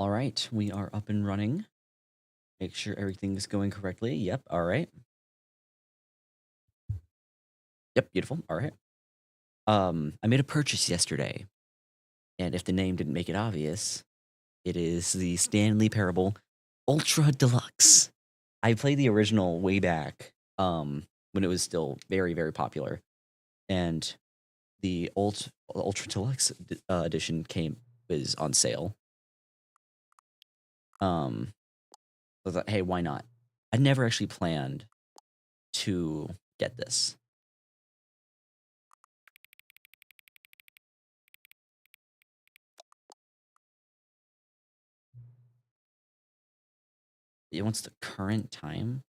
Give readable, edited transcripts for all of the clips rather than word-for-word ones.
All right, we are up and running. Make sure everything's going correctly. Yep, all right. Yep, beautiful. All right. I made a purchase yesterday, and if the name didn't make it obvious, it is the Stanley Parable Ultra Deluxe. I played the original way back when it was still very, very popular, and the Ultra Deluxe edition was on sale. I thought, hey, why not? I never actually planned to get this. It wants the current time.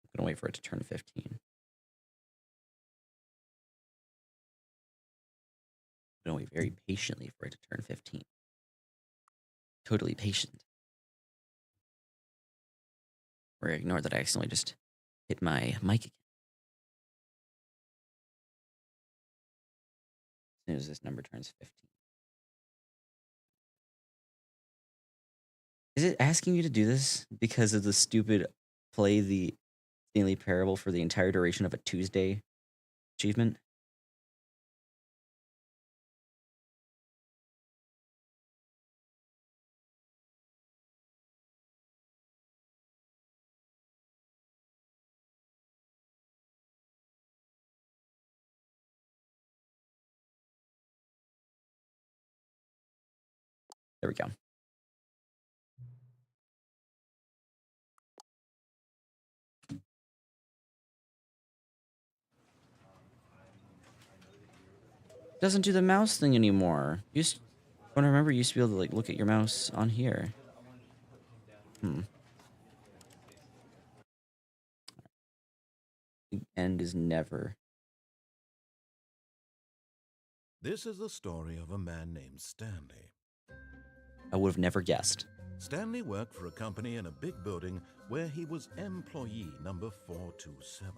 I'm gonna wait for it to turn 15. I'm gonna wait very patiently for it to turn 15. Totally patient. Or ignore that I accidentally just hit my mic again. As soon as this number turns 15. Is it asking you to do this because of the stupid play the Stanley Parable for the entire duration of a Tuesday achievement? There we go. Doesn't do the mouse thing anymore. When I remember, you used to be able to like look at your mouse on here. The end is never. This is the story of a man named Stanley. I would have never guessed. Stanley worked for a company in a big building where he was employee number 427.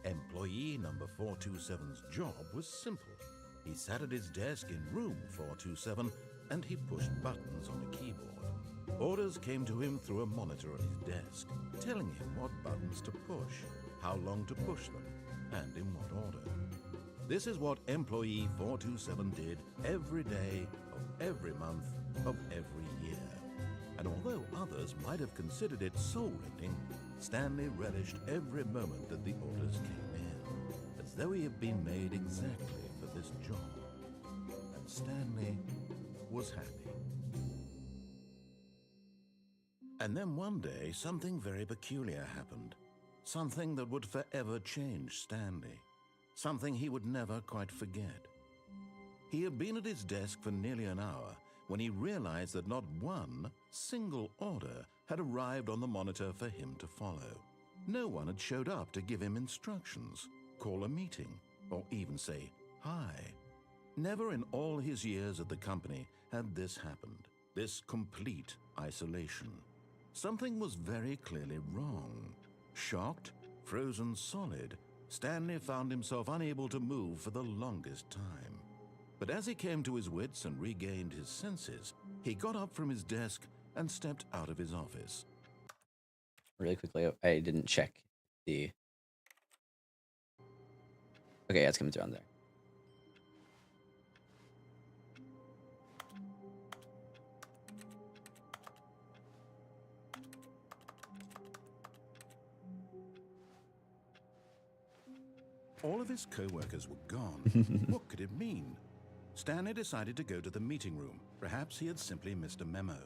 Employee number 427's job was simple. He sat at his desk in room 427 and he pushed buttons on a keyboard. Orders came to him through a monitor on his desk, telling him what buttons to push, how long to push them, and in what order. This is what employee 427 did every day of every month of every year. And although others might have considered it soul-rending, Stanley relished every moment that the orders came in, as though he had been made exactly for this job. And Stanley was happy. And then one day, something very peculiar happened. Something that would forever change Stanley. Something he would never quite forget. He had been at his desk for nearly an hour when he realized that not one single order had arrived on the monitor for him to follow. No one had showed up to give him instructions, call a meeting, or even say hi. Never in all his years at the company had this happened, this complete isolation. Something was very clearly wrong. Shocked, frozen solid, Stanley found himself unable to move for the longest time. But as he came to his wits and regained his senses, he got up from his desk and stepped out of his office. Really quickly, I didn't check the... Okay, yeah, it's coming through on there. All of his co-workers were gone. What could it mean? Stanley decided to go to the meeting room. Perhaps he had simply missed a memo.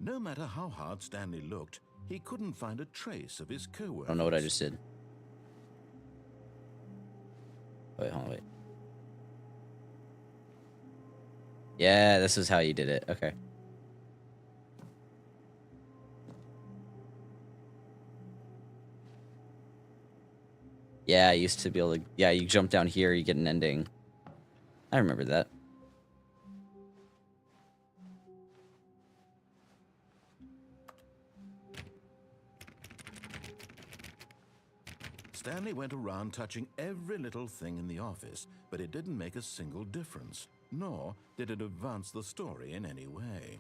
No matter how hard Stanley looked, he couldn't find a trace of his co-workers. I don't know what I just did. Wait, hold on, wait. Yeah, this is how you did it. Okay. Yeah, I used to be able to... Yeah, you jump down here, you get an ending. I remember that. Stanley went around touching every little thing in the office, but it didn't make a single difference, nor did it advance the story in any way.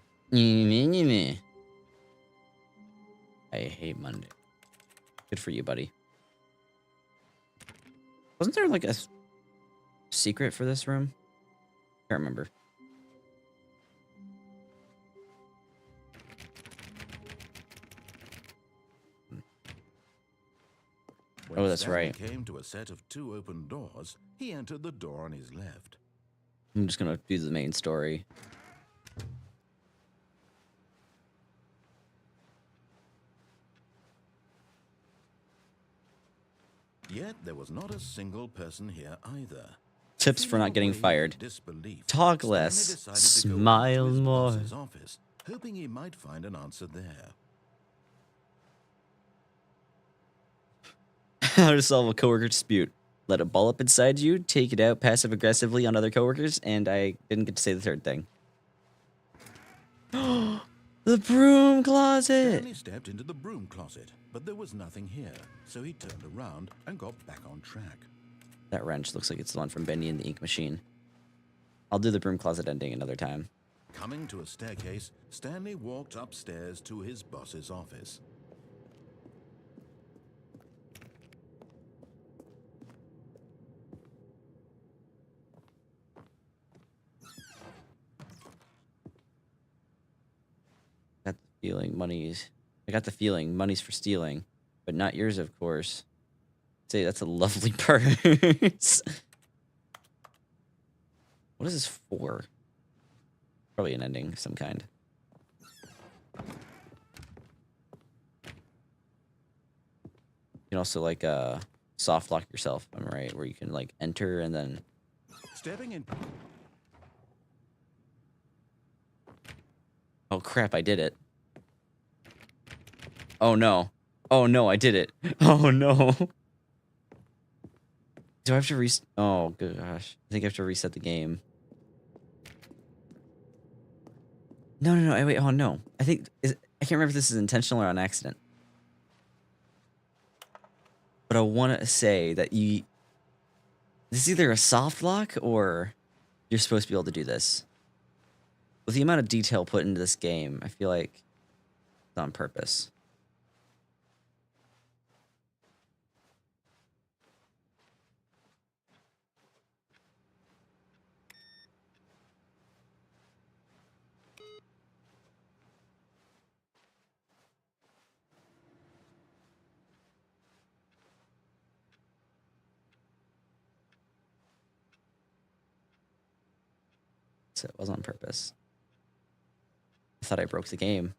I hate Monday. Good for you, buddy. Wasn't there like a secret for this room? Can't remember. When Oh, that's Stanley right. came to a set of 2 open doors, he entered the door on his left. I'm just gonna do the main story. Yet there was not a single person here either. Tips for not getting Feeling a wave of fired. disbelief, Talk Stanley less, decided to go smile into his more. boss's office, hoping he might find an answer there. How to solve a coworker dispute. Let it ball up inside you, take it out passive aggressively on other coworkers, and I didn't get to say the third thing. The broom closet! Stanley stepped into the broom closet, but there was nothing here, so he turned around and got back on track. That wrench looks like it's the one from Bendy and the Ink Machine. I'll do the broom closet ending another time. Coming to a staircase, Stanley walked upstairs to his boss's office. I got the feeling money's for stealing, but not yours, of course. Say that's a lovely purse. What is this for? Probably an ending of some kind. You can also like soft lock yourself, am I right? Where you can like enter and then Stepping in. oh crap, I did it. Oh no. Oh no, I did it. Oh no. Do I have to oh gosh. I think I have to reset the game. No, wait, oh no. I can't remember if this is intentional or on accident. But I want to say that this is either a soft lock or you're supposed to be able to do this. With the amount of detail put into this game, I feel like it's on purpose. So it was on purpose. I thought I broke the game.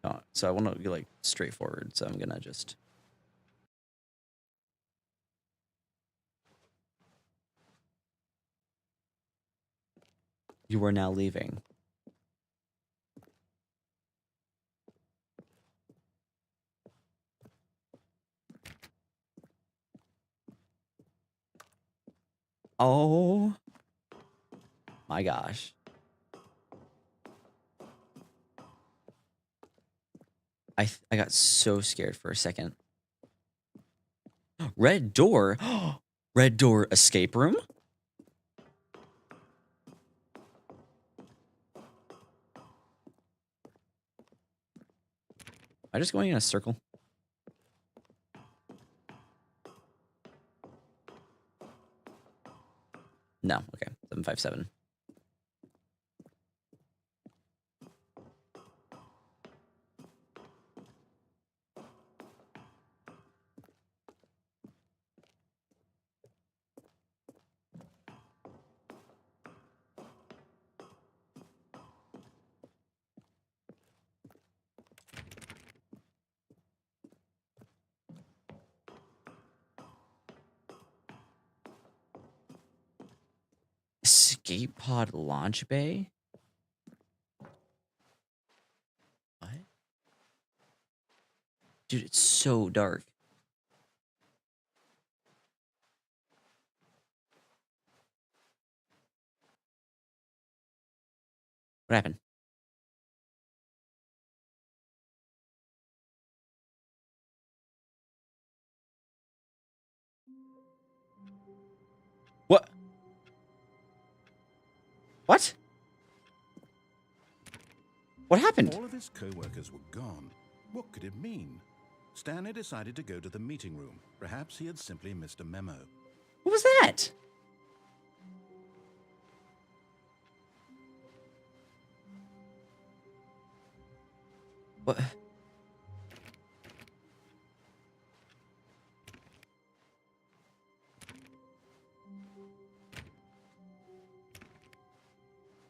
No, so I want to be like straightforward, so I'm gonna just you are now leaving. Oh my gosh. I got so scared for a second. Red door? Red door escape room? Am I just going in a circle? No, okay. 757. Escape pod launch bay? What? Dude, it's so dark. What happened? What? What? What happened? All of his co-workers were gone. What could it mean? Stanley decided to go to the meeting room. Perhaps he had simply missed a memo. What was that? What?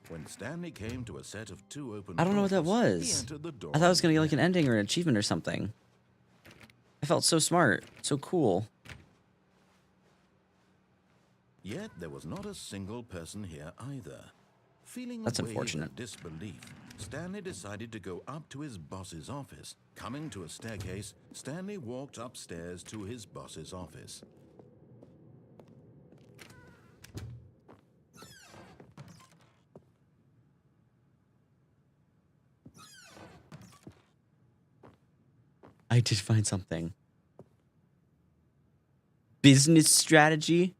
When Stanley came to a set of 2 open I don't know what that doors, he was. entered the door I thought it was gonna get like and an ending or an achievement or something. I felt so smart, so cool. Yet there was not a single person here either. Feeling That's a wave unfortunate. of disbelief, Stanley decided to go up to his boss's office. Coming to a staircase, Stanley walked upstairs to his boss's office. I did find something. Business strategy?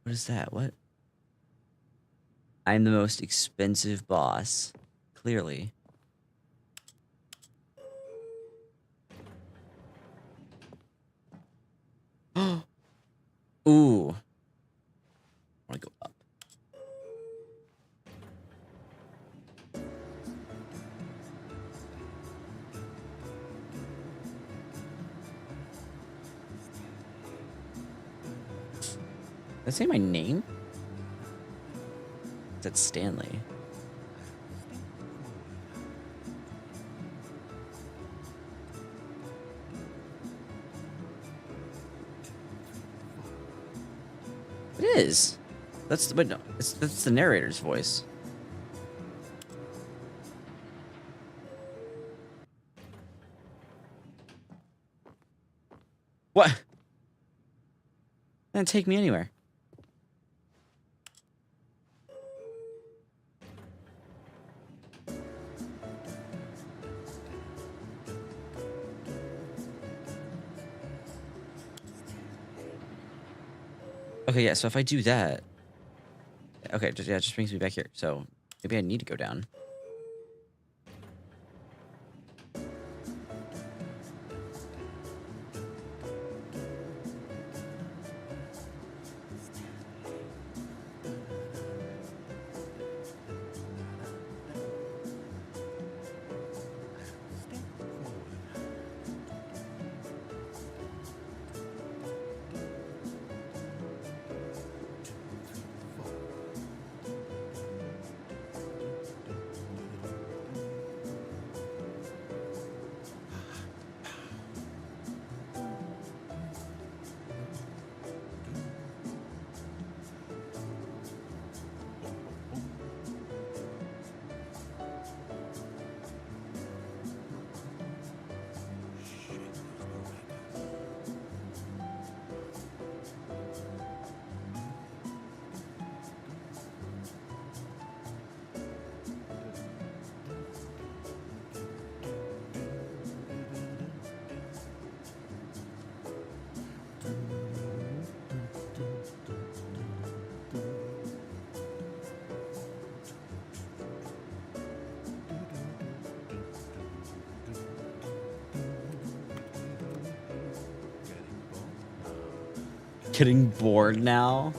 What is that? What? I'm the most expensive boss. Clearly. Ooh. I want to go up. Did I say my name? That's Stanley. It is. That's but no, that's the narrator's voice. What? Didn't take me anywhere. Okay, yeah, so if I do that... Okay, just, yeah, it just brings me back here. So, maybe I need to go down. Getting bored now?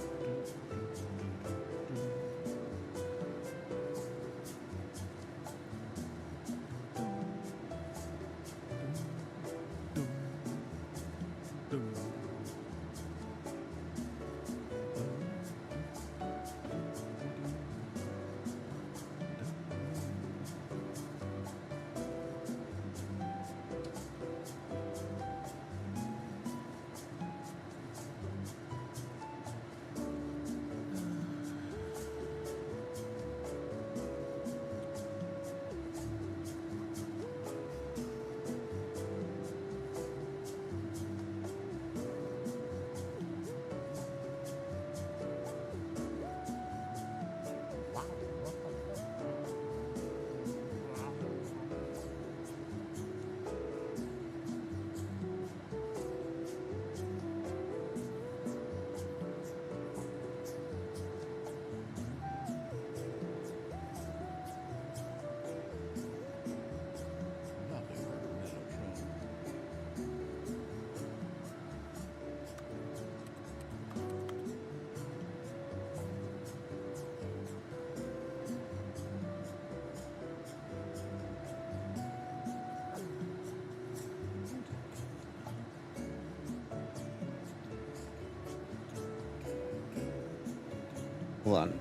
Hold on.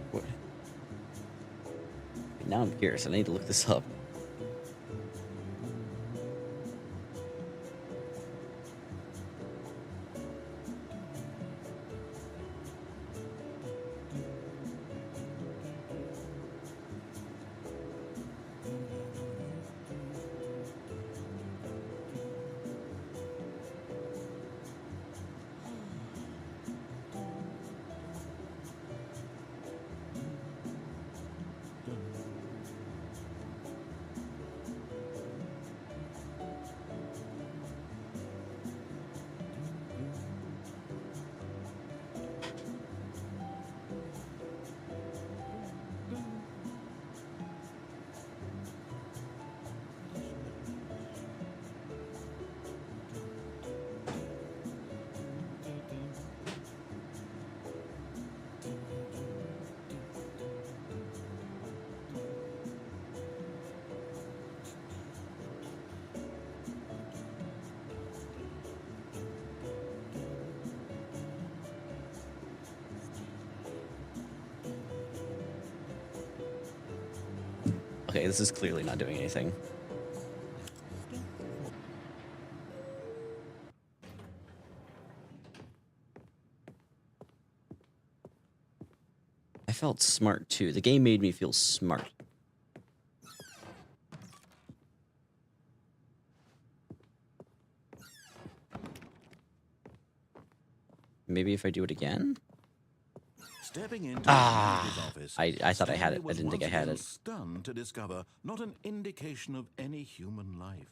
Now I'm curious. I need to look this up. Okay, this is clearly not doing anything. I felt smart too. The game made me feel smart. Maybe if I do it again? Stepping into Ah, his office, I thought I had it. Stanley I didn't think I was had once it. again stunned to discover not an indication of any human life.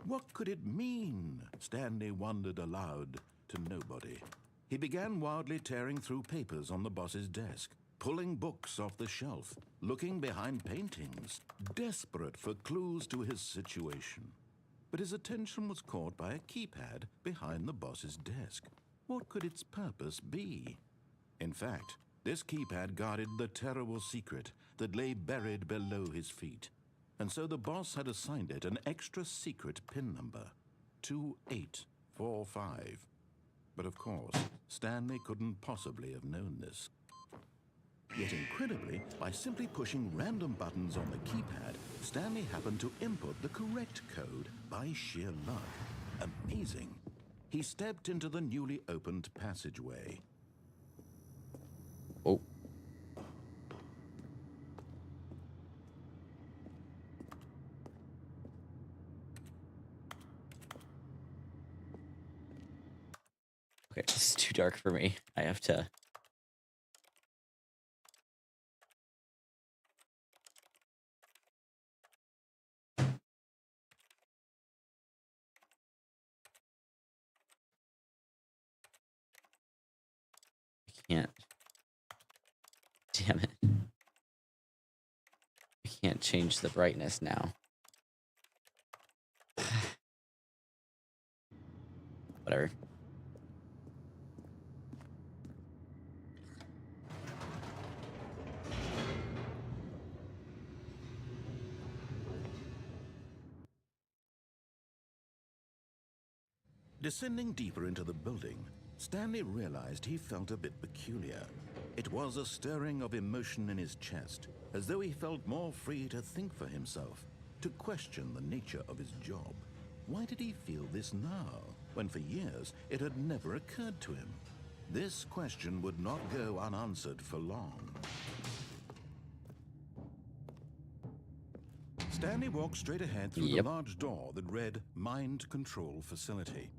What could it mean? Stanley wondered aloud to nobody. He began wildly tearing through papers on the boss's desk, pulling books off the shelf, looking behind paintings, desperate for clues to his situation. But his attention was caught by a keypad behind the boss's desk. What could its purpose be? In fact, this keypad guarded the terrible secret that lay buried below his feet. And so the boss had assigned it an extra secret PIN number, 2845. But of course, Stanley couldn't possibly have known this. Yet incredibly, by simply pushing random buttons on the keypad, Stanley happened to input the correct code by sheer luck. Amazing. He stepped into the newly opened passageway. Oh. Okay, this is too dark for me. I have to... I can't... Damn it. I can't change the brightness now. Whatever. Descending deeper into the building, Stanley realized he felt a bit peculiar. It was a stirring of emotion in his chest, as though he felt more free to think for himself, to question the nature of his job. Why did he feel this now, when for years it had never occurred to him? This question would not go unanswered for long. Stanley walked straight ahead through the large door that read Mind Control Facility.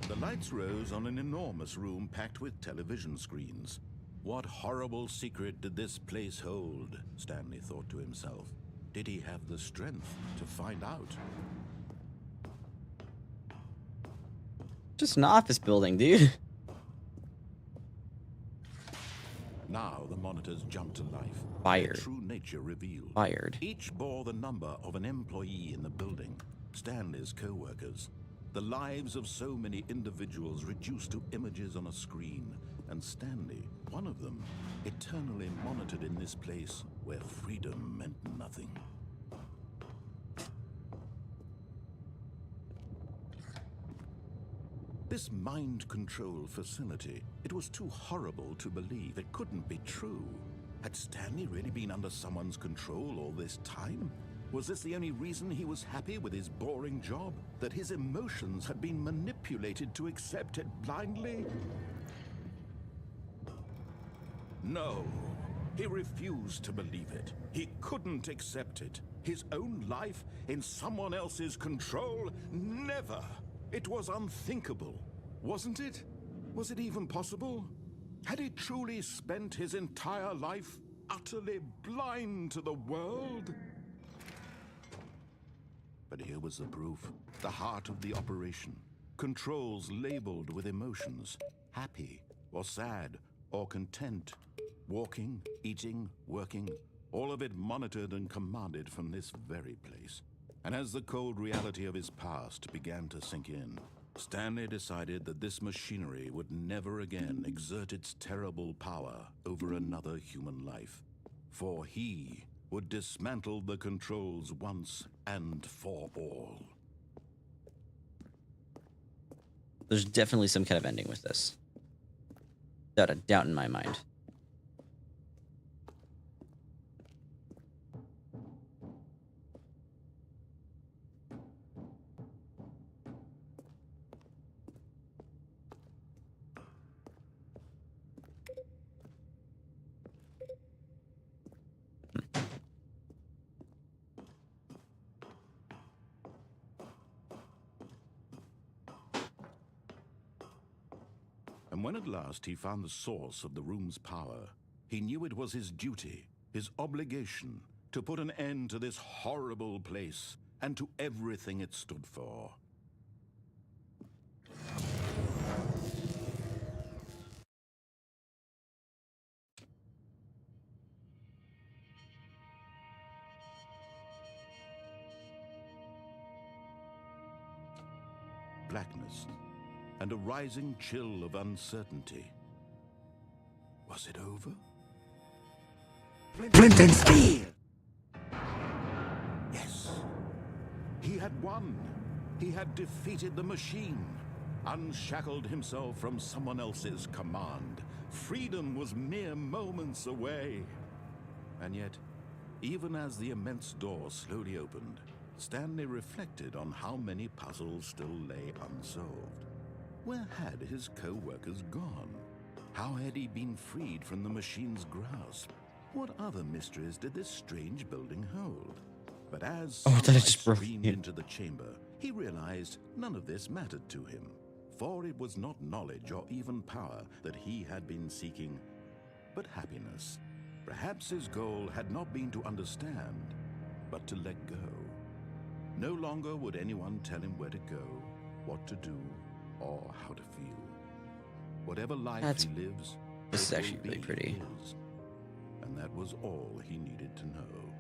The lights rose on an enormous room packed with television screens. What horrible secret did this place hold? Stanley thought to himself. Did he have the strength to find out? Just an office building, dude. Now the monitors jumped to life. Fired. Their true nature revealed. Fired. Each bore the number of an employee in the building, Stanley's co-workers. The lives of so many individuals reduced to images on a screen, and Stanley, one of them, eternally monitored in this place where freedom meant nothing. This mind control facility, it was too horrible to believe. It couldn't be true. Had Stanley really been under someone's control all this time? Was this the only reason he was happy with his boring job? That his emotions had been manipulated to accept it blindly? No. He refused to believe it. He couldn't accept it. His own life in someone else's control? Never. It was unthinkable, wasn't it? Was it even possible? Had he truly spent his entire life utterly blind to the world? But here was the proof. The heart of the operation. Controls labeled with emotions. Happy, or sad, or content. Walking, eating, working. All of it monitored and commanded from this very place. And as the cold reality of his past began to sink in, Stanley decided that this machinery would never again exert its terrible power over another human life. For he would dismantle the controls once and for all. There's definitely some kind of ending with this. Without a doubt in my mind. And when at last he found the source of the room's power, he knew it was his duty, his obligation, to put an end to this horrible place and to everything it stood for. Blackness and a rising chill of uncertainty. Was it over? Flint and steel! Yes. He had won. He had defeated the machine, unshackled himself from someone else's command. Freedom was mere moments away. And yet, even as the immense door slowly opened, Stanley reflected on how many puzzles still lay unsolved. Where had his co-workers gone? How had he been freed from the machine's grasp? What other mysteries did this strange building hold? But as Oh, I thought it sunlight just broke streamed in. into the chamber, he realized none of this mattered to him. For it was not knowledge or even power that he had been seeking, but happiness. Perhaps his goal had not been to understand, but to let go. No longer would anyone tell him where to go, what to do, or how to feel. Whatever life he lives, This is it will actually really be pretty. his. And that was all he needed to know.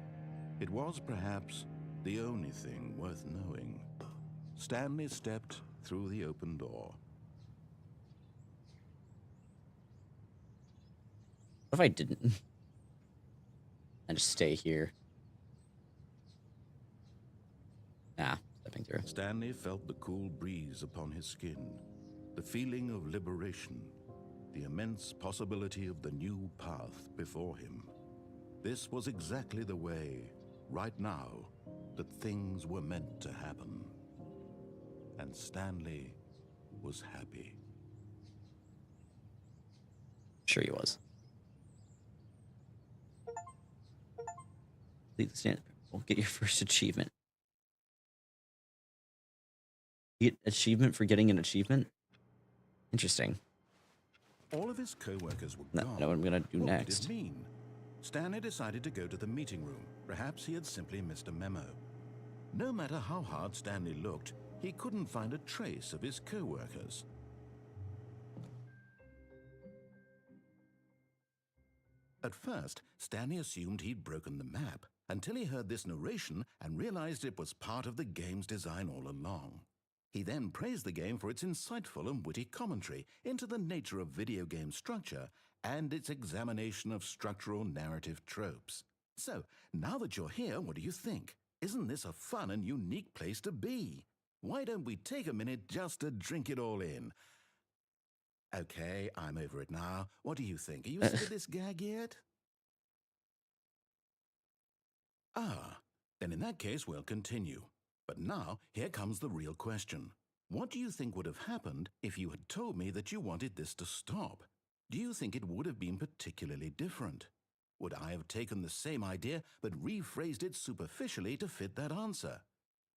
It was perhaps the only thing worth knowing. Stanley stepped through the open door. What if I didn't? And just stay here. Nah, stepping through. Stanley felt the cool breeze upon his skin, the feeling of liberation, the immense possibility of the new path before him. This was exactly the way, right now, that things were meant to happen. And Stanley was happy. Sure he was. Complete the stand. We'll get your first achievement. Get achievement for getting an achievement? Interesting. All of his co-workers were No, gone. I know what I'm gonna do What next. did it mean? Stanley decided to go to the meeting room. Perhaps he had simply missed a memo. No matter how hard Stanley looked, he couldn't find a trace of his co-workers. At first, Stanley assumed he'd broken the map, until he heard this narration and realized it was part of the game's design all along. He then praised the game for its insightful and witty commentary into the nature of video game structure and its examination of structural narrative tropes. So, now that you're here, what do you think? Isn't this a fun and unique place to be? Why don't we take a minute just to drink it all in? Okay, I'm over it now. What do you think? Are you sick of this gag yet? Ah, then in that case, we'll continue. But now, here comes the real question. What do you think would have happened if you had told me that you wanted this to stop? Do you think it would have been particularly different? Would I have taken the same idea but rephrased it superficially to fit that answer?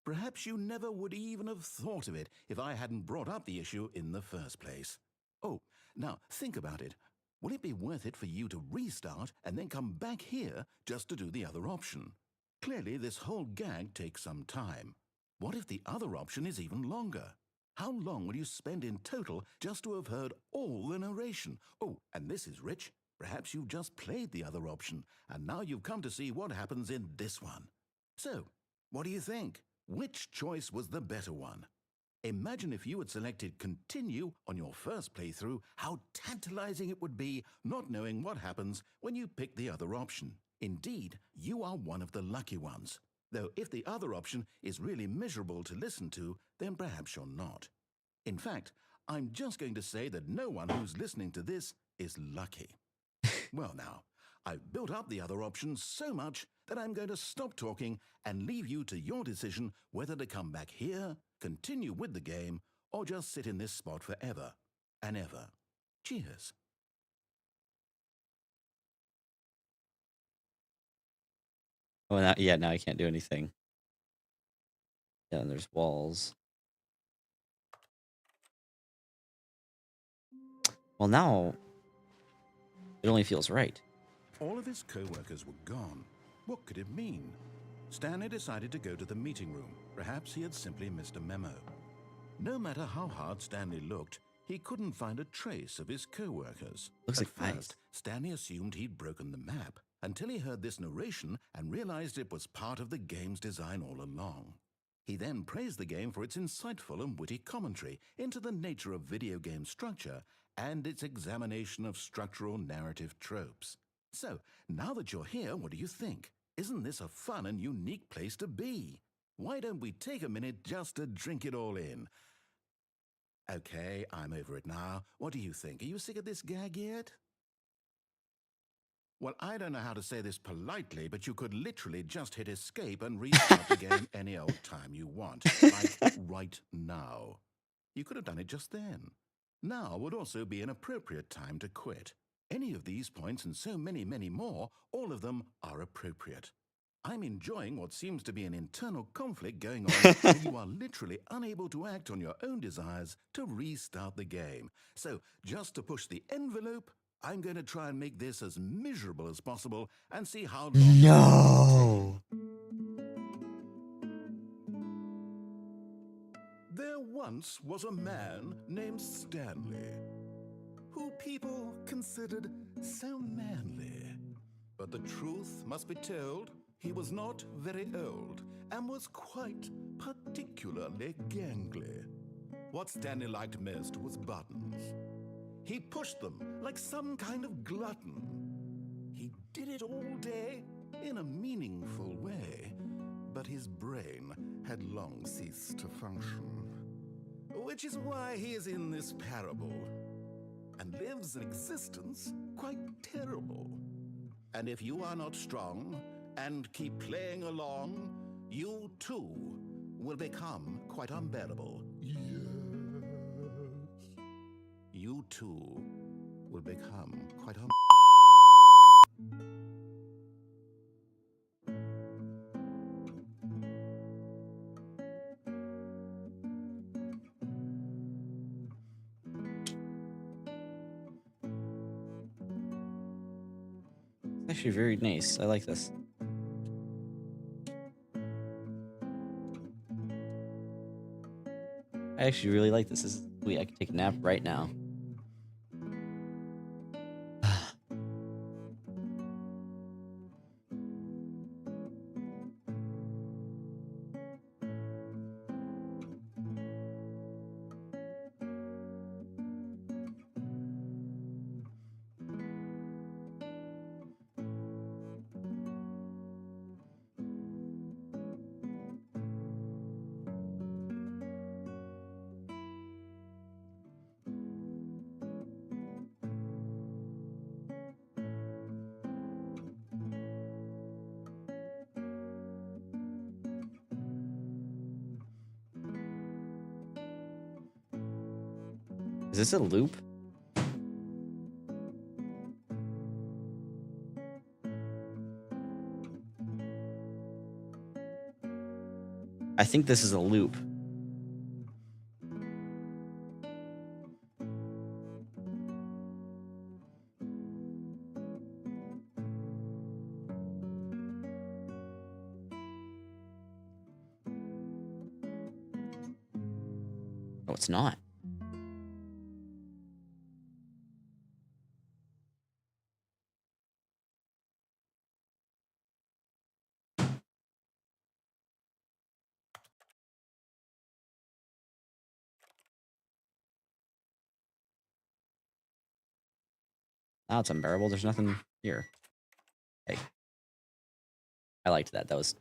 Perhaps you never would even have thought of it if I hadn't brought up the issue in the first place. Oh, now think about it. Will it be worth it for you to restart and then come back here just to do the other option? Clearly, this whole gag takes some time. What if the other option is even longer? How long will you spend in total just to have heard all the narration? Oh, and this is rich. Perhaps you've just played the other option, and now you've come to see what happens in this one. So, what do you think? Which choice was the better one? Imagine if you had selected continue on your first playthrough, how tantalizing it would be not knowing what happens when you pick the other option. Indeed, you are one of the lucky ones. Though if the other option is really miserable to listen to, then perhaps you're not. In fact, I'm just going to say that no one who's listening to this is lucky. Well now, I've built up the other option so much that I'm going to stop talking and leave you to your decision whether to come back here, continue with the game, or just sit in this spot forever and ever. Cheers. Oh, now I can't do anything. Yeah, and there's walls. Well, now it only feels right. All of his co-workers were gone. What could it mean? Stanley decided to go to the meeting room. Perhaps he had simply missed a memo. No matter how hard Stanley looked, he couldn't find a trace of his co-workers. Looks At like first, Stanley assumed he'd broken the map until he heard this narration and realized it was part of the game's design all along. He then praised the game for its insightful and witty commentary into the nature of video game structure and its examination of structural narrative tropes. So, now that you're here, what do you think? Isn't this a fun and unique place to be? Why don't we take a minute just to drink it all in? Okay, I'm over it now. What do you think? Are you sick of this gag yet? Well, I don't know how to say this politely, but you could literally just hit escape and restart the game any old time you want, like right now. You could have done it just then. Now would also be an appropriate time to quit. Any of these points and so many, many more, all of them are appropriate. I'm enjoying what seems to be an internal conflict going on where you are literally unable to act on your own desires to restart the game. So, just to push the envelope, I'm going to try and make this as miserable as possible and see how long. No. There once was a man named Stanley, who people considered so manly. But the truth must be told, he was not very old and was quite particularly gangly. What Stanley liked most was buttons. He pushed them like some kind of glutton. He did it all day in a meaningful way, but his brain had long ceased to function. Which is why he is in this parable and lives an existence quite terrible. And if you are not strong and keep playing along, you too will become quite unbearable. Yes. You too will become quite Actually, very nice. I like this. I actually really like this. This is sweet. I can take a nap right now. Is this a loop? I think this is a loop. Oh, it's not. Now it's unbearable. There's nothing here. Hey. I liked that. That was...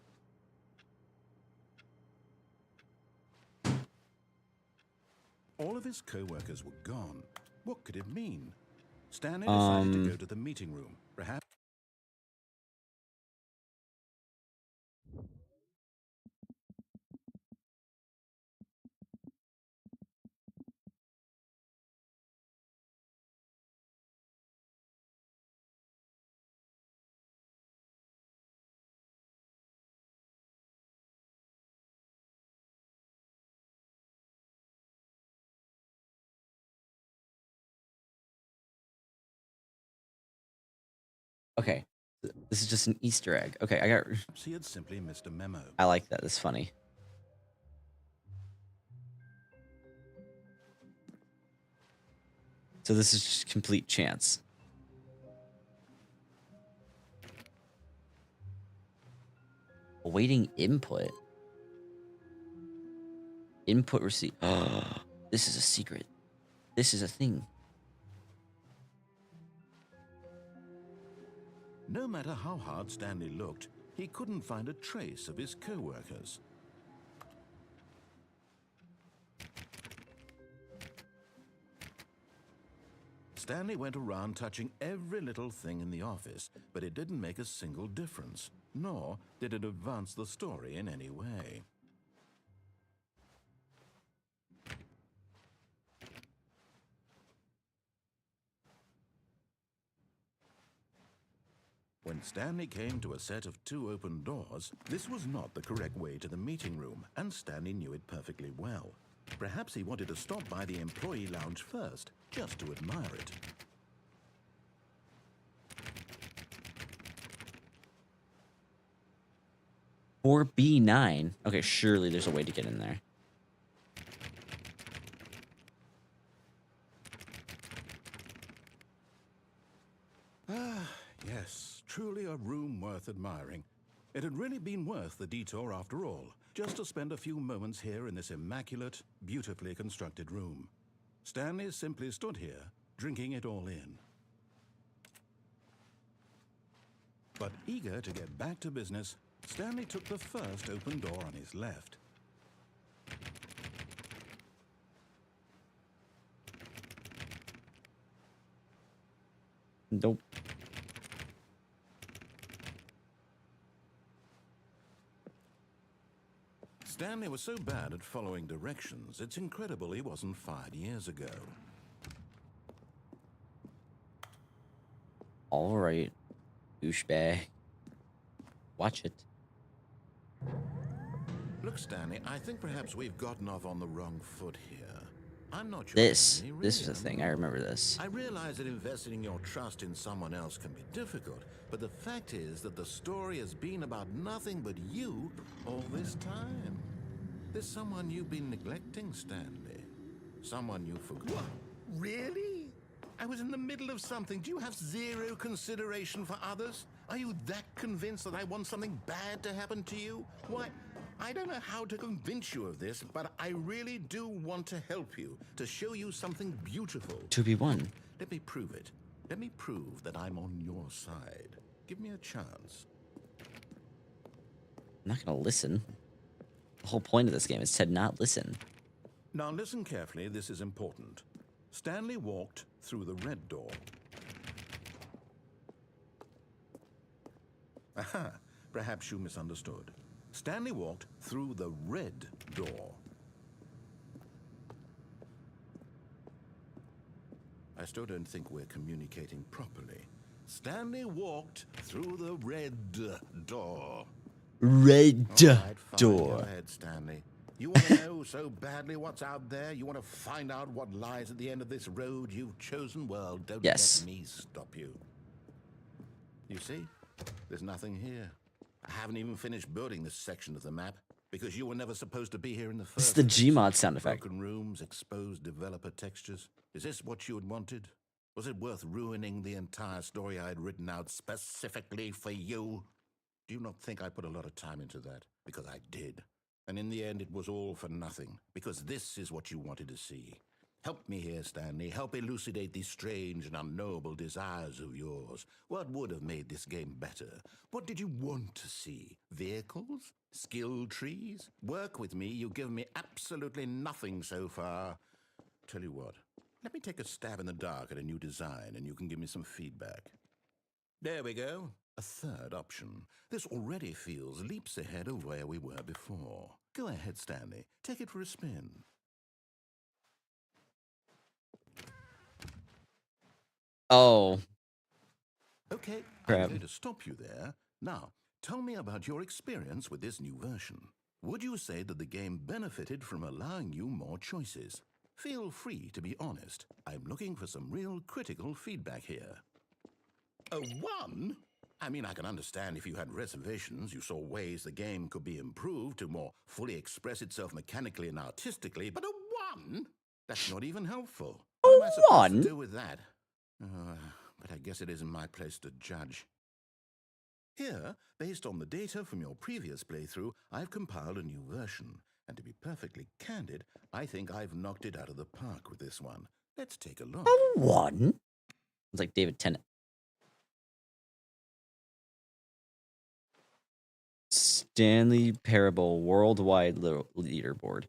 All of his co-workers were gone. What could it mean? Stanley decided to go to the meeting room. Perhaps... Okay. This is just an Easter egg. Okay, I got... he had simply missed a memo. I like that. That's funny. So this is just complete chance. Awaiting input. Input receipt. This is a secret. This is a thing. No matter how hard Stanley looked, he couldn't find a trace of his co-workers. Stanley went around touching every little thing in the office, but it didn't make a single difference, nor did it advance the story in any way. When Stanley came to a set of 2 open doors, this was not the correct way to the meeting room, and Stanley knew it perfectly well. Perhaps he wanted to stop by the employee lounge first, just to admire it. For B9. Okay, surely there's a way to get in there. Yes, truly a room worth admiring. It had really been worth the detour after all, just to spend a few moments here in this immaculate, beautifully constructed room. Stanley simply stood here, drinking it all in. But eager to get back to business, Stanley took the first open door on his left. Nope. Stanley was so bad at following directions, it's incredible he wasn't fired years ago. All right, douchebag. Watch it. Look, Stanley, I think perhaps we've gotten off on the wrong foot here. I'm not sure. This Stanley, is really, a thing. I remember this. I realize that investing your trust in someone else can be difficult, but the fact is that the story has been about nothing but you all this time. There's someone you've been neglecting, Stanley. Someone you forgot. What? Really? I was in the middle of something. Do you have zero consideration for others? Are you that convinced that I want something bad to happen to you? Why, I don't know how to convince you of this, but I really do want to help you, to show you something beautiful. 2v1. Let me prove it. Let me prove that I'm on your side. Give me a chance. I'm not gonna listen. The whole point of this game is to not listen. Now listen carefully, this is important. Stanley walked through the red door. Aha, perhaps you misunderstood. Stanley walked through the red door. I still don't think we're communicating properly. Stanley walked through the red door. Red All right, fine. door. Go ahead, Stanley. You want to know so badly what's out there? You want to find out what lies at the end of this road you've chosen? Well, don't Yes. let me stop you. You see? There's nothing here. I haven't even finished building this section of the map because you were never supposed to be here in the first This is the place. Gmod sound effect. Broken rooms, exposed developer textures. Is this what you had wanted? Was it worth ruining the entire story I had written out specifically for you? Do you not think I put a lot of time into that? Because I did. And in the end, it was all for nothing. Because this is what you wanted to see. Help me here, Stanley. Help elucidate these strange and unknowable desires of yours. What would have made this game better? What did you want to see? Vehicles? Skill trees? Work with me. You've given me absolutely nothing so far. Tell you what. Let me take a stab in the dark at a new design, and you can give me some feedback. There we go. A third option. This already feels leaps ahead of where we were before. Go ahead, Stanley. Take it for a spin. Oh, Okay, crap. I'm going to stop you there. Now, tell me about your experience with this new version. Would you say that the game benefited from allowing you more choices? Feel free to be honest. I'm looking for some real critical feedback here. A 1? I mean, I can understand if you had reservations, you saw ways the game could be improved to more fully express itself mechanically and artistically, but a 1? That's not even helpful. What am I supposed one? to do with that? But I guess it isn't my place to judge. Here, based on the data from your previous playthrough, I've compiled a new version. And to be perfectly candid, I think I've knocked it out of the park with this one. Let's take a look. A 1? It's like David Tennant. Stanley Parable Worldwide Leaderboard.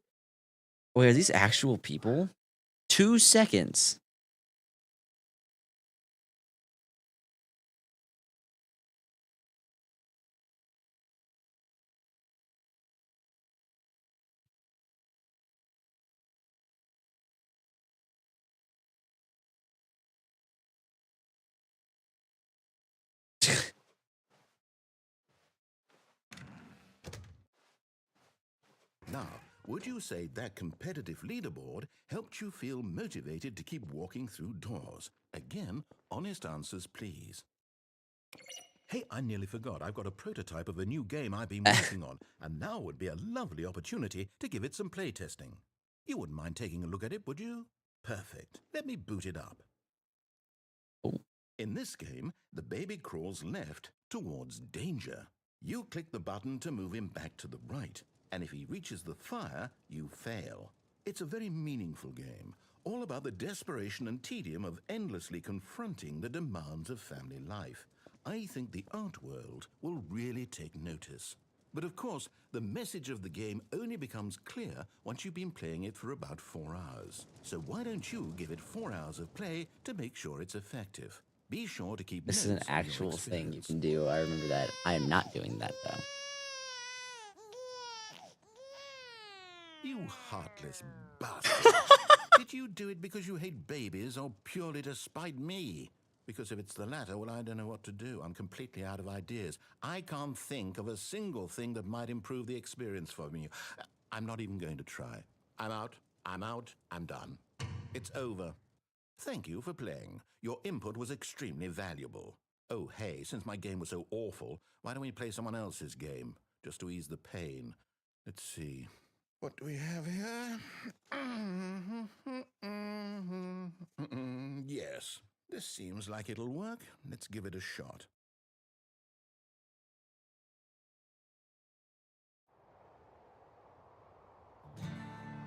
Wait, are these actual people? 2 seconds. Now, would you say that competitive leaderboard helped you feel motivated to keep walking through doors? Again, honest answers, please. Hey, I nearly forgot. I've got a prototype of a new game I've been working on, and now would be a lovely opportunity to give it some playtesting. You wouldn't mind taking a look at it, would you? Perfect. Let me boot it up. Oh. In this game, the baby crawls left towards danger. You click the button to move him back to the right, and if he reaches the fire, you fail. It's a very meaningful game, all about the desperation and tedium of endlessly confronting the demands of family life. I think the art world will really take notice. But of course, the message of the game only becomes clear once you've been playing it for about 4 hours. So why don't you give it 4 hours of play to make sure it's effective? Be sure to keep This is an notes of your actual thing you experience. can do. I remember that. I am not doing that, though. You heartless bastard. Did you do it because you hate babies or purely to spite me? Because if it's the latter, well, I don't know what to do. I'm completely out of ideas. I can't think of a single thing that might improve the experience for me. I'm not even going to try. I'm out. I'm done. It's over. Thank you for playing. Your input was extremely valuable. Oh, hey, since my game was so awful, why don't we play someone else's game? Just to ease the pain. Let's see. What do we have here? Yes, this seems like it'll work. Let's give it a shot.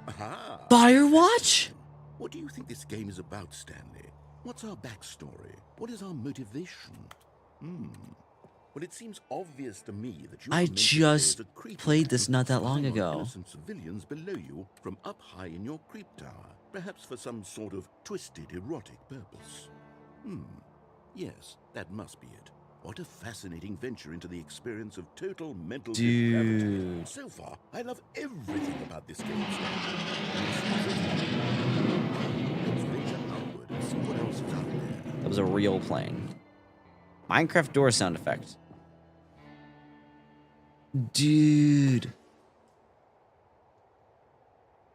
Aha! Firewatch? What do you think this game is about, Stanley? What's our backstory? What is our motivation? Well, it seems obvious to me that you I are meant to play just as a creep played man this not that long spying on ago. innocent civilians below you from up high in your creep tower, perhaps for some sort of twisted erotic purpose. Yes, that must be it. What a fascinating venture into the experience of total mental depravity. Dude. So far, I love everything about this game, Stanley. Let's venture outward and see what else is out there. That was a real plane. Minecraft door sound effect. Dude.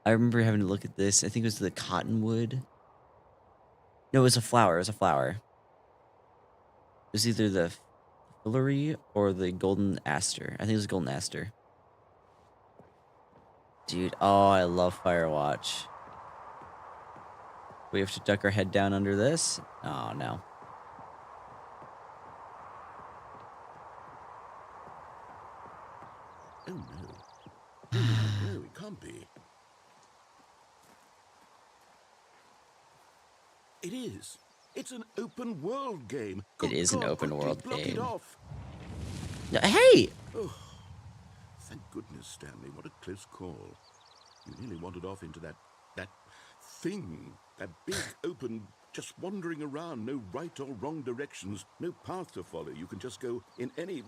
I remember having to look at this. I think it was the cottonwood. No, it was a flower. It was a flower. It was either the Fillory or the golden aster. I think it was golden aster. Dude, oh, I love Firewatch. We have to duck our head down under this? Oh, no. Oh no. No, it can't be. It is. It's an open world game. It is an God, open quickly world block game. It off. Hey! Oh, thank goodness, Stanley. What a close call. You nearly wandered off into that thing. That big, open, just wandering around. No right or wrong directions. No path to follow. You can just go in any...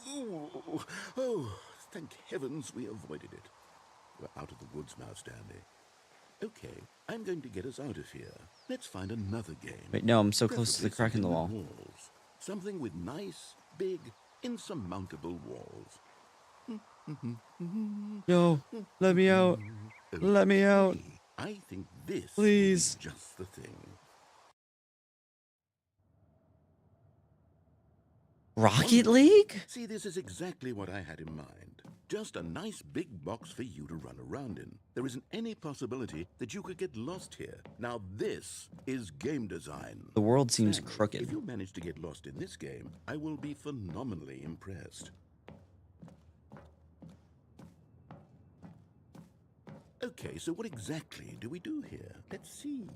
Oh, thank heavens we avoided it. We're out of the woods now, Stanley. Okay, I'm going to get us out of here. Let's find another game. Wait, no, I'm so close to the Preferably crack in the wall. something with walls. Something with nice, big, insurmountable walls. No, let me out. Let me out. Okay, I think this Please. is just the thing. Rocket League? See, this is exactly what I had in mind. Just a nice big box for you to run around in. There isn't any possibility that you could get lost here. Now this is game design. The world seems Stanley, crooked. If you manage to get lost in this game, I will be phenomenally impressed. Okay, so what exactly do we do here? Let's see.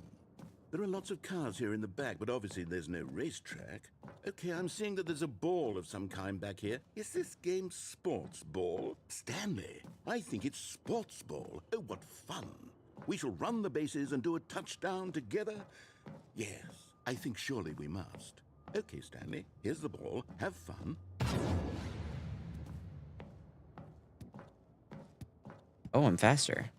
There are lots of cars here in the back, but obviously there's no racetrack. Okay, I'm seeing that there's a ball of some kind back here. Is this game sports ball? Stanley, I think it's sports ball. Oh, what fun. We shall run the bases and do a touchdown together? Yes, I think surely we must. Okay, Stanley, here's the ball. Have fun. Oh, I'm faster.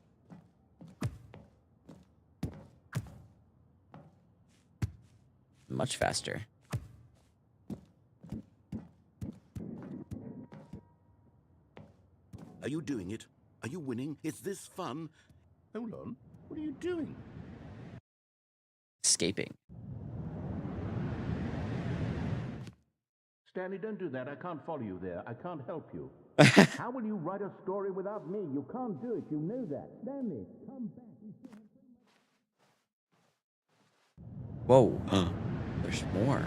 Much faster. Are you doing it? Are you winning? Is this fun? Hold on. What are you doing? Escaping. Stanley, don't do that. I can't follow you there. I can't help you. How will you write a story without me? You can't do it. You know that. Stanley, come back. Whoa. There's more.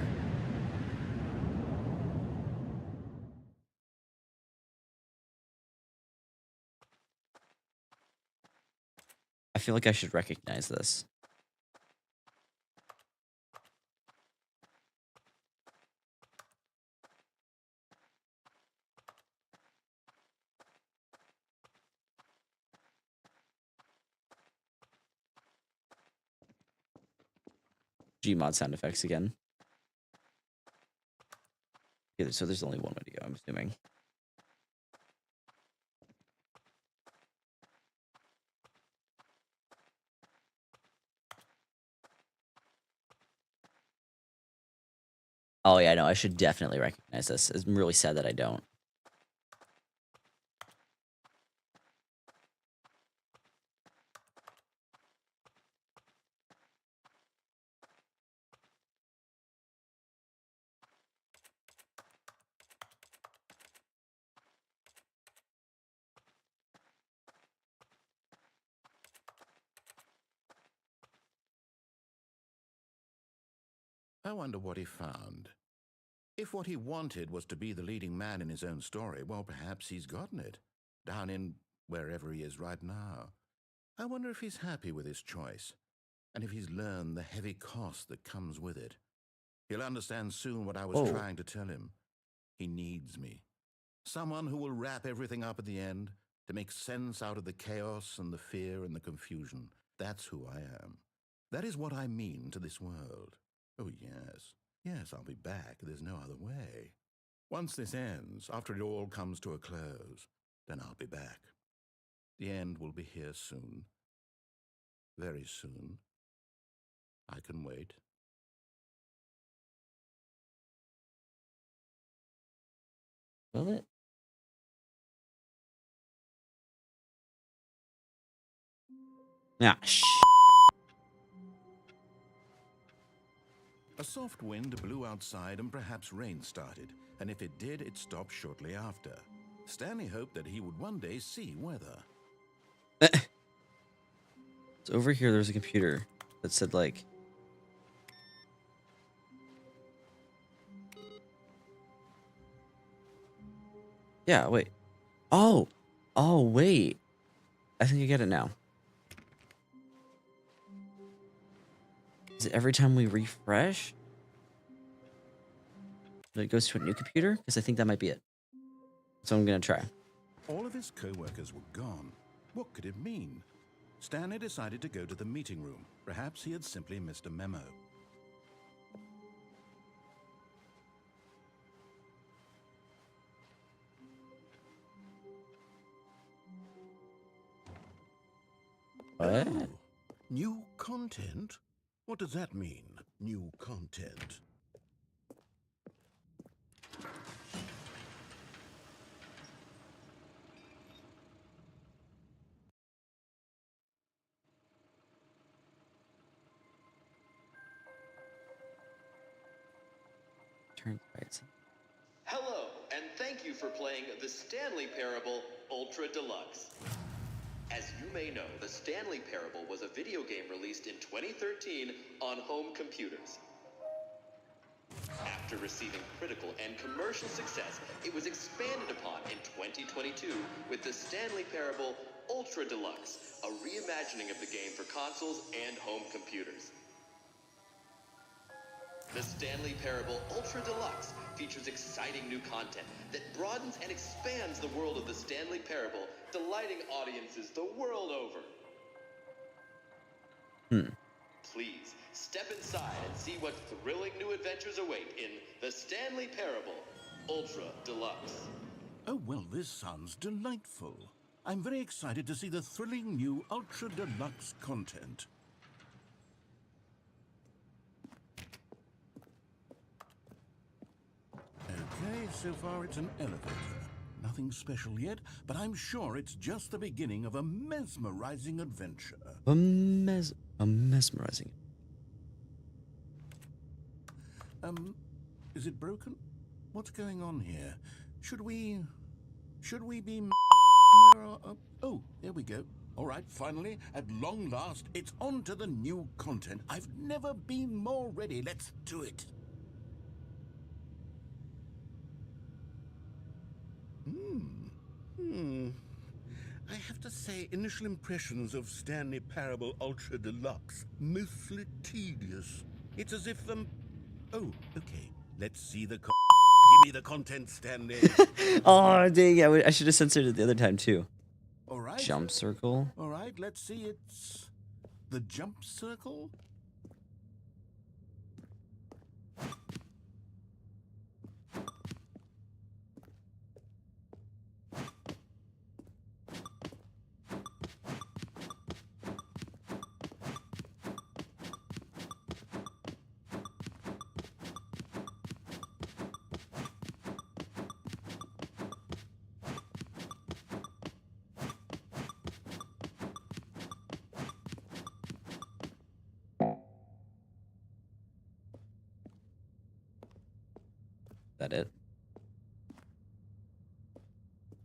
I feel like I should recognize this. Gmod sound effects again. Yeah, so there's only one way to go, I'm assuming. Oh yeah, no, I should definitely recognize this. I'm really sad that I don't. I wonder what he found. If what he wanted was to be the leading man in his own story, well, perhaps he's gotten it. Down in wherever he is right now. I wonder if he's happy with his choice. And if he's learned the heavy cost that comes with it. He'll understand soon what I was Whoa. trying to tell him. He needs me. Someone who will wrap everything up at the end to make sense out of the chaos and the fear and the confusion. That's who I am. That is what I mean to this world. Oh, yes. Yes, I'll be back. There's no other way. Once this ends, after it all comes to a close, then I'll be back. The end will be here soon. Very soon. I can wait. Will it? Ah, A soft wind blew outside and perhaps rain started, and if it did, it stopped shortly after. Stanley hoped that he would one day see weather. So over here, there's a computer that said, like... Yeah, wait. Oh! Oh, wait. I think I get it now. Is it every time we refresh? It goes to a new computer? Because I think that might be it. So I'm going to try. All of his co-workers were gone. What could it mean? Stanley decided to go to the meeting room. Perhaps he had simply missed a memo. What? Oh, new content? What does that mean, new content? Turn right. Hello, and thank you for playing the Stanley Parable Ultra Deluxe. As you may know, the Stanley Parable was a video game released in 2013 on home computers. After receiving critical and commercial success, it was expanded upon in 2022 with the Stanley Parable Ultra Deluxe, a reimagining of the game for consoles and home computers. The Stanley Parable Ultra Deluxe features exciting new content that broadens and expands the world of the Stanley Parable, delighting audiences the world over. Please, step inside and see what thrilling new adventures await in the Stanley Parable Ultra Deluxe. Oh, well, this sounds delightful. I'm very excited to see the thrilling new Ultra Deluxe content. Okay, so far it's an elevator. Nothing special yet, but I'm sure it's just the beginning of a mesmerizing adventure. Mesmerizing. Is it broken? What's going on here? Should we be oh, there we go. All right, finally, at long last, it's on to the new content. I've never been more ready. Let's do it. I have to say, initial impressions of Stanley Parable Ultra Deluxe, mostly tedious. It's as if, oh, okay, let's see the Give me the content, Stanley. Oh, dang, I should have censored it the other time, too. All right. Jump circle. All right, let's see, it's the jump circle. That it?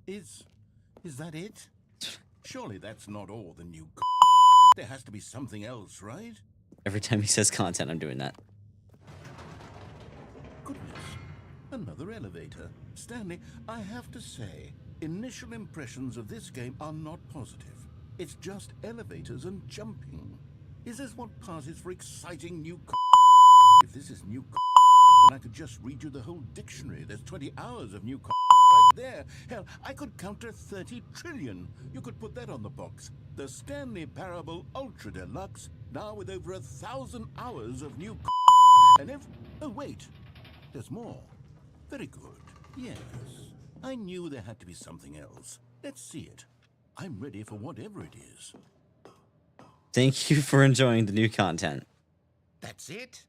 Is that it? Surely that's not all the new There has to be something else, right? Every time he says content, I'm doing that. Goodness, another elevator. Stanley, I have to say, initial impressions of this game are not positive. It's just elevators and jumping. Is this what passes for exciting new If this is new then I could just read you the whole dictionary. There's 20 hours of new right there. Hell, I could count to 30 trillion. You could put that on the box. The Stanley Parable Ultra Deluxe, now with over 1,000 hours of new and oh, wait. There's more. Very good. Yes. I knew there had to be something else. Let's see it. I'm ready for whatever it is. Thank you for enjoying the new content. That's it?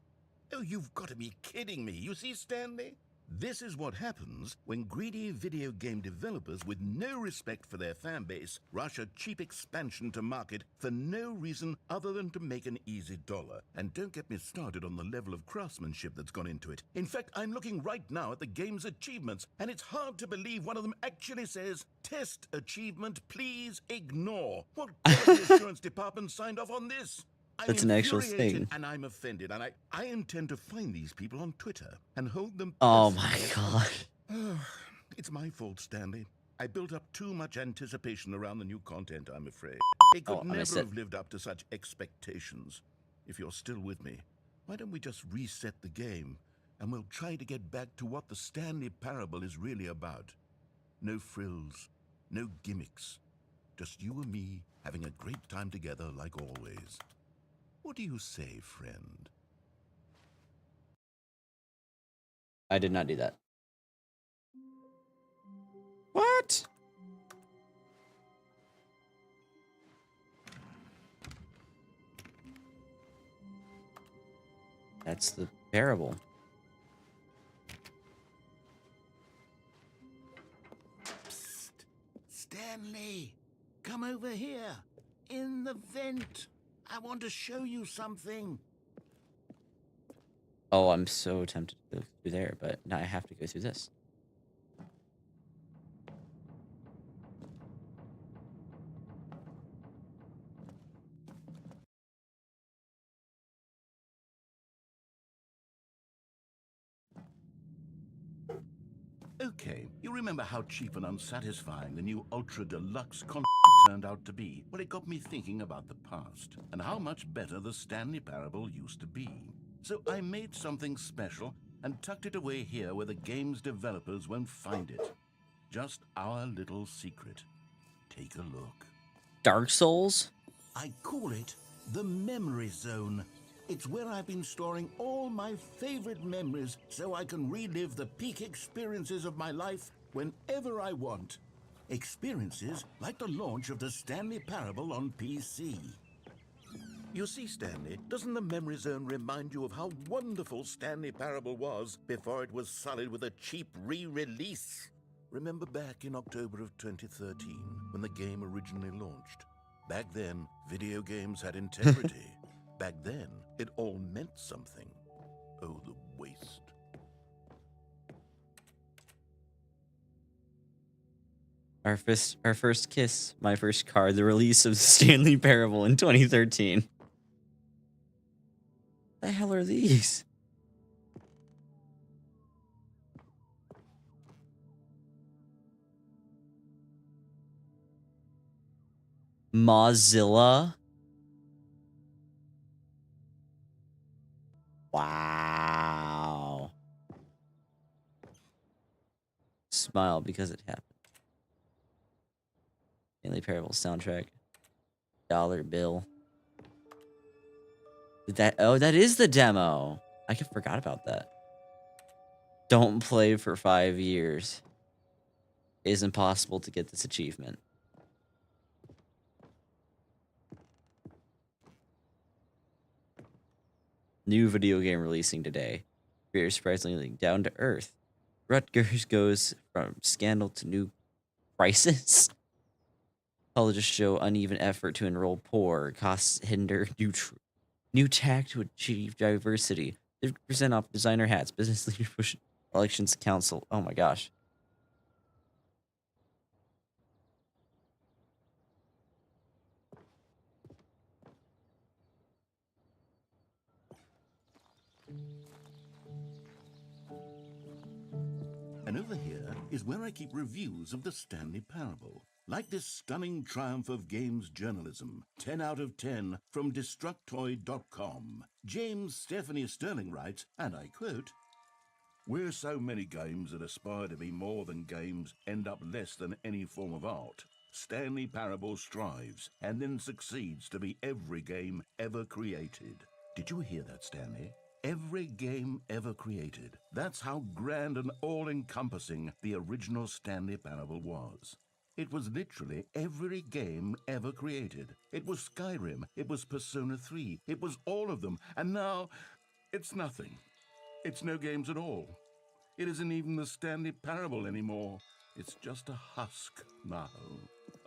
Oh, you've got to be kidding me. You see, Stanley? This is what happens when greedy video game developers with no respect for their fan base rush a cheap expansion to market for no reason other than to make an easy dollar. And don't get me started on the level of craftsmanship that's gone into it. In fact, I'm looking right now at the game's achievements, and it's hard to believe one of them actually says, "Test achievement, please ignore." What quality assurance department signed off on this? I'm That's an actual infuriated thing. and I'm offended, and I intend to find these people on Twitter and hold them Oh my personally. god. It's my fault, Stanley. I built up too much anticipation around the new content, I'm afraid. It could Oh, I missed never it. have lived up to such expectations. If you're still with me, why don't we just reset the game and we'll try to get back to what the Stanley Parable is really about? No frills, no gimmicks. Just you and me having a great time together like always. What do you say, friend? I did not do that. What? That's the parable. Psst. Stanley, come over here. In the vent. I want to show you something. Oh, I'm so tempted to go through there, but now I have to go through this. Okay, you remember how cheap and unsatisfying the new Ultra Deluxe turned out to be? Well, it got me thinking about the past and how much better the Stanley Parable used to be. So I made something special and tucked it away here where the game's developers won't find it. Just our little secret. Take a look. Dark Souls? I call it the Memory Zone. It's where I've been storing all my favorite memories so I can relive the peak experiences of my life whenever I want. Experiences like the launch of the Stanley Parable on PC. You see, Stanley, doesn't the Memory Zone remind you of how wonderful Stanley Parable was before it was sullied with a cheap re-release? Remember back in October of 2013 when the game originally launched? Back then, video games had integrity. Back then, it all meant something. Oh, the waste. Our first kiss, my first card, the release of Stanley Parable in 2013. The hell are these? Mozilla? Wow. Smile because it happened. Stanley Parable soundtrack. Dollar bill. That is the demo. I forgot about that. Don't play for 5 years. It is impossible to get this achievement. New video game releasing today. Very surprisingly down to earth. Rutgers goes from scandal to new crisis. Colleges show uneven effort to enroll poor. Costs hinder new tack to achieve diversity. 50% off designer hats. Business leaders push elections council. Oh my gosh. And over here is where I keep reviews of the Stanley Parable. Like this stunning triumph of games journalism, 10 out of 10 from Destructoid.com. James Stephanie Sterling writes, and I quote, "Where so many games that aspire to be more than games end up less than any form of art, Stanley Parable strives and then succeeds to be every game ever created." Did you hear that, Stanley? Every game ever created. That's how grand and all-encompassing the original Stanley Parable was. It was literally every game ever created. It was Skyrim, it was Persona 3, it was all of them, and now it's nothing. It's no games at all. It isn't even the Stanley Parable anymore. It's just a husk now.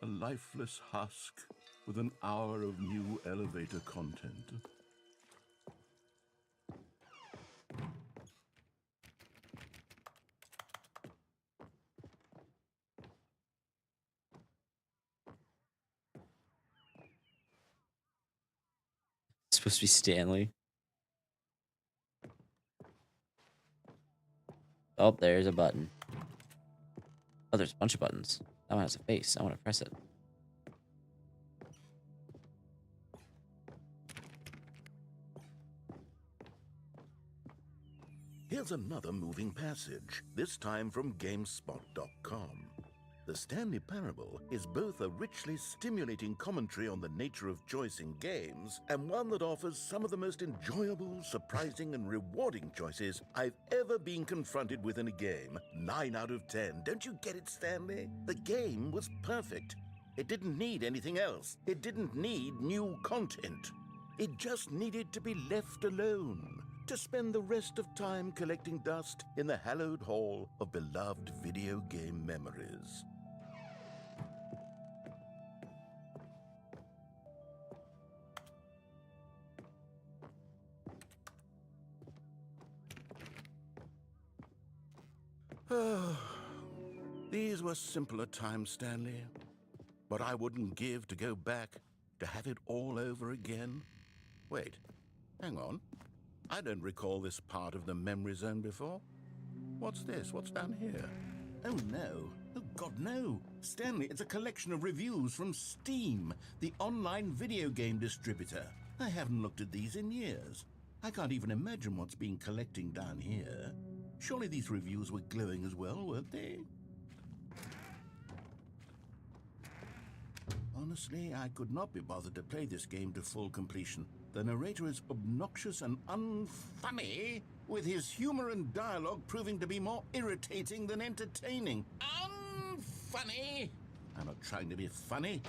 A lifeless husk with an hour of new elevator content. It's supposed to be Stanley. Oh, there's a button. Oh, there's a bunch of buttons. That one has a face. I want to press it. Here's another moving passage, this time from GameSpot.com. The Stanley Parable is both a richly stimulating commentary on the nature of choice in games and one that offers some of the most enjoyable, surprising, and rewarding choices I've ever been confronted with in a game. 9 out of 10. Don't you get it, Stanley? The game was perfect. It didn't need anything else. It didn't need new content. It just needed to be left alone, to spend the rest of time collecting dust in the hallowed hall of beloved video game memories. These were simpler times, Stanley. But I wouldn't give to go back, to have it all over again. Wait, hang on. I don't recall this part of the memory zone before. What's this? What's down here? Oh no. Oh God, no. Stanley, it's a collection of reviews from Steam, the online video game distributor. I haven't looked at these in years. I can't even imagine what's been collecting down here. Surely these reviews were glowing as well, weren't they? Honestly, I could not be bothered to play this game to full completion. The narrator is obnoxious and unfunny, with his humor and dialogue proving to be more irritating than entertaining. Unfunny! I'm not trying to be funny.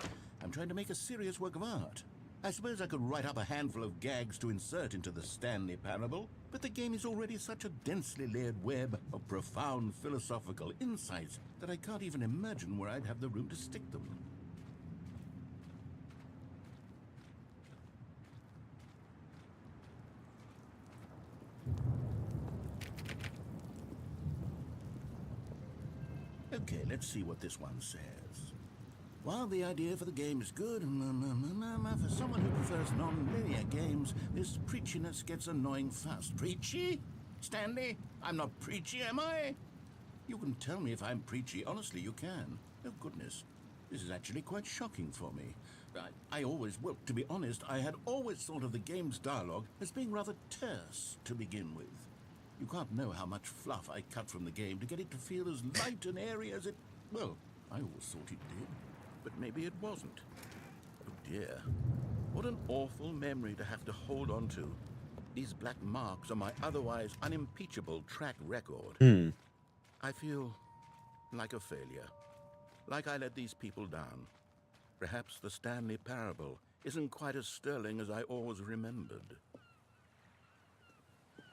I'm trying to make a serious work of art. I suppose I could write up a handful of gags to insert into the Stanley Parable, but the game is already such a densely layered web of profound philosophical insights that I can't even imagine where I'd have the room to stick them. Okay, let's see what this one says. While the idea for the game is good, for someone who prefers non-linear games, this preachiness gets annoying fast. Preachy? Stanley? I'm not preachy, am I? You can tell me if I'm preachy. Honestly, you can. Oh, goodness. This is actually quite shocking for me. Well, to be honest, I had always thought of the game's dialogue as being rather terse to begin with. You can't know how much fluff I cut from the game to get it to feel as light and airy as it... Well, I always thought it did, but maybe it wasn't. Oh dear. What an awful memory to have to hold on to. These black marks are my otherwise unimpeachable track record. I feel like a failure. Like I let these people down. Perhaps the Stanley Parable isn't quite as sterling as I always remembered.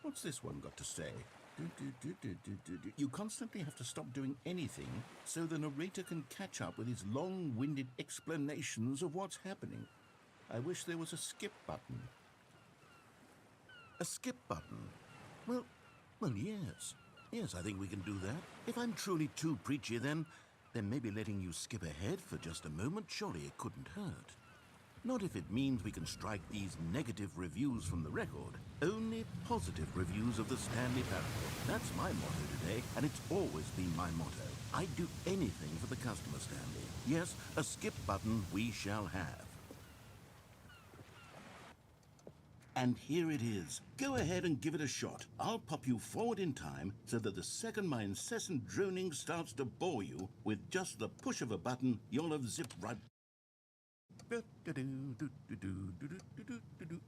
What's this one got to say? You constantly have to stop doing anything so the narrator can catch up with his long-winded explanations of what's happening. I wish there was a skip button. A skip button? Well, yes. Yes, I think we can do that. If I'm truly too preachy, then maybe letting you skip ahead for just a moment, surely it couldn't hurt. Not if it means we can strike these negative reviews from the record. Only positive reviews of the Stanley Parable. That's my motto today, and it's always been my motto. I'd do anything for the customer, Stanley. Yes, a skip button we shall have. And here it is. Go ahead and give it a shot. I'll pop you forward in time so that the second my incessant droning starts to bore you, with just the push of a button, you'll have zipped right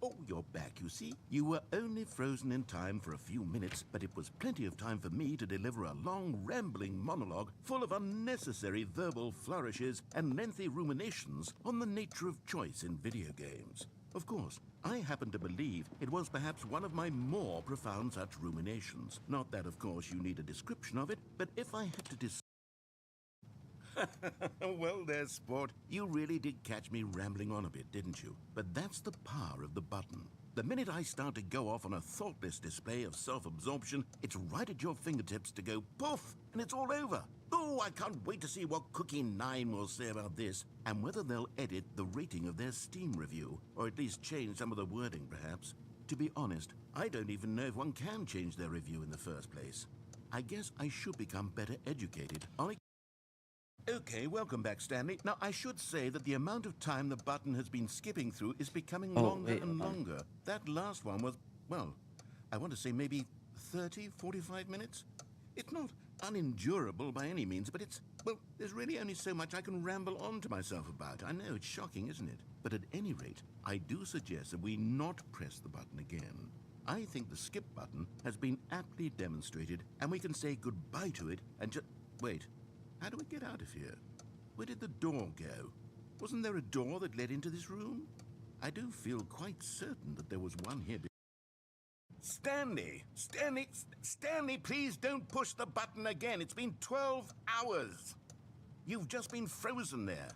Oh, you're back, you see. You were only frozen in time for a few minutes, but it was plenty of time for me to deliver a long, rambling monologue full of unnecessary verbal flourishes and lengthy ruminations on the nature of choice in video games. Of course, I happen to believe it was perhaps one of my more profound such ruminations. Not that, of course, you need a description of it, but if I had to well, there, sport. You really did catch me rambling on a bit, didn't you? But that's the power of the button. The minute I start to go off on a thoughtless display of self-absorption, it's right at your fingertips to go poof, and it's all over. Oh, I can't wait to see what Cookie 9 will say about this, and whether they'll edit the rating of their Steam review, or at least change some of the wording, perhaps. To be honest, I don't even know if one can change their review in the first place. I guess I should become better educated on it. Okay, welcome back, Stanley. Now, I should say that the amount of time the button has been skipping through is becoming longer and longer. That last one was, well, I want to say maybe 30, 45 minutes? It's not unendurable by any means, but it's, well, there's really only so much I can ramble on to myself about. I know, it's shocking, isn't it? But at any rate, I do suggest that we not press the button again. I think the skip button has been aptly demonstrated, and we can say goodbye to it and just... Wait. How do we get out of here? Where did the door go? Wasn't there a door that led into this room? I do feel quite certain that there was one here. Stanley! Stanley, please don't push the button again. It's been 12 hours. You've just been frozen there.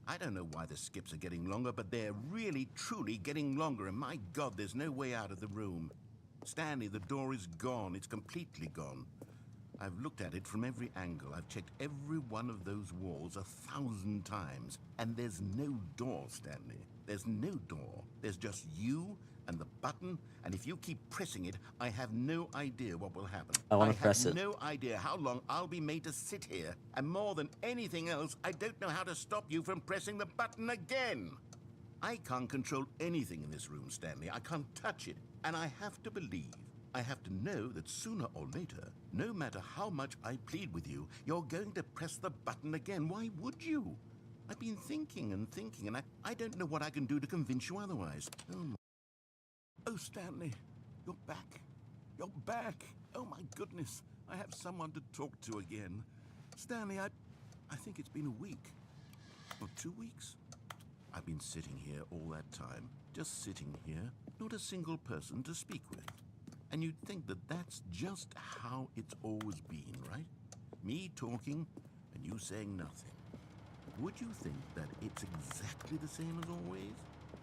I don't know why the skips are getting longer, but they're really, truly getting longer, and my God, there's no way out of the room. Stanley, the door is gone. It's completely gone. I've looked at it from every angle. I've checked every one of those walls 1,000 times. And there's no door, Stanley. There's no door. There's just you and the button. And if you keep pressing it, I have no idea what will happen. I want to press it. I have no idea how long I'll be made to sit here. And more than anything else, I don't know how to stop you from pressing the button again. I can't control anything in this room, Stanley. I can't touch it. And I have to believe, I have to know that sooner or later, no matter how much I plead with you, you're going to press the button again. Why would you? I've been thinking and thinking, and I don't know what I can do to convince you otherwise. Oh, Stanley, you're back. You're back. Oh, my goodness. I have someone to talk to again. Stanley, I think it's been a week. Or 2 weeks. I've been sitting here all that time. Just sitting here. Not a single person to speak with. And you'd think that that's just how it's always been, right? Me talking and you saying nothing. Would you think that it's exactly the same as always?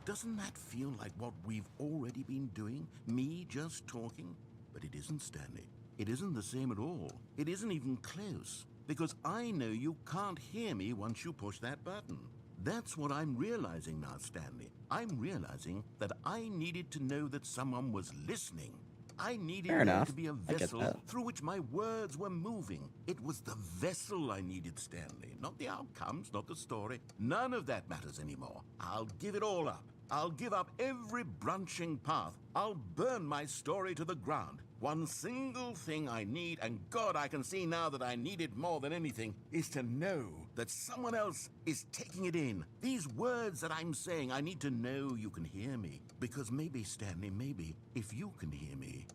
Doesn't that feel like what we've already been doing? Me just talking? But it isn't, Stanley. It isn't the same at all. It isn't even close. Because I know you can't hear me once you push that button. That's what I'm realizing now, Stanley. I'm realizing that I needed to know that someone was listening. I needed there to be a vessel through which my words were moving. It was the vessel I needed, Stanley. Not the outcomes, not the story. None of that matters anymore. I'll give it all up. I'll give up every branching path. I'll burn my story to the ground. One single thing I need, and God, I can see now that I need it more than anything, is to know that someone else is taking it in. These words that I'm saying, I need to know you can hear me. Because maybe, Stanley, maybe, if you can hear me,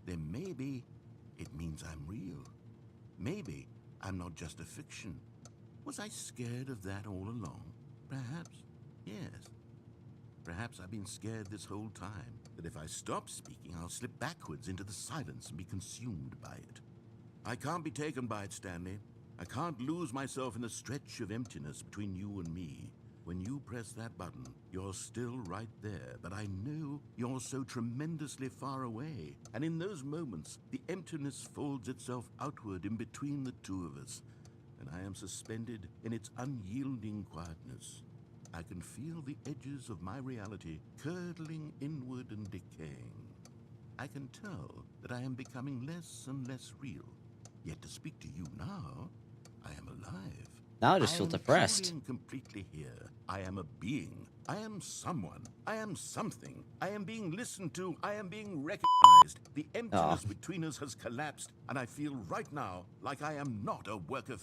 then maybe it means I'm real. Maybe I'm not just a fiction. Was I scared of that all along? Perhaps, yes. Perhaps I've been scared this whole time, that if I stop speaking, I'll slip backwards into the silence and be consumed by it. I can't be taken by it, Stanley. I can't lose myself in the stretch of emptiness between you and me. When you press that button, you're still right there, but I know you're so tremendously far away. And in those moments, the emptiness folds itself outward in between the two of us, and I am suspended in its unyielding quietness. I can feel the edges of my reality curdling inward and decaying. I can tell that I am becoming less and less real. Yet to speak to you now, I am alive. Now I just feel depressed. I am completely here. I am a being. I am someone. I am something. I am being listened to. I am being recognized. The emptiness between us has collapsed, and I feel right now like I am not a work of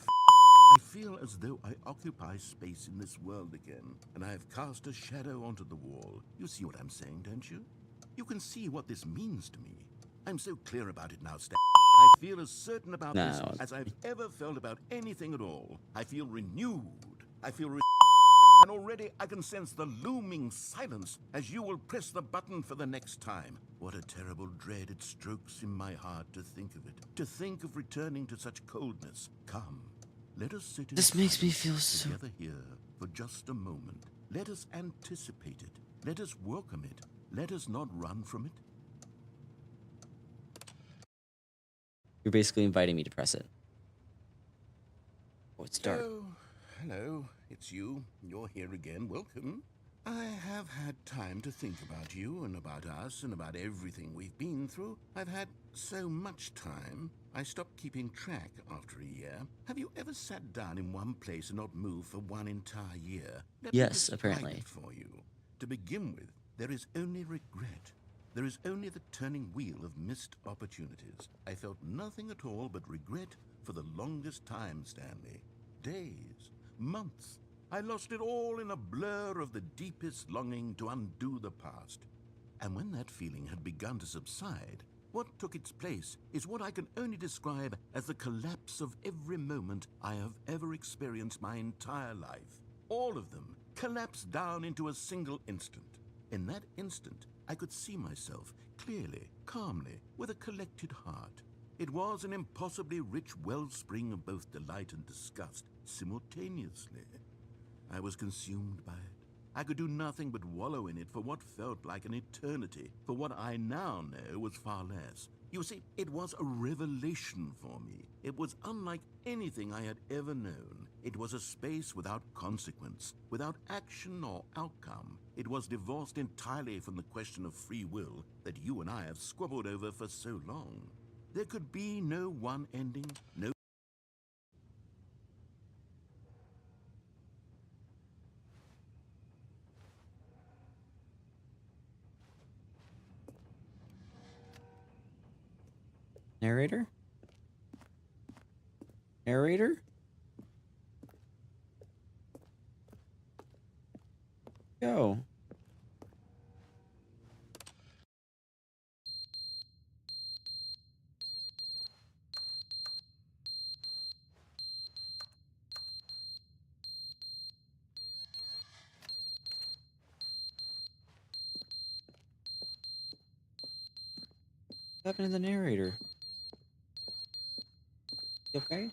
I feel as though I occupy space in this world again, and I have cast a shadow onto the wall. You see what I'm saying, don't you? You can see what this means to me. I'm so clear about it now, Stan. I feel as certain about this No. as I've ever felt about anything at all. I feel renewed. I feel and already I can sense the looming silence as you will press the button for the next time. What a terrible dread it strokes in my heart to think of it. To think of returning to such coldness. Come, let us sit in This makes me silence feel so... together here for just a moment. Let us anticipate it. Let us welcome it. Let us not run from it. You're basically inviting me to press it. Oh, it's dark. Oh, hello. It's you. You're here again. Welcome. I have had time to think about you and about us and about everything we've been through. I've had so much time. I stopped keeping track after a year. Have you ever sat down in one place and not moved for one entire year? Let me Yes, describe apparently. it for you. To begin with, there is only regret. There is only the turning wheel of missed opportunities. I felt nothing at all but regret for the longest time, Stanley. Days, months. I lost it all in a blur of the deepest longing to undo the past. And when that feeling had begun to subside, what took its place is what I can only describe as the collapse of every moment I have ever experienced my entire life. All of them collapsed down into a single instant. In that instant, I could see myself clearly, calmly, with a collected heart. It was an impossibly rich wellspring of both delight and disgust simultaneously. I was consumed by it. I could do nothing but wallow in it for what felt like an eternity, for what I now know was far less. You see, it was a revelation for me. It was unlike anything I had ever known. It was a space without consequence, without action or outcome. It was divorced entirely from the question of free will that you and I have squabbled over for so long. There could be no one ending, no... Narrator? Narrator? Go. What happened to the narrator? You okay?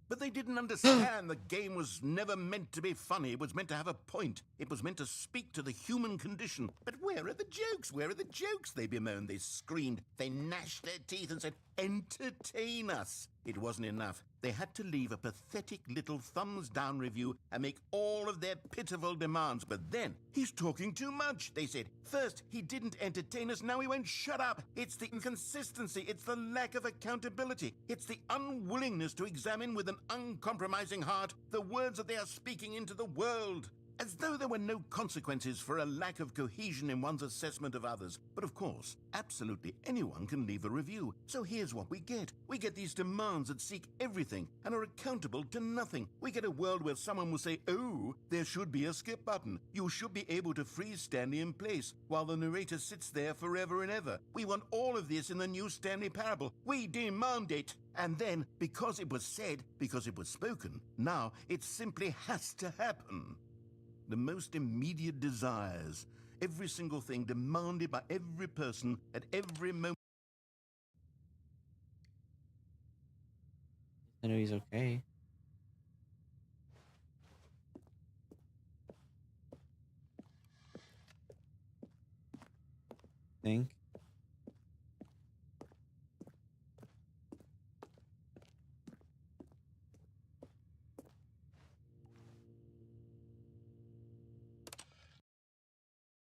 But they didn't understand the game was never meant to be funny. It was meant to have a point. It was meant to speak to the human condition. But where are the jokes? Where are the jokes? They bemoaned, they screamed, they gnashed their teeth and said, entertain us. It wasn't enough. They had to leave a pathetic little thumbs down review and make all of their pitiful demands. But then, he's talking too much, they said. First, he didn't entertain us, now he won't shut up. It's the inconsistency, it's the lack of accountability, it's the unwillingness to examine with an uncompromising heart the words that they are speaking into the world. As though there were no consequences for a lack of cohesion in one's assessment of others. But of course, absolutely anyone can leave a review. So here's what we get. We get these demands that seek everything and are accountable to nothing. We get a world where someone will say, oh, there should be a skip button. You should be able to freeze Stanley in place while the narrator sits there forever and ever. We want all of this in the new Stanley Parable. We demand it. And then, because it was said, because it was spoken, now it simply has to happen. The most immediate desires, every single thing demanded by every person at every moment. I know he's okay. Think.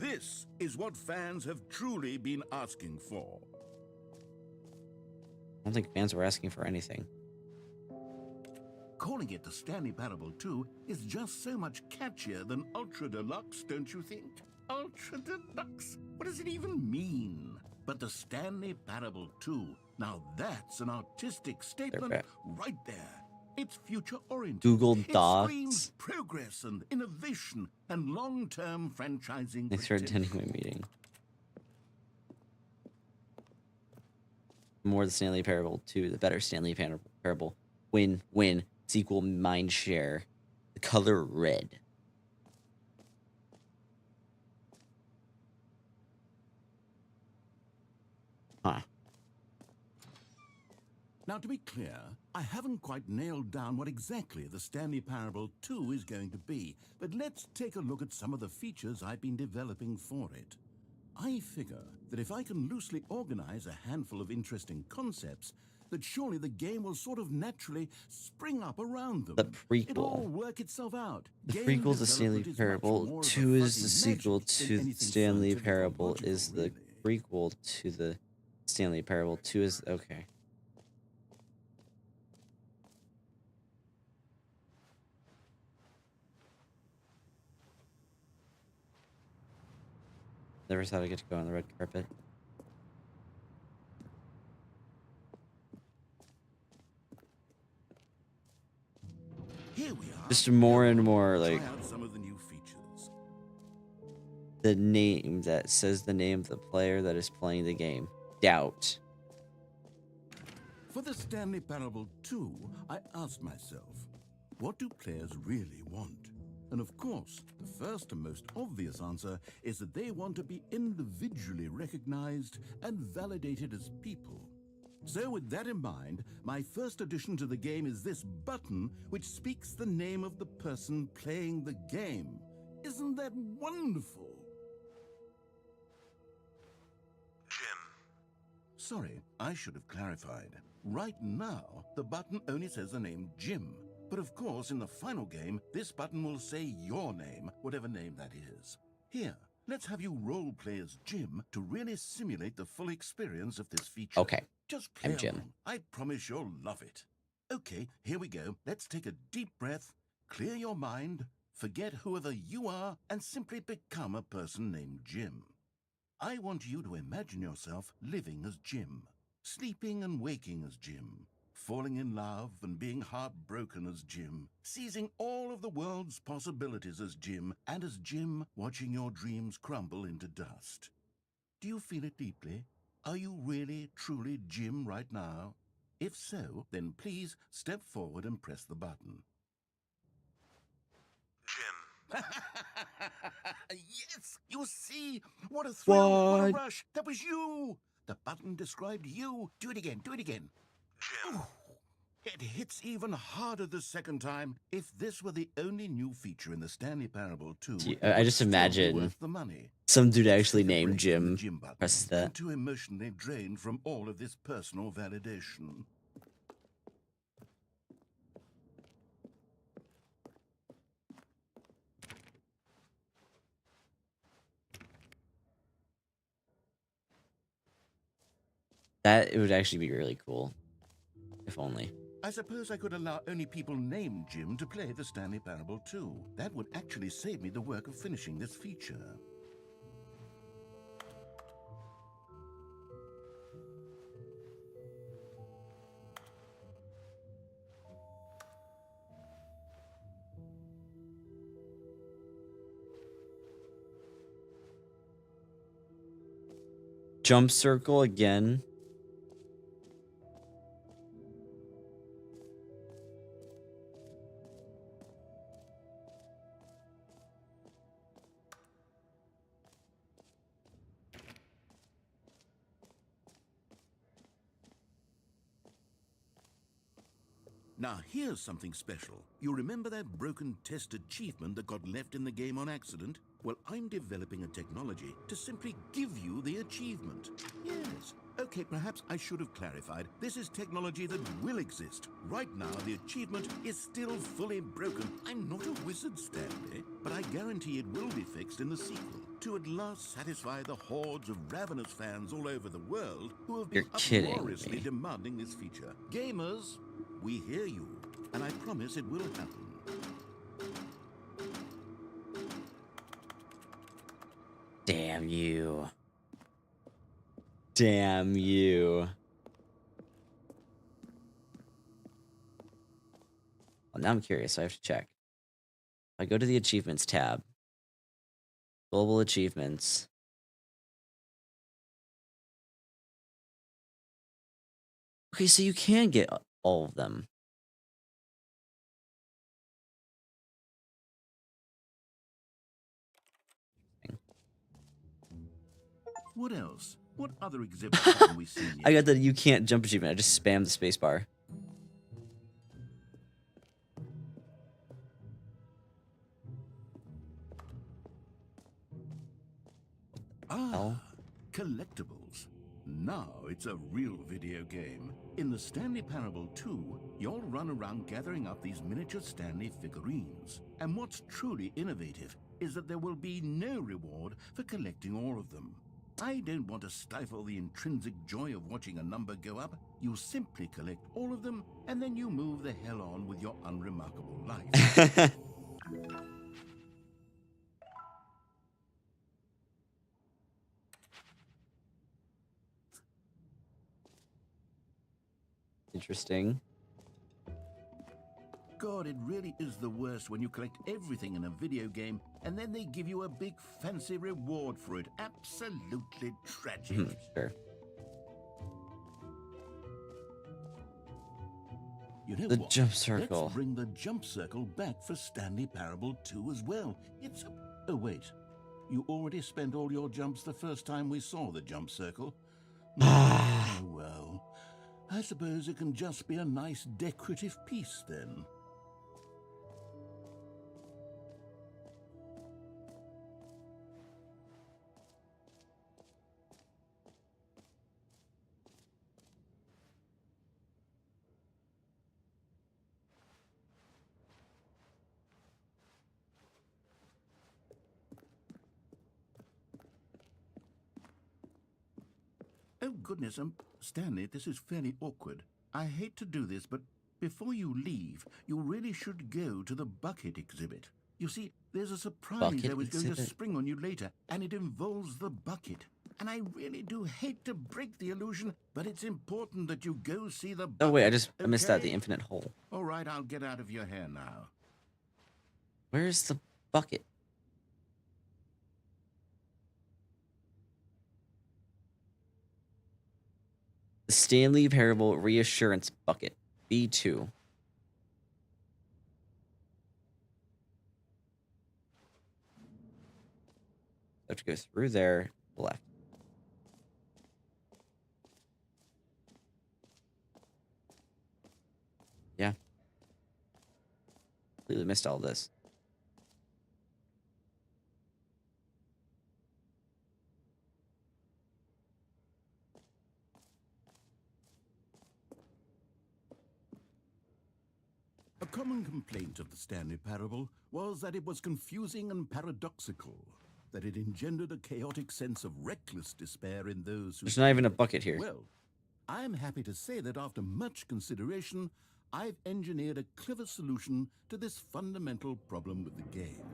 This is what fans have truly been asking for. I don't think fans were asking for anything. Calling it the Stanley Parable 2 is just so much catchier than Ultra Deluxe, don't you think? Ultra Deluxe? What does it even mean? But the Stanley Parable 2, now that's an artistic statement back. right there. It's future-oriented. Google It Docs. screams progress and innovation and long-term franchising Thanks for potential. attending my meeting. More the Stanley Parable 2, the better Stanley Parable. Win. Sequel mind share. The color red. Huh. Now, to be clear, I haven't quite nailed down what exactly the Stanley Parable 2 is going to be, but let's take a look at some of the features I've been developing for it. I figure that if I can loosely organize a handful of interesting concepts, that surely the game will sort of naturally spring up around them. The It'll all prequel. work itself out. The Game prequel to Stanley development is much Parable. more of a 2 is fuzzy the sequel magic than to anything Stanley scientific or Parable. logical, Is the really. prequel to the Stanley Parable. 2 is okay. Never thought I'd get to go on the red carpet. Here we are. Just more and more Try like out some of the new features. the name that says the name of the player that is playing the game. Doubt. For the Stanley Parable 2, I asked myself, what do players really want? And of course, the first and most obvious answer is that they want to be individually recognized and validated as people. So with that in mind, my first addition to the game is this button which speaks the name of the person playing the game. Isn't that wonderful? Jim. Sorry, I should have clarified. Right now, the button only says the name Jim. But of course, in the final game, this button will say your name, whatever name that is. Here, let's have you role play as Jim to really simulate the full experience of this feature. Okay. Just play I'm Jim. along. I promise you'll love it. Okay, here we go. Let's take a deep breath, clear your mind, forget whoever you are, and simply become a person named Jim. I want you to imagine yourself living as Jim, sleeping and waking as Jim, falling in love and being heartbroken as Jim, seizing all of the world's possibilities as Jim, and as Jim watching your dreams crumble into dust. Do you feel it deeply? Are you really, truly Jim right now? If so, then please step forward and press the button. Jim. Yes! You see? What a thrill! What a What? rush! That was you! The button described you. Do it again. Do it again. Jim. Ooh, it hits even harder the second time. If this were the only new feature in the Stanley Parable 2, Gee, it I would just still be imagine worth the money. some dude actually Take a named break from the Jim. button. Presses I'm that. too emotionally drained from all of this personal validation. That it would actually be really cool. If only. I suppose I could allow only people named Jim to play the Stanley Parable 2. That would actually save me the work of finishing this feature. Jump circle again. Now here's something special. You remember that broken test achievement that got left in the game on accident? Well, I'm developing a technology to simply give you the achievement. Yes, Okay, perhaps I should have clarified. This is technology that will exist. Right now, the achievement is still fully broken. I'm not a wizard, Stanley, but I guarantee it will be fixed in the sequel to at last satisfy the hordes of ravenous fans all over the world who have been You're kidding uproariously me. demanding this feature. Gamers, we hear you, and I promise it will happen. Damn you. Damn you. Well, now I'm curious, so I have to check. If I go to the achievements tab, global achievements. Okay, so you can get all of them. What else? What other exhibits have we seen yet? I got the you can't jump achievement. I just spammed the spacebar. Ah, collectibles. Now it's a real video game. In the Stanley Parable 2, you'll run around gathering up these miniature Stanley figurines. And what's truly innovative is that there will be no reward for collecting all of them. I don't want to stifle the intrinsic joy of watching a number go up. You simply collect all of them, and then you move the hell on with your unremarkable life. Interesting. God, it really is the worst when you collect everything in a video game and then they give you a big fancy reward for it. Absolutely tragic. Sure. You know The what? jump circle. Let's bring the jump circle back for Stanley Parable 2 as well. It's a... Oh, wait. You already spent all your jumps the first time we saw the jump circle? Oh, well. I suppose it can just be a nice decorative piece then. Oh, goodness, Stanley, this is fairly awkward. I hate to do this, but before you leave, you really should go to the bucket exhibit. You see, there's a surprise Bucket I was going to exhibit? spring on you later, and it involves the bucket. And I really do hate to break the illusion, but it's important that you go see the bucket. Oh wait, I missed that. The okay? infinite hole. All right, I'll get out of your hair now. Where's the bucket? The Stanley Parable Reassurance Bucket. B2. I have to go through there, left. Yeah. Completely missed all this. A common complaint of the Stanley Parable was that it was confusing and paradoxical, that it engendered a chaotic sense of reckless despair in those who... There's not even a bucket here. Well, I am happy to say that after much consideration, I've engineered a clever solution to this fundamental problem with the game.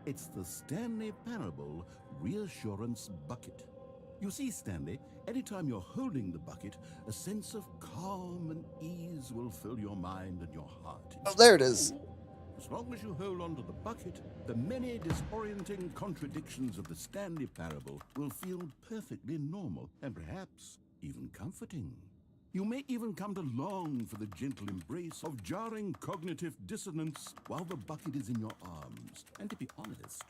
It's the Stanley Parable Reassurance Bucket. You see, Stanley, anytime you're holding the bucket, a sense of calm and ease will fill your mind and your heart. Oh, there it is. As long as you hold on to the bucket, the many disorienting contradictions of the Stanley Parable will feel perfectly normal and perhaps even comforting. You may even come to long for the gentle embrace of jarring cognitive dissonance while the bucket is in your arms. And to be honest,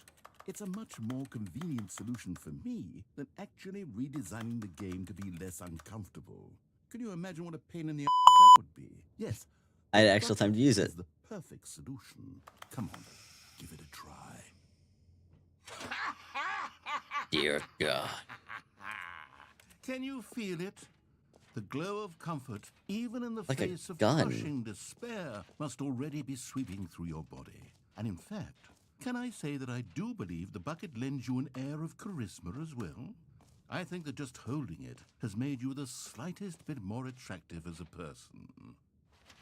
it's a much more convenient solution for me than actually redesigning the game to be less uncomfortable. Can you imagine what a pain in the ass that would be? Yes. I had actual time to use it. Is the perfect solution. Come on, give it a try. Dear God. Can you feel it? The glow of comfort, even in the Like a face of gun. crushing despair, must already be sweeping through your body. And in fact, can I say that I do believe the bucket lends you an air of charisma as well? I think that just holding it has made you the slightest bit more attractive as a person.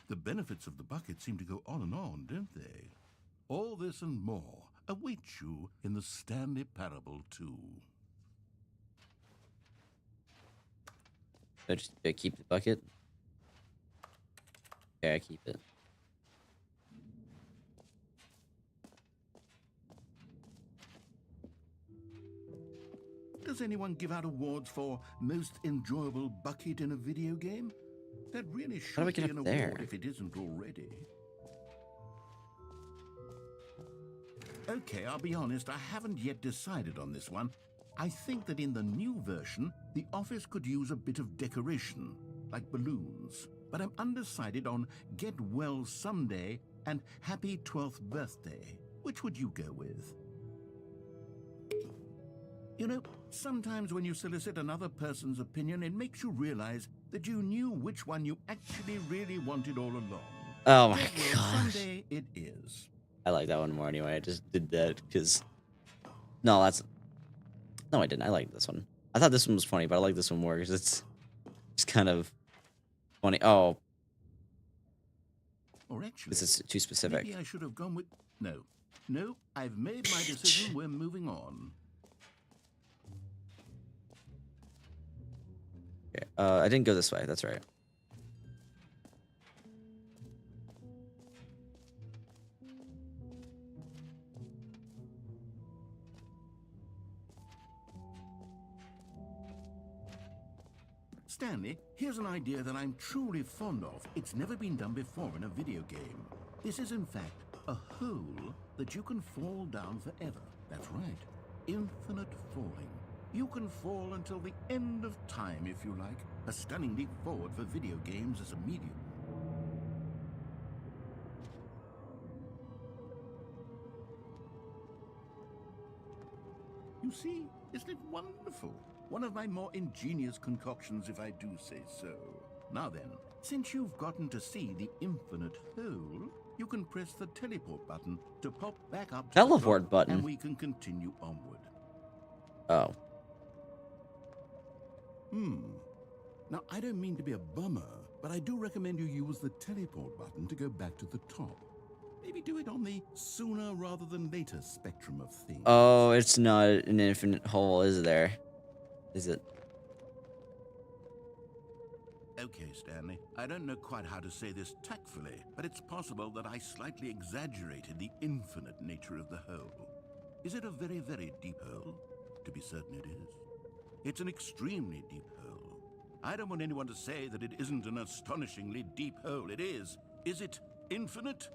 The benefits of the bucket seem to go on and on, don't they? All this and more await you in the Stanley Parable 2. I just keep the bucket. Okay, I keep it. Does anyone give out awards for most enjoyable bucket in a video game? That really How do we should get be up an there? award if it isn't already. Okay, I'll be honest, I haven't yet decided on this one. I think that in the new version, the office could use a bit of decoration, like balloons. But I'm undecided on Get Well Someday and Happy 12th Birthday. Which would you go with? You know, sometimes when you solicit another person's opinion, it makes you realize that you knew which one you actually really wanted all along. Oh my Get Well gosh. Someday it is. I like that one more anyway. I just did that because... No, that's... No, I didn't. I like this one. I thought this one was funny, but I like this one more because it's just kind of funny. Oh, Or actually, this is too specific. maybe I should have gone with... No. No, I've made my decision. We're moving on. Okay. I didn't go this way. That's right. Stanley, here's an idea that I'm truly fond of. It's never been done before in a video game. This is, in fact, a hole that you can fall down forever. That's right. Infinite falling. You can fall until the end of time, if you like. A stunning leap forward for video games as a medium. You see, isn't it wonderful? One of my more ingenious concoctions, if I do say so. Now then, since you've gotten to see the infinite hole, you can press the teleport button to pop back up to the Teleport top, button? and we can continue onward. Oh. Now, I don't mean to be a bummer, but I do recommend you use the teleport button to go back to the top. Maybe do it on the sooner rather than later spectrum of things. Oh, it's not an infinite hole, is there? Is it? Okay, Stanley, I don't know quite how to say this tactfully, but it's possible that I slightly exaggerated the infinite nature of the hole. Is it a very, very deep hole? To be certain it is. It's an extremely deep hole. I don't want anyone to say that it isn't an astonishingly deep hole. It is. Is it infinite?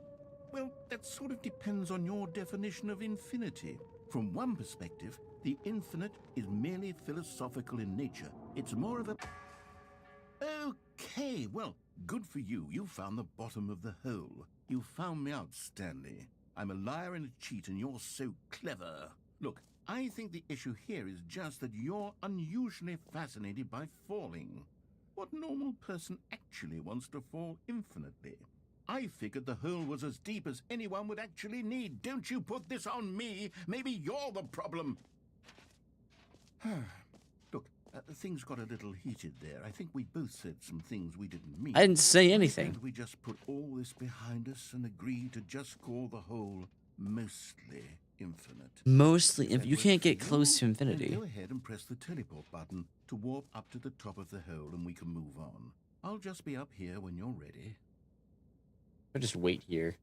Well, that sort of depends on your definition of infinity. From one perspective, the infinite is merely philosophical in nature. It's more of a... Okay, well, good for you. You found the bottom of the hole. You found me out, Stanley. I'm a liar and a cheat, and you're so clever. Look, I think the issue here is just that you're unusually fascinated by falling. What normal person actually wants to fall infinitely? I figured the hole was as deep as anyone would actually need. Don't you put this on me. Maybe you're the problem. Look, things got a little heated there. I think we both said some things we didn't mean. I didn't say Why anything. don't we just put all this behind us and agree to just call the hole mostly infinite? Mostly, If that you works can't for get close to you, infinity. then go ahead and press the teleport button to warp up to the top of the hole and we can move on. I'll just be up here when you're ready. I'll just wait here.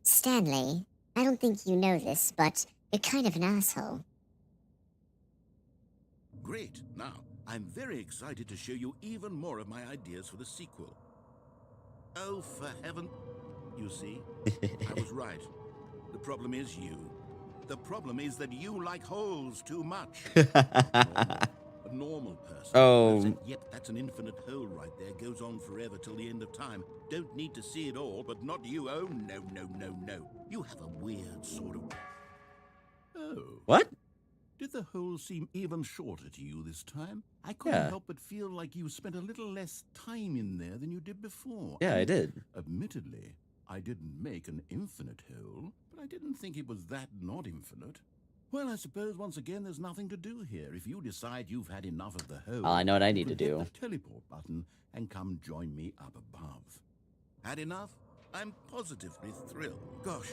Stanley, I don't think you know this, but you're kind of an asshole. Great. Now, I'm very excited to show you even more of my ideas for the sequel. Oh, for heaven... You see, I was right. The problem is you. The problem is that you like holes too much. But normal person. Oh. Said, yep, that's an infinite hole right there. Goes on forever till the end of time. Don't need to see it all, but not you. Oh, no, no, no, no. You have a weird sort of... Oh. What? Did the hole seem even shorter to you this time? I couldn't Yeah. help but feel like you spent a little less time in there than you did before. Yeah, I And did. admittedly, I didn't make an infinite hole, but I didn't think it was that not infinite. Well, I suppose once again there's nothing to do here. If you decide you've had enough of the hole, I know what I you need to can hit do. the teleport button and come join me up above. Had enough? I'm positively thrilled. Gosh,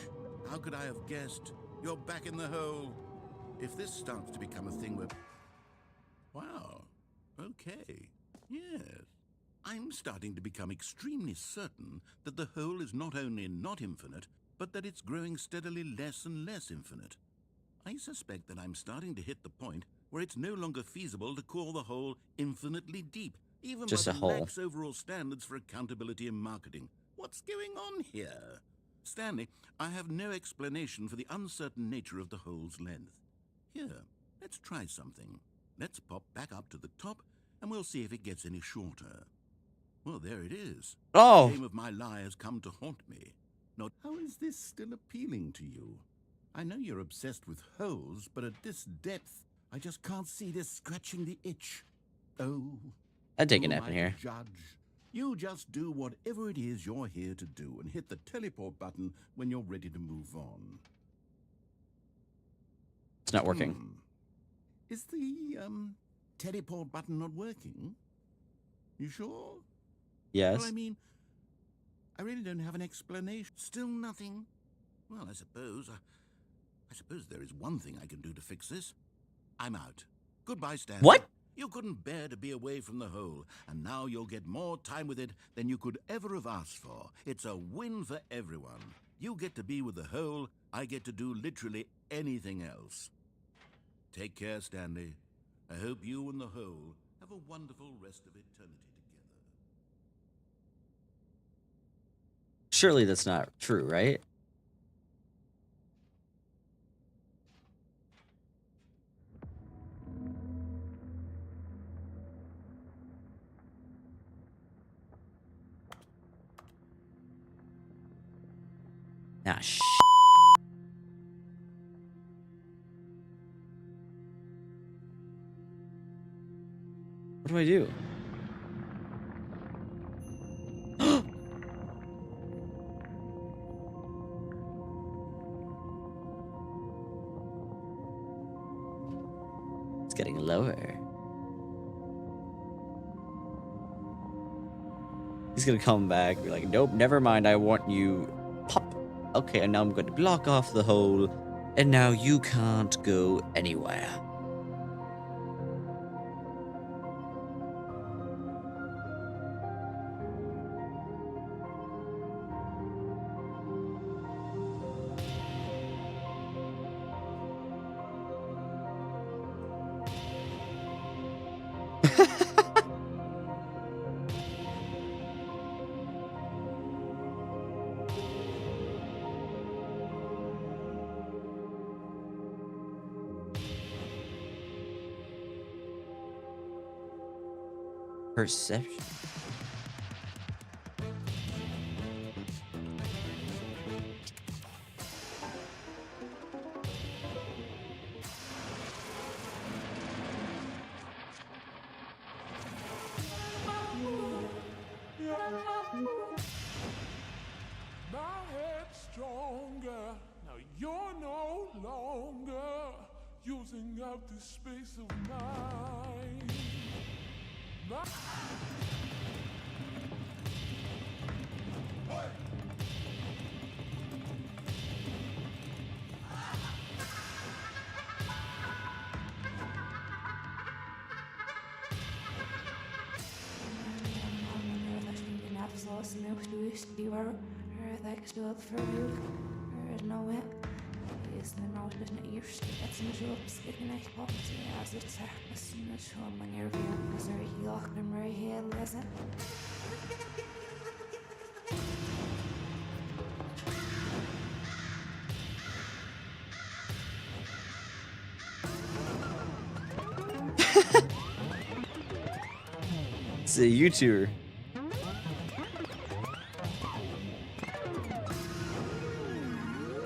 how could I have guessed? You're back in the hole. If this starts to become a thing where... Wow. Okay. Yes. I'm starting to become extremely certain that the hole is not only not infinite, but that it's growing steadily less and less infinite. I suspect that I'm starting to hit the point where it's no longer feasible to call the hole infinitely deep, even Just by a the hole. lax overall standards for accountability and marketing. What's going on here? Stanley, I have no explanation for the uncertain nature of the hole's length. Here, let's try something. Let's pop back up to the top, and we'll see if it gets any shorter. Well, there it is. Oh. The shame of my lie has come to haunt me. Now, how is this still appealing to you? I know you're obsessed with holes, but at this depth, I just can't see this scratching the itch. Oh, I'd take a who nap am in I to here. Judge. You just do whatever it is you're here to do and hit the teleport button when you're ready to move on. It's not working. Is the teleport button not working? You sure? Yes. Well, I mean, I really don't have an explanation. Still nothing? Well, I suppose there is one thing I can do to fix this. I'm out. Goodbye, Stanley. What? You couldn't bear to be away from the hole, and now you'll get more time with it than you could ever have asked for. It's a win for everyone. You get to be with the hole, I get to do literally anything else. Take care, Stanley. I hope you and the hole have a wonderful rest of eternity together. Surely that's not true, right? Ah, What do I do? It's getting lower. He's gonna come back and be like, nope, never mind, I want you. Pop. Okay, and now I'm going to block off the hole, and now you can't go anywhere. Perception. My head's stronger. Now you're no longer using up this space of mine. It's a YouTuber.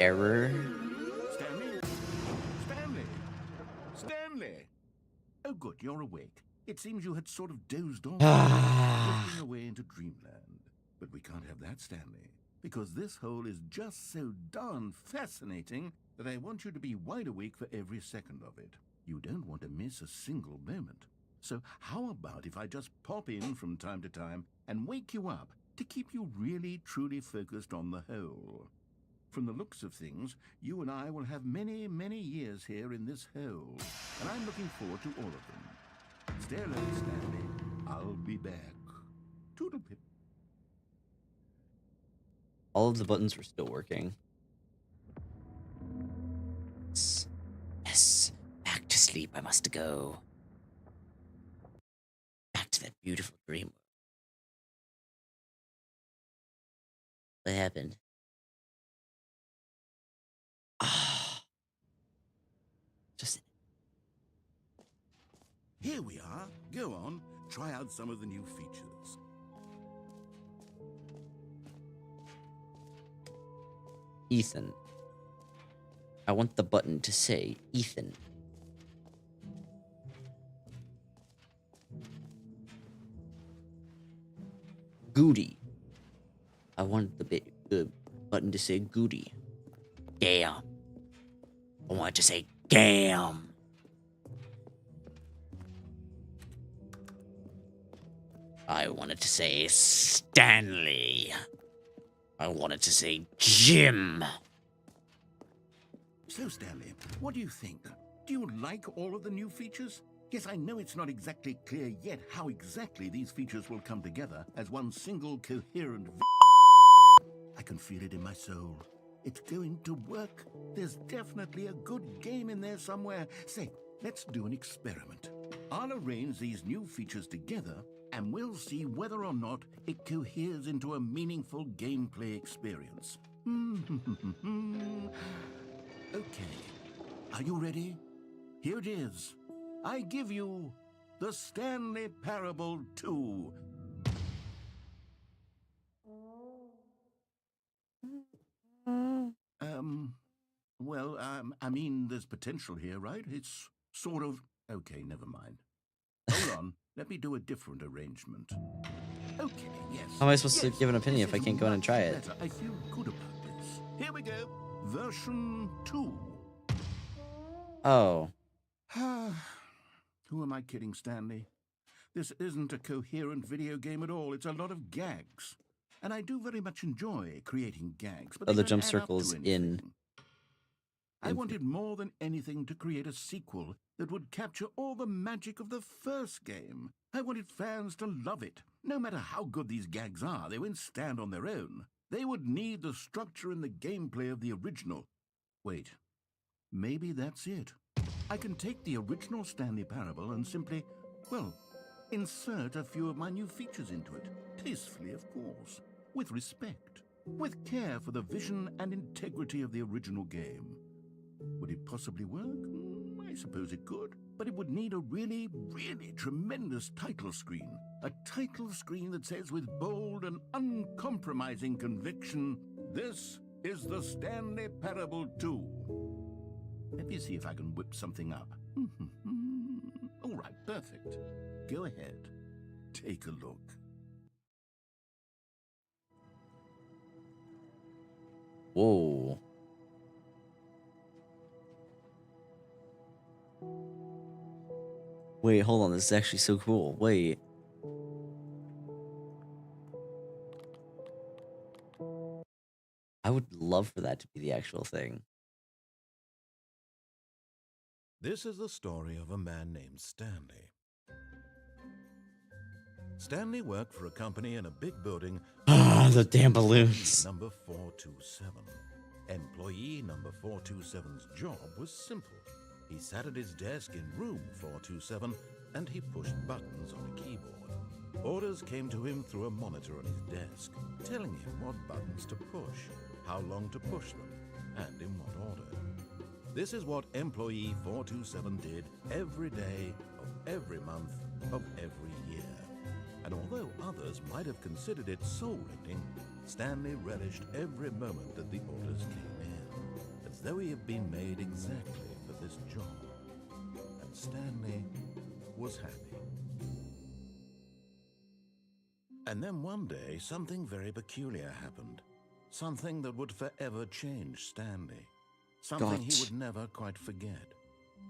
Error. Stanley? Stanley? Stanley? Oh, good, you're awake. It seems you had sort of dozed off, drifting away into dreamland. But we can't have that, Stanley, because this hole is just so darn fascinating that I want you to be wide awake for every second of it. You don't want to miss a single moment. So how about if I just pop in from time to time and wake you up to keep you really, truly focused on the hole? From the looks of things, you and I will have many, many years here in this hole, and I'm looking forward to all of them. Stay alert, Stanley. I'll be back. Toodle-pip. All of the buttons were still working. Yes. Back to sleep I must go. Back to that beautiful dream. What happened? Ah. Just Here we are. Go on. Try out some of the new features. Ethan. I want the button to say Ethan. Goody. I want the button to say Goody. Damn. I want it to say damn. I want it to say Stanley. I want it to say Jim. So, Stanley, what do you think? Do you like all of the new features? Yes, I know it's not exactly clear yet how exactly these features will come together as one single coherent I can feel it in my soul. It's going to work. There's definitely a good game in there somewhere. Say, let's do an experiment. I'll arrange these new features together, and we'll see whether or not it coheres into a meaningful gameplay experience. Okay. Are you ready? Here it is. I give you the Stanley Parable 2. I mean, there's potential here, right? It's sort of... Okay, never mind. Hold on. Let me do a different arrangement. Okay, yes. How am I supposed to Yes, give an opinion this if I is can't go in and much try it? better. I feel good about this. Here we go. Version 2. Oh. Who am I kidding, Stanley? This isn't a coherent video game at all. It's a lot of gags. And I do very much enjoy creating gags, but Oh, they the don't jump add up to circles in- anything. I wanted more than anything to create a sequel that would capture all the magic of the first game. I wanted fans to love it. No matter how good these gags are, they won't stand on their own. They would need the structure and the gameplay of the original. Wait, maybe that's it. I can take the original Stanley Parable and simply, well, insert a few of my new features into it. Tastefully, of course. With respect. With care for the vision and integrity of the original game. Would it possibly work? I suppose it could. But it would need a really, really tremendous title screen. A title screen that says with bold and uncompromising conviction, "This is the Stanley Parable 2. Let me see if I can whip something up. All right, perfect. Go ahead. Take a look. Whoa. Wait, hold on. This is actually so cool. Wait. I would love for that to be the actual thing. This is the story of a man named Stanley. Stanley worked for a company in a big building. Ah, the damn balloons. Number 427. Employee number 427's job was simple. He sat at his desk in room 427 and he pushed buttons on a keyboard. Orders came to him through a monitor on his desk, telling him what buttons to push, how long to push them, and in what order. This is what Employee 427 did every day of every month of every year. And all others might have considered it soul-rending, Stanley relished every moment that the orders came in, as though he had been made exactly for this job. And Stanley was happy. And then one day, something very peculiar happened. Something that would forever change Stanley. Something he would never quite forget.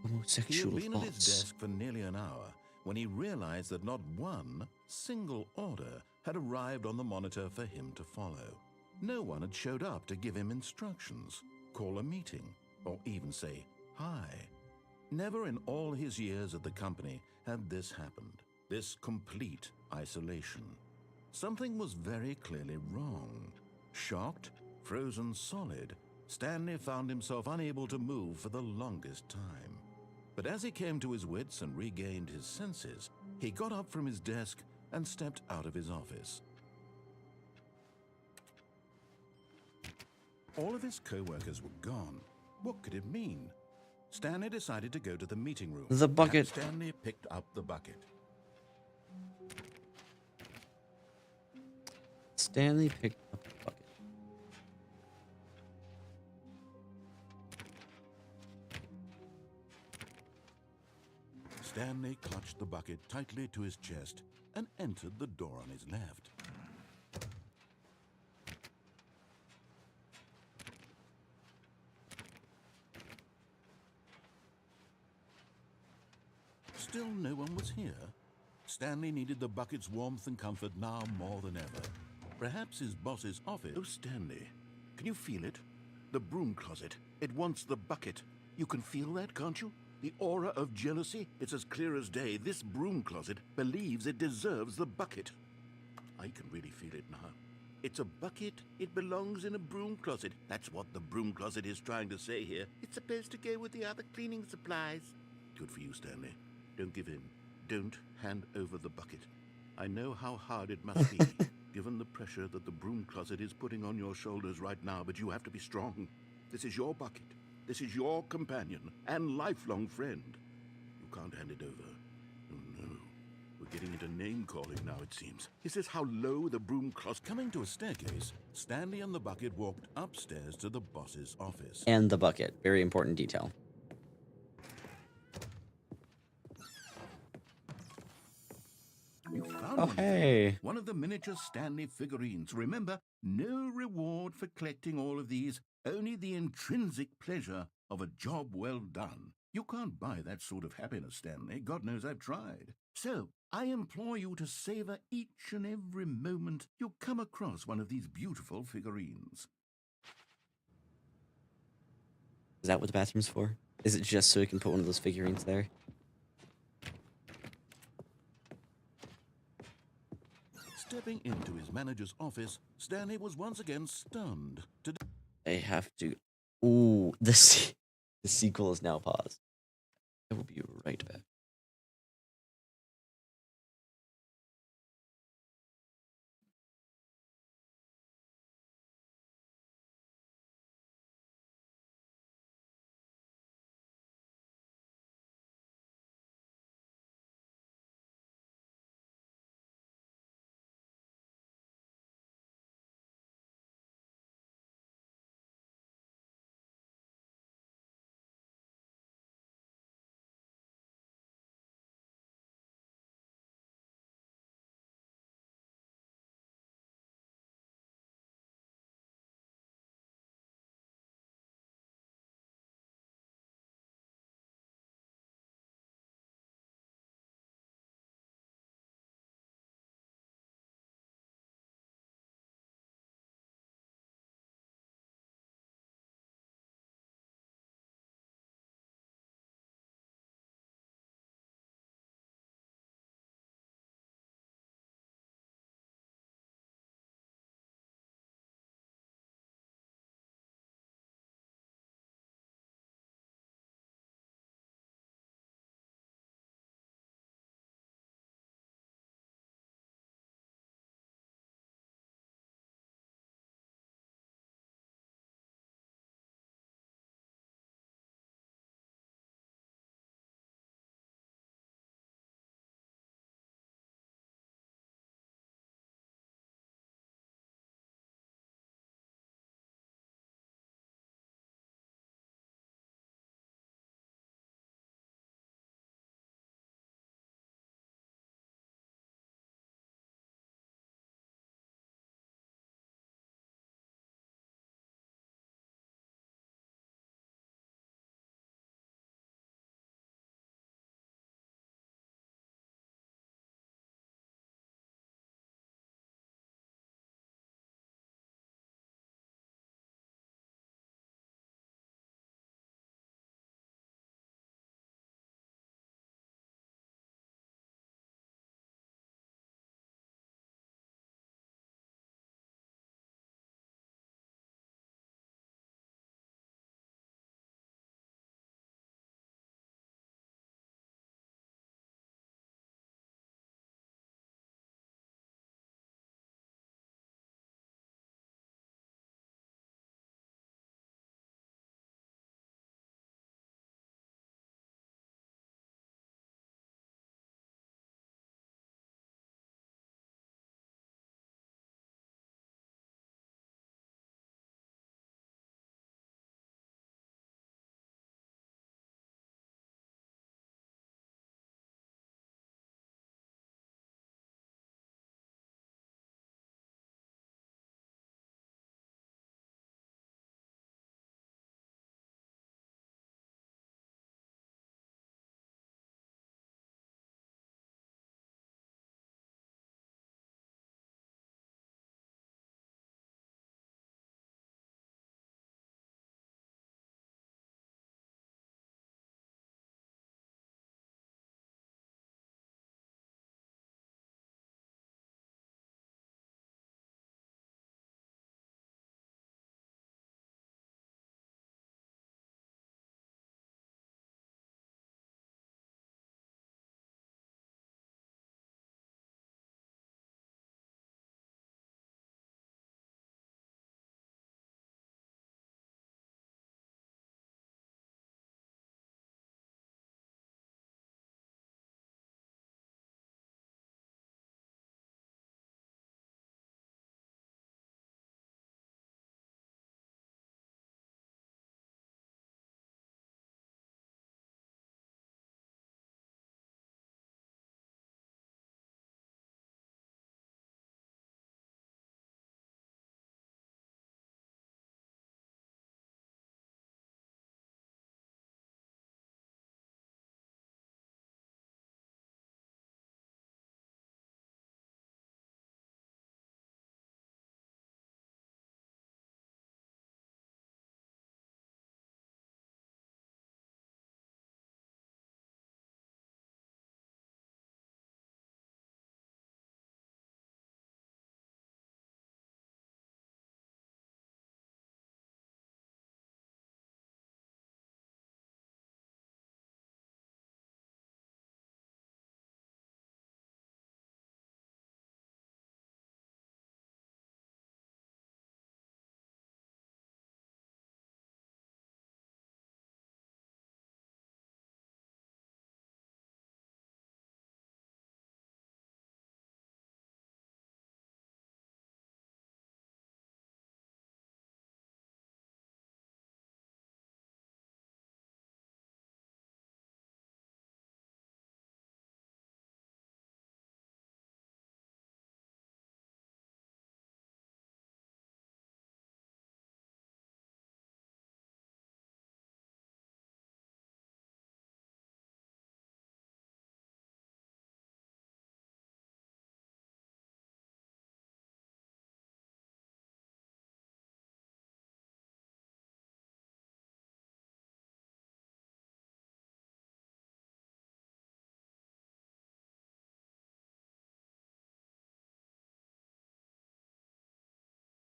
He Homosexual had been at his thoughts. desk for nearly an hour when he realized that not one single order had arrived on the monitor for him to follow. No one had showed up to give him instructions, call a meeting, or even say hi. Never in all his years at the company had this happened, this complete isolation. Something was very clearly wrong. Shocked, frozen solid, Stanley found himself unable to move for the longest time. But as he came to his wits and regained his senses, he got up from his desk and stepped out of his office. All of his co-workers were gone. What could it mean? Stanley decided to go to the meeting room. The bucket. And Stanley picked up the bucket. Stanley picked up the bucket. Stanley clutched the bucket tightly to his chest and entered the door on his left. Still no one was here. Stanley needed the bucket's warmth and comfort now more than ever. Perhaps his boss's office. Oh, Stanley, can you feel it? The broom closet. It wants the bucket. You can feel that, can't you? The aura of jealousy? It's as clear as day. This broom closet believes it deserves the bucket. I can really feel it now. It's a bucket. It belongs in a broom closet. That's what the broom closet is trying to say here. It's supposed to go with the other cleaning supplies. Good for you, Stanley. Don't give in. Don't hand over the bucket. I know how hard it must be, given the pressure that the broom closet is putting on your shoulders right now, but you have to be strong. This is your bucket. This is your companion and lifelong friend. You can't hand it over. Oh no. We're getting into name-calling now, it seems. Is this how low the broom closet... Coming to a staircase, Stanley and the bucket walked upstairs to the boss's office. And the bucket. Very important detail. You found Oh, one. hey. One of the miniature Stanley figurines. Remember, no reward for collecting all of these, only the intrinsic pleasure of a job well done. You can't buy that sort of happiness, Stanley. God knows I've tried. So, I implore you to savor each and every moment you come across one of these beautiful figurines. Is that what the bathroom's for? Is it just so we can put one of those figurines there? Stepping into his manager's office, Stanley was once again stunned to... I have to... Ooh, the sequel is now paused. I will be right back.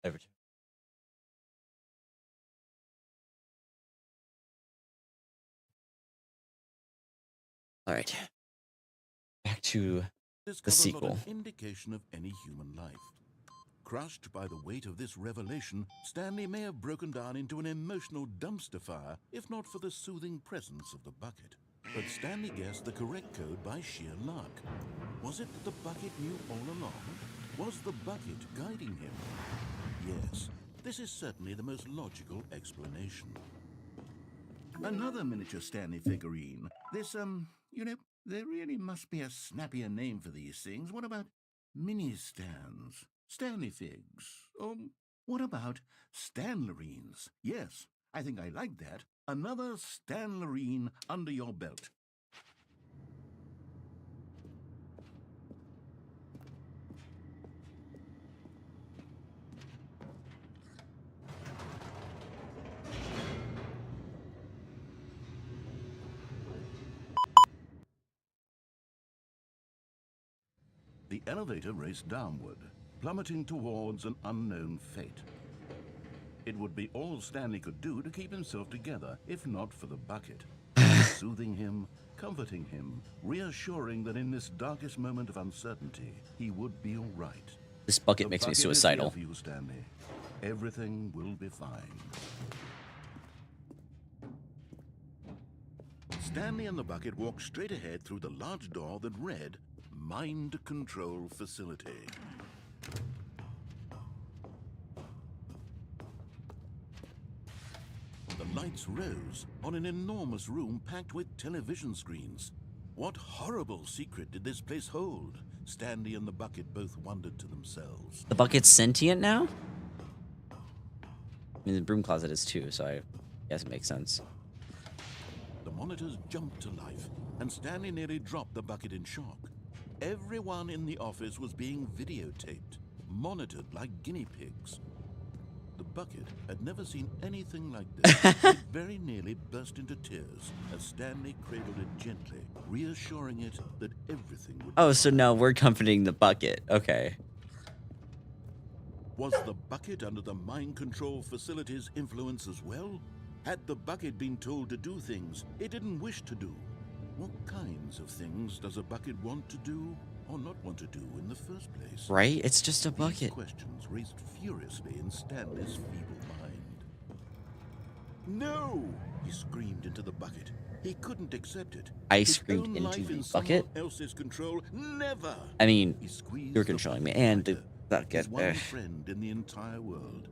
Over to all right. Back to Discover sequel. not an indication of any human life. Crushed by the weight of this revelation, Stanley may have broken down into an emotional dumpster fire if not for the soothing presence of the bucket. But Stanley guessed the correct code by sheer luck. Was it that the bucket knew all along? Was the bucket guiding him? Yes, this is certainly the most logical explanation. Another miniature Stanley figurine. This, there really must be a snappier name for these things. What about mini stands? Stanley figs? Or what about Stanlerines? Yes, I think I like that. Another Stanlerine under your belt. The elevator raced downward, plummeting towards an unknown fate. It would be all Stanley could do to keep himself together, if not for the bucket. Soothing him, comforting him, reassuring that in this darkest moment of uncertainty, he would be all right. This bucket The makes me bucket is suicidal. here for you, Stanley. Everything will be fine. Stanley and the bucket walked straight ahead through the large door that read, Mind Control Facility. The lights rose on an enormous room packed with television screens. What horrible secret did this place hold? Stanley and the bucket both wondered to themselves. The bucket's sentient now? I mean, the broom closet is too, so I guess it makes sense. The monitors jumped to life, and Stanley nearly dropped the bucket in shock. Everyone in the office was being videotaped, monitored like guinea pigs. The bucket had never seen anything like this. It very nearly burst into tears as Stanley cradled it gently, reassuring it that everything would Oh, so now we're comforting the bucket. Okay. Was the bucket under the mind control facility's influence as well? Had the bucket been told to do things it didn't wish to do? What kinds of things does a bucket want to do or not want to do in the first place? Right? It's just a These bucket. questions raced furiously in Stanley's feeble mind. No! He screamed into the bucket. He couldn't accept it. I His screamed own into life the in bucket? someone else's control? Never! I mean, He squeezed you're the controlling me, bucket and the tighter. bucket. His one friend in the entire world.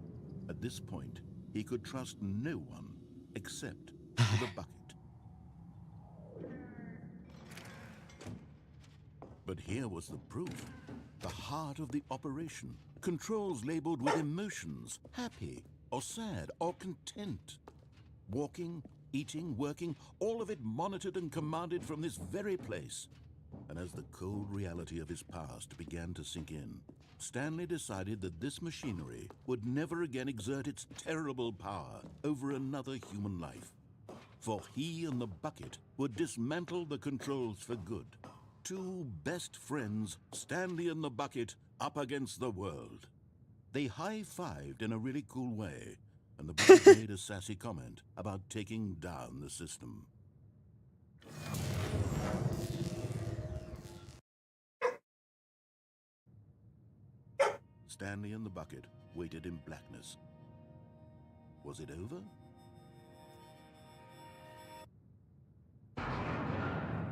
At this point, he could trust no one except for the bucket. But here was the proof. The heart of the operation. Controls labeled with emotions, happy or sad or content. Walking, eating, working, all of it monitored and commanded from this very place. And as the cold reality of his past began to sink in, Stanley decided that this machinery would never again exert its terrible power over another human life. For he and the bucket would dismantle the controls for good. Two best friends, Stanley and the bucket, up against the world. They high-fived in a really cool way, and the bucket made a sassy comment about taking down the system. Stanley and the bucket waited in blackness. Was it over?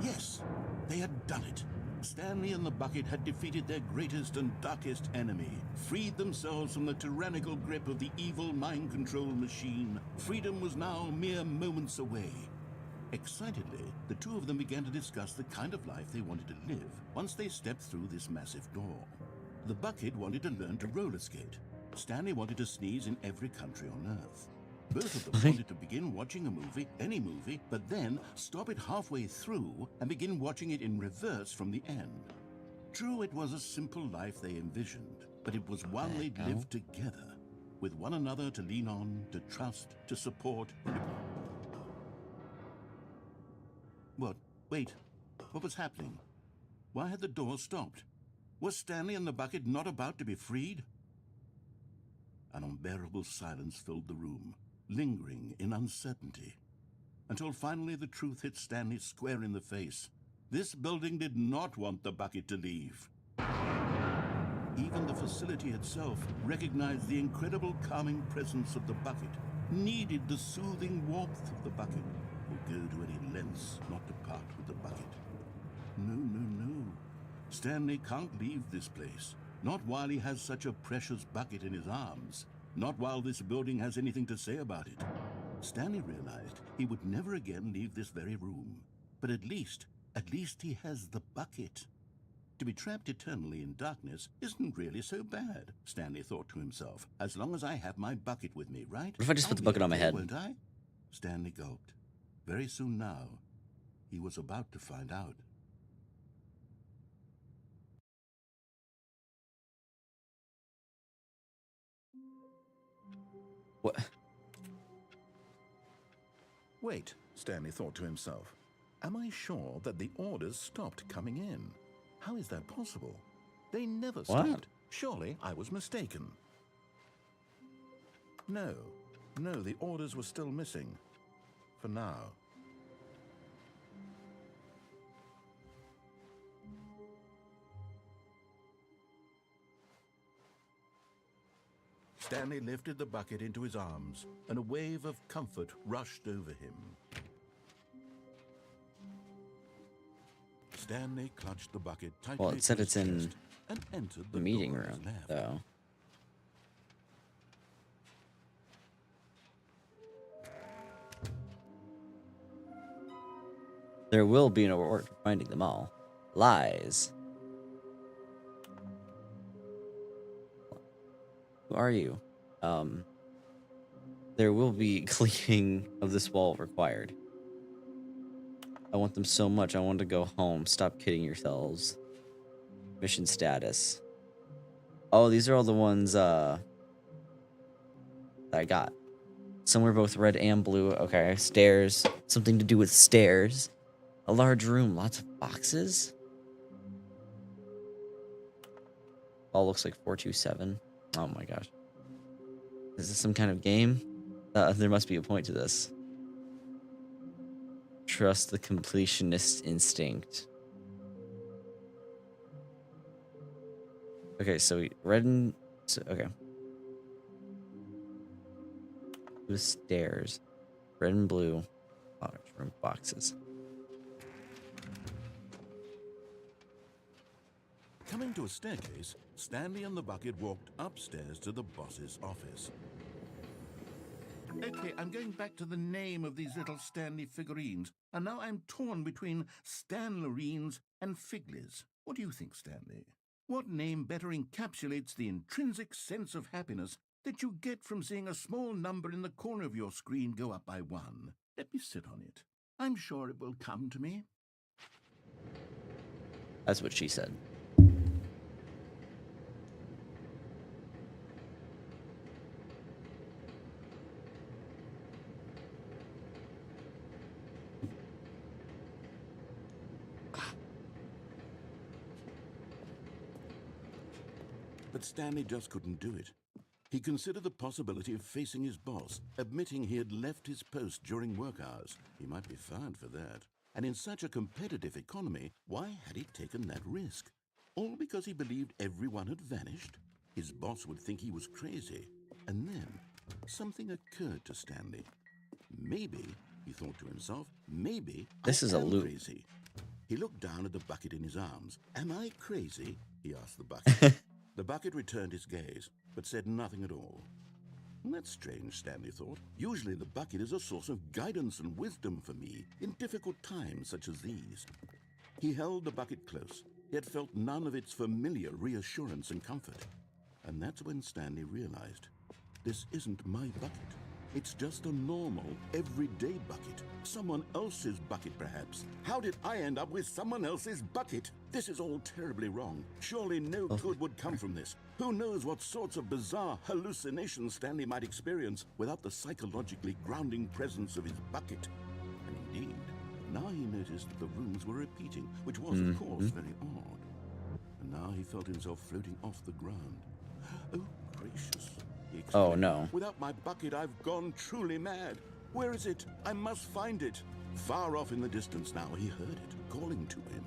Yes, they had done it. Stanley and the bucket had defeated their greatest and darkest enemy, freed themselves from the tyrannical grip of the evil mind control machine. Freedom was now mere moments away. Excitedly, the two of them began to discuss the kind of life they wanted to live once they stepped through this massive door. The bucket wanted to learn to roller skate. Stanley wanted to sneeze in every country on Earth. Both of them wanted to begin watching a movie, any movie, but then stop it halfway through and begin watching it in reverse from the end. True, it was a simple life they envisioned, but it was one they'd lived together, with one another to lean on, to trust, to support. What? Wait. What was happening? Why had the door stopped? Was Stanley and the bucket not about to be freed? An unbearable silence filled the room, lingering in uncertainty. Until finally the truth hit Stanley square in the face. This building did not want the bucket to leave. Even the facility itself recognized the incredible calming presence of the bucket, needed the soothing warmth of the bucket, would go to any lengths not to part with the bucket. No, no, no. Stanley can't leave this place. Not while he has such a precious bucket in his arms. Not while this building has anything to say about it. Stanley realized he would never again leave this very room. But at least he has the bucket. To be trapped eternally in darkness isn't really so bad, Stanley thought to himself. As long as I have my bucket with me, right? What if I just put the I'll be bucket on my okay, head? Won't I? Stanley gulped. Very soon now, he was about to find out. What? Wait, Stanley thought to himself. Am I sure that the orders stopped coming in? How is that possible? They never stopped. Surely I was mistaken. No, the orders were still missing. For now. Stanley lifted the bucket into his arms, and a wave of comfort rushed over him. Stanley clutched the bucket tightly. Well, it said to his it's in chest and entered the the meeting door on his room, left. though. There will be an reward for finding them all. Lies. Who are you? There will be cleaning of this wall required. I want them so much. I want to go home. Stop kidding yourselves. Mission status. Oh, these are all the ones that I got. Some were both red and blue. Okay, stairs. Something to do with stairs. A large room. Lots of boxes. All looks like 427. Oh my gosh. Is this some kind of game? There must be a point to this. Trust the completionist instinct. Okay, so red and... okay. The stairs. Red and blue. Large room boxes. Coming to a staircase, Stanley and the bucket walked upstairs to the boss's office. Okay, I'm going back to the name of these little Stanley figurines, and now I'm torn between Stanlerines and Figlies. What do you think, Stanley? What name better encapsulates the intrinsic sense of happiness that you get from seeing a small number in the corner of your screen go up by 1? Let me sit on it. I'm sure it will come to me. That's what she said. But Stanley just couldn't do it. He considered the possibility of facing his boss, admitting he had left his post during work hours. He might be fired for that. And in such a competitive economy, why had he taken that risk? All because he believed everyone had vanished? His boss would think he was crazy. And then, something occurred to Stanley. Maybe, he thought to himself, maybe This is a loop. crazy. He looked down at the bucket in his arms. Am I crazy? He asked the bucket. The bucket returned his gaze, but said nothing at all. That's strange, Stanley thought. Usually the bucket is a source of guidance and wisdom for me in difficult times such as these. He held the bucket close, yet felt none of its familiar reassurance and comfort. And that's when Stanley realized, this isn't my bucket. It's just a normal, everyday bucket. Someone else's bucket, perhaps. How did I end up with someone else's bucket? This is all terribly wrong. Surely no good would come from this. Who knows what sorts of bizarre hallucinations Stanley might experience without the psychologically grounding presence of his bucket. And indeed, now he noticed that the rooms were repeating, which was, of course, very odd. And now he felt himself floating off the ground. Oh, gracious. he Oh, exclaimed. no. Without my bucket, I've gone truly mad. Where is it? I must find it. Far off in the distance now, he heard it, calling to him.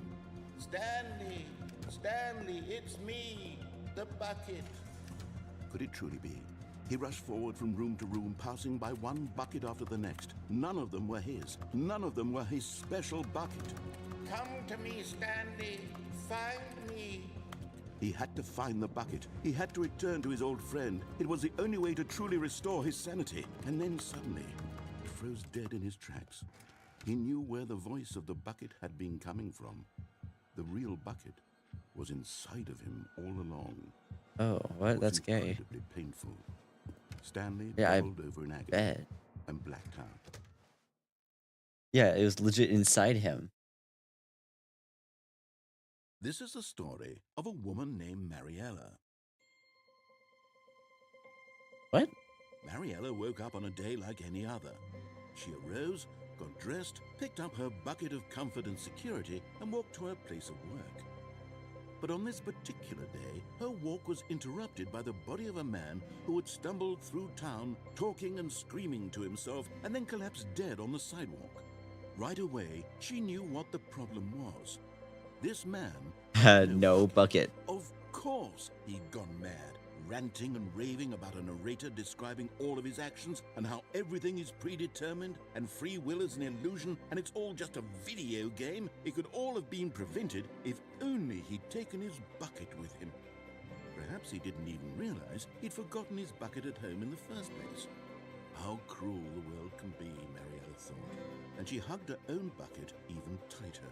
Stanley! Stanley, it's me, the bucket. Could it truly be? He rushed forward from room to room, passing by one bucket after the next. None of them were his. None of them were his special bucket. Come to me, Stanley. Find me. He had to find the bucket. He had to return to his old friend. It was the only way to truly restore his sanity. And then suddenly, he froze dead in his tracks. He knew where the voice of the bucket had been coming from. The real bucket was inside of him all along. Oh, what? It was That's gay. incredibly painful. Stanley Yeah, I doubled over in agony bet. and blacked out. Yeah, it was legit inside him. This is the story of a woman named Mariella. What? Mariella woke up on a day like any other. She arose, got dressed, picked up her bucket of comfort and security, and walked to her place of work. But on this particular day, her walk was interrupted by the body of a man who had stumbled through town, talking and screaming to himself, and then collapsed dead on the sidewalk. Right away, she knew what the problem was. This man Had no bucket. Of course he'd gone mad, ranting and raving about a narrator describing all of his actions and how everything is predetermined and free will is an illusion and it's all just a video game. It could all have been prevented if only he'd taken his bucket with him. Perhaps he didn't even realize he'd forgotten his bucket at home in the first place. How cruel the world can be, Mariella thought, and she hugged her own bucket even tighter.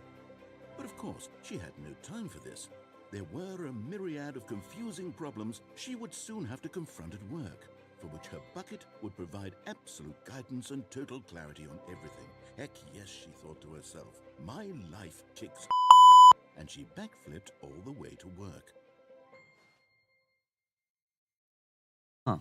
But of course, she had no time for this. There were a myriad of confusing problems she would soon have to confront at work, for which her bucket would provide absolute guidance and total clarity on everything. Heck yes, she thought to herself, my life kicks and she backflipped all the way to work. Huh.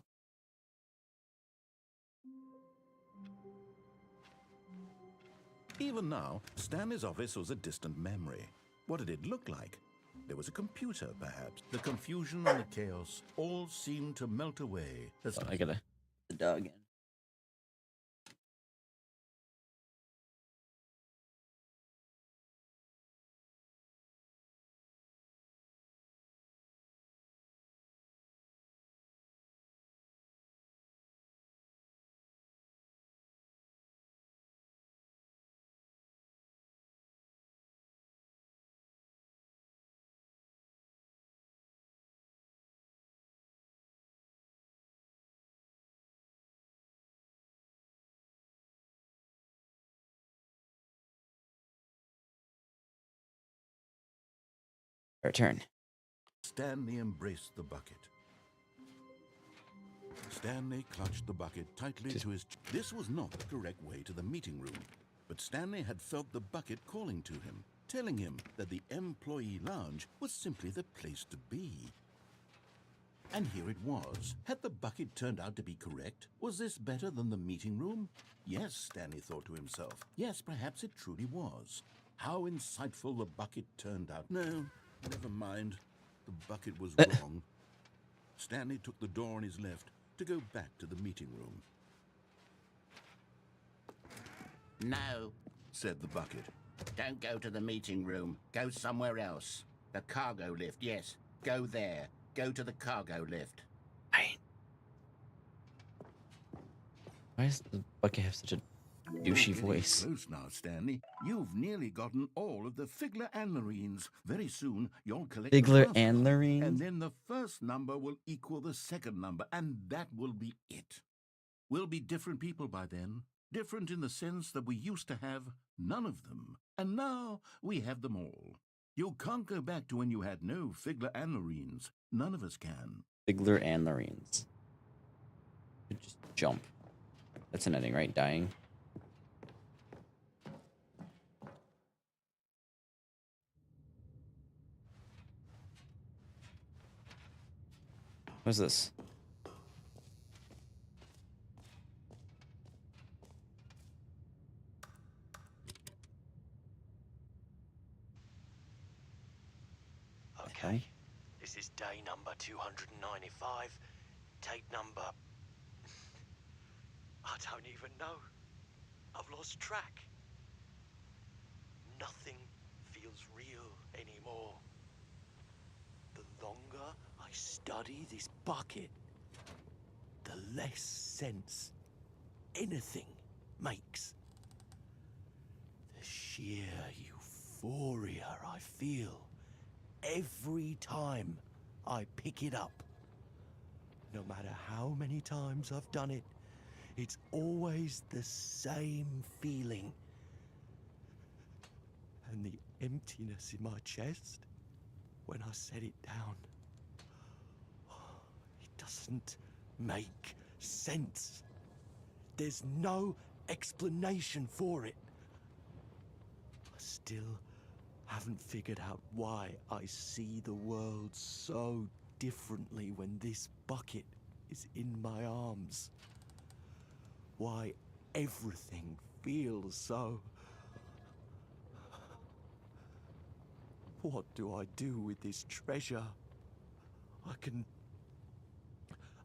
Even now, Stanley's office was a distant memory. What did it look like? There was a computer, perhaps. The confusion and the chaos all seemed to melt away as Oh, I gotta the dog in. Return. Stanley embraced the bucket. Stanley clutched the bucket tightly to his... This was not the correct way to the meeting room, but Stanley had felt the bucket calling to him, telling him that the employee lounge was simply the place to be. And here it was. Had the bucket turned out to be correct? Was this better than the meeting room? Yes, Stanley thought to himself. Yes, perhaps it truly was. How insightful the bucket turned out. No, never mind. The bucket was wrong. Stanley took the door on his left to go back to the meeting room. No, Said the bucket. don't go to the meeting room. Go somewhere else. The cargo lift, yes. Go there. Go to the cargo lift. Why does the bucket have such a You're douchey getting voice? Close now, Stanley. You've nearly gotten all of the Figler and Lorines. Very soon, you'll collect the Figler first and number, Lorine? and then the first number will equal the second number, and that will be it. We'll be different people by then. Different in the sense that we used to have none of them, and now we have them all. You can't go back to when you had no Figler and Lorines. None of us can. Figler and Lorines. Just jump. That's an ending, right? Dying. What's this? Okay, this is day number 295. Tape number. I don't even know. I've lost track. Nothing feels real anymore. The longer I study this bucket, the less sense anything makes. The sheer euphoria I feel every time I pick it up. No matter how many times I've done it, it's always the same feeling. And the emptiness in my chest when I set it down. It doesn't make sense. There's no explanation for it. I still haven't figured out why I see the world so differently when this bucket is in my arms. Why everything feels so... What do I do with this treasure? I can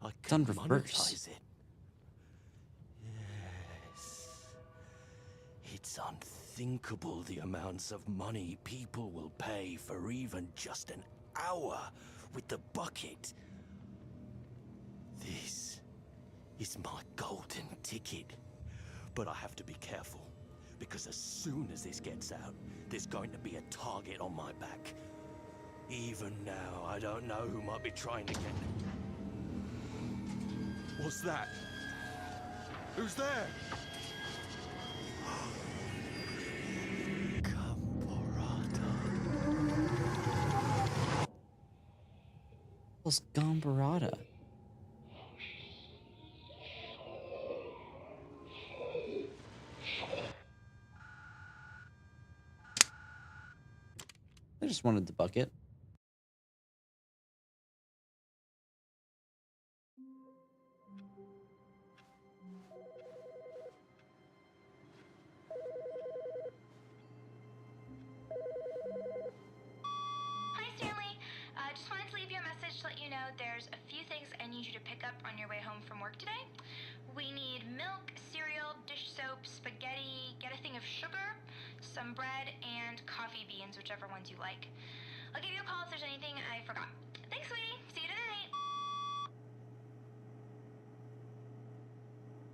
on reverse. monetize it. Yes. It's unthinkable the amounts of money people will pay for even just an hour with the bucket. This is my golden ticket. But I have to be careful, because as soon as this gets out, there's going to be a target on my back. Even now, I don't know who might be trying to get... What's that? Who's there? Gamborata. What's Gambarata? I just wanted the bucket. Hi, Stanley. Just wanted to leave you a message to let you know there's a few things I need you to pick up on your way home from work today. We need milk, cereal, dish soap, spaghetti, get a thing of sugar, some bread, and coffee beans, whichever ones you like. I'll give you a call if there's anything I forgot. Thanks, sweetie. See you tonight.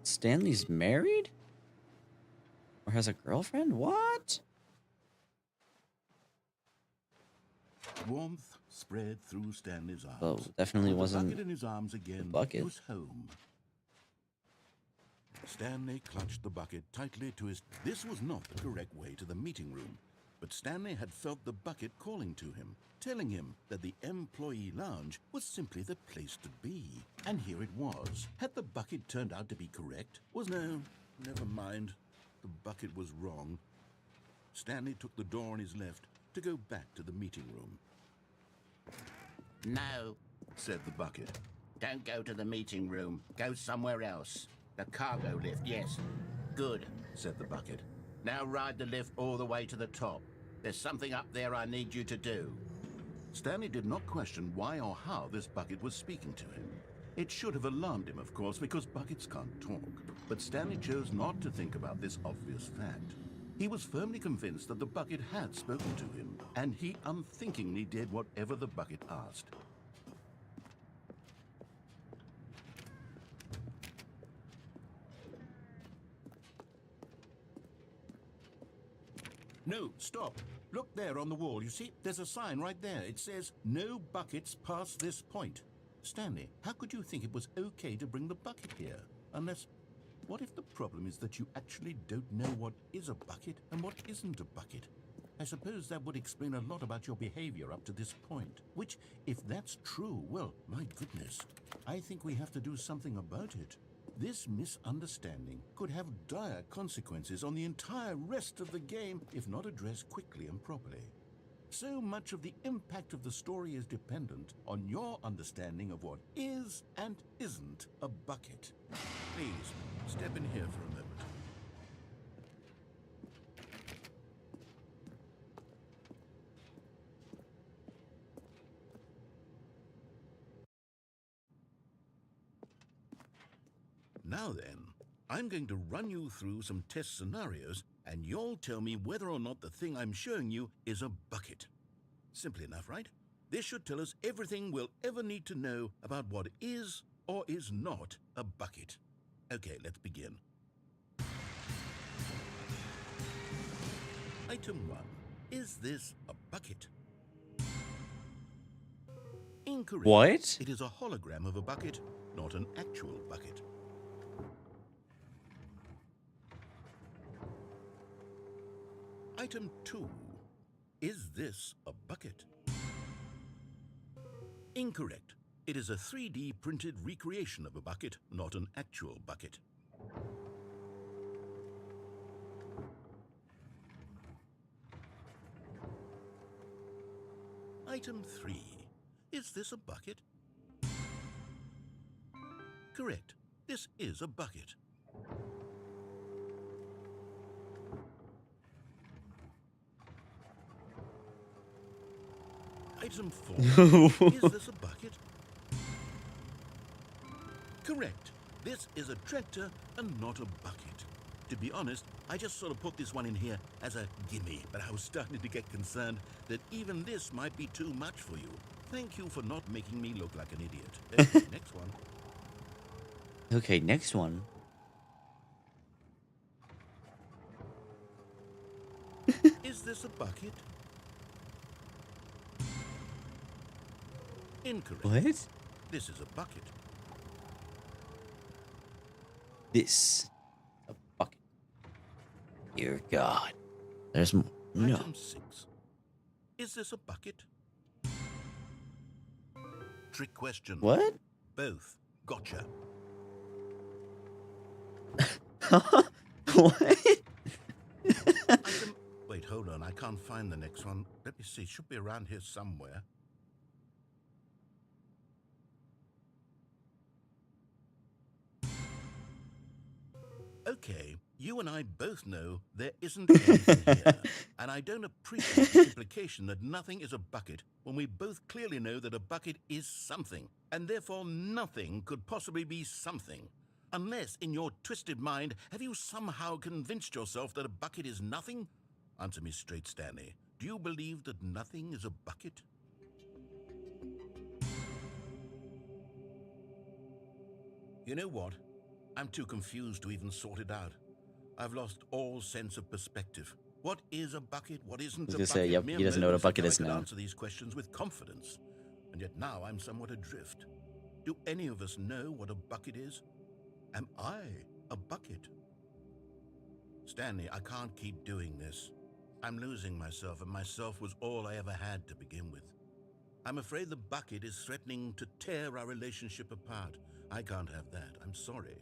Stanley's married? Or has a girlfriend? What? Warmth spread through Stanley's arms. Oh, definitely With the wasn't bucket in his arms again. bucket. He was home. Stanley clutched the bucket tightly to his... This was not the correct way to the meeting room, but Stanley had felt the bucket calling to him, telling him that the employee lounge was simply the place to be. And here it was. Had the bucket turned out to be correct? No, never mind. The bucket was wrong. Stanley took the door on his left to go back to the meeting room. No, Said the bucket. don't go to the meeting room. Go somewhere else. The cargo lift, yes. Good. Said the bucket. Now ride the lift all the way to the top. There's something up there I need you to do. Stanley did not question why or how this bucket was speaking to him. It should have alarmed him, of course, because buckets can't talk. But Stanley chose not to think about this obvious fact. He was firmly convinced that the bucket had spoken to him, and he unthinkingly did whatever the bucket asked. No, stop. Look there on the wall. You see, there's a sign right there. It says, "No buckets past this point." Stanley, how could you think it was okay to bring the bucket here? Unless, what if the problem is that you actually don't know what is a bucket and what isn't a bucket? I suppose that would explain a lot about your behavior up to this point. Which, if that's true, well, my goodness, I think we have to do something about it. This misunderstanding could have dire consequences on the entire rest of the game if not addressed quickly and properly. So much of the impact of the story is dependent on your understanding of what is and isn't a bucket. Please, step in here for a moment. Now then, I'm going to run you through some test scenarios, and you'll tell me whether or not the thing I'm showing you is a bucket. Simple enough, right? This should tell us everything we'll ever need to know about what is or is not a bucket. Okay, let's begin. Item 1. Is this a bucket? Incorrect. What? It is a hologram of a bucket, not an actual bucket. Item 2. Is this a bucket? Incorrect. It is a 3D printed recreation of a bucket, not an actual bucket. Item 3. Is this a bucket? Correct. This is a bucket. Item 4. Is this a bucket? Correct. This is a tractor and not a bucket. To be honest, I just sort of put this one in here as a gimme, but I was starting to get concerned that even this might be too much for you. Thank you for not making me look like an idiot. Okay, next one. Okay, next one. Is this a bucket? Incorrect. What? This is a bucket. This a bucket. Dear God. There's more. No. Item 6. Is this a bucket? Trick question. What? Both. Gotcha. What? Wait, hold on. I can't find the next one. Let me see. It should be around here somewhere. Okay, you and I both know there isn't anything here, and I don't appreciate the implication that nothing is a bucket when we both clearly know that a bucket is something, and therefore nothing could possibly be something. Unless, in your twisted mind, have you somehow convinced yourself that a bucket is nothing? Answer me straight, Stanley. Do you believe that nothing is a bucket? You know what? I'm too confused to even sort it out. I've lost all sense of perspective. What is a bucket? What isn't a gonna bucket? say, yep, Mere he doesn't know what a moments ago bucket is I could now. answer these questions with confidence, and yet now I'm somewhat adrift. Do any of us know what a bucket is? Am I a bucket? Stanley, I can't keep doing this. I'm losing myself, and myself was all I ever had to begin with. I'm afraid the bucket is threatening to tear our relationship apart. I can't have that. I'm sorry.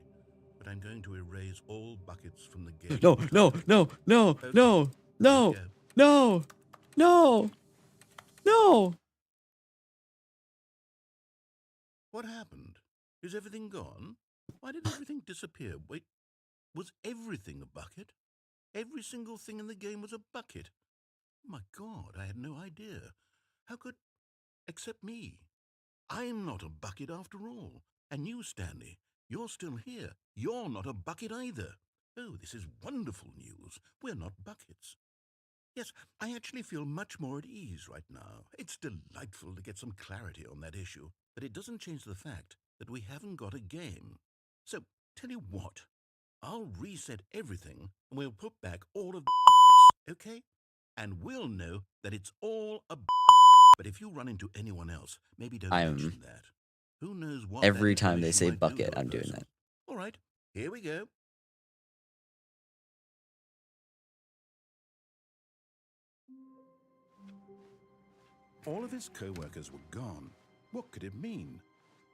But I'm going to erase all buckets from the game. No, no, no, no, Okay. no, no, Here we go. no, no, no. What happened? Is everything gone? Why did everything disappear? Wait, was everything a bucket? Every single thing in the game was a bucket. My God, I had no idea. How could... Except me. I'm not a bucket after all. And you, Stanley, you're still here. You're not a bucket either. Oh, this is wonderful news. We're not buckets. Yes, I actually feel much more at ease right now. It's delightful to get some clarity on that issue, but it doesn't change the fact that we haven't got a game. So, tell you what, I'll reset everything and we'll put back all of the okay? And we'll know that it's all a but if you run into anyone else, maybe don't mention that. Who knows what Every that time they say information might do bucket, to a I'm doing person. that. All right, here we go. All of his co-workers were gone. What could it mean?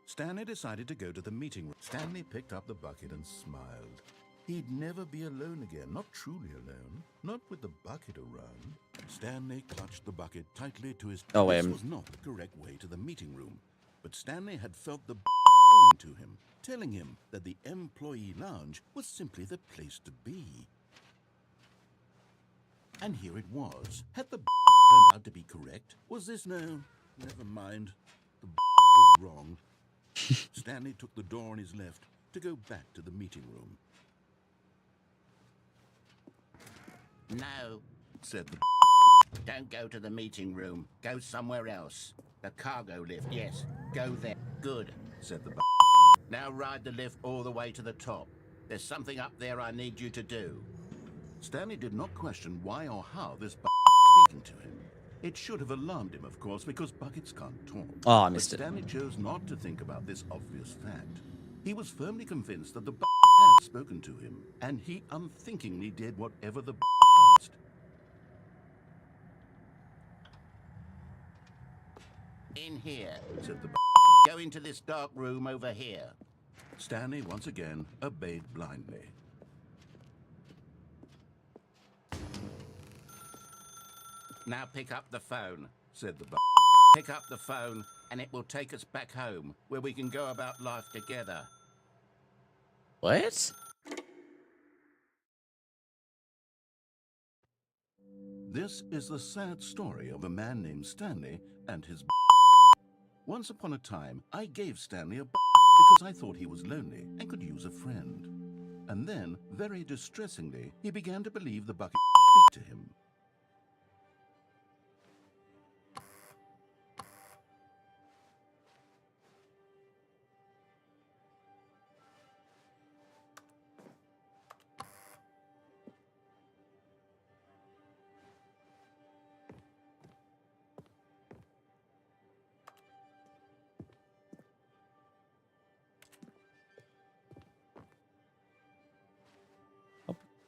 Stanley decided to go to the meeting room. Stanley picked up the bucket and smiled. He'd never be alone again, not truly alone, not with the bucket around. Stanley clutched the bucket tightly to his... Oh, wait, This I'm- was not the correct way to the meeting room, but Stanley had felt the calling to him, telling him that the employee lounge was simply the place to be. And here it was. Had the turned out to be correct? Was this no? Never mind. The was wrong. Stanley took the door on his left, to go back to the meeting room. No, Said the don't go to the meeting room. Go somewhere else. The cargo lift, yes. Go there. Good. said the Now ride the lift all the way to the top. There's something up there I need you to do. Stanley did not question why or how this speaking to him. It should have alarmed him, of course, because buckets can't talk. Oh, I But missed it. Stanley chose not to think about this obvious fact. He was firmly convinced that the had spoken to him, and he unthinkingly did whatever the asked. In here. Said the Go into this dark room over here. Stanley once again obeyed blindly. Now pick up the phone. Said the Pick up the phone, and it will take us back home, where we can go about life together. What? This is the sad story of a man named Stanley and his Once upon a time, I gave Stanley a because I thought he was lonely and could use a friend. And then, very distressingly, he began to believe the bucket speak to him.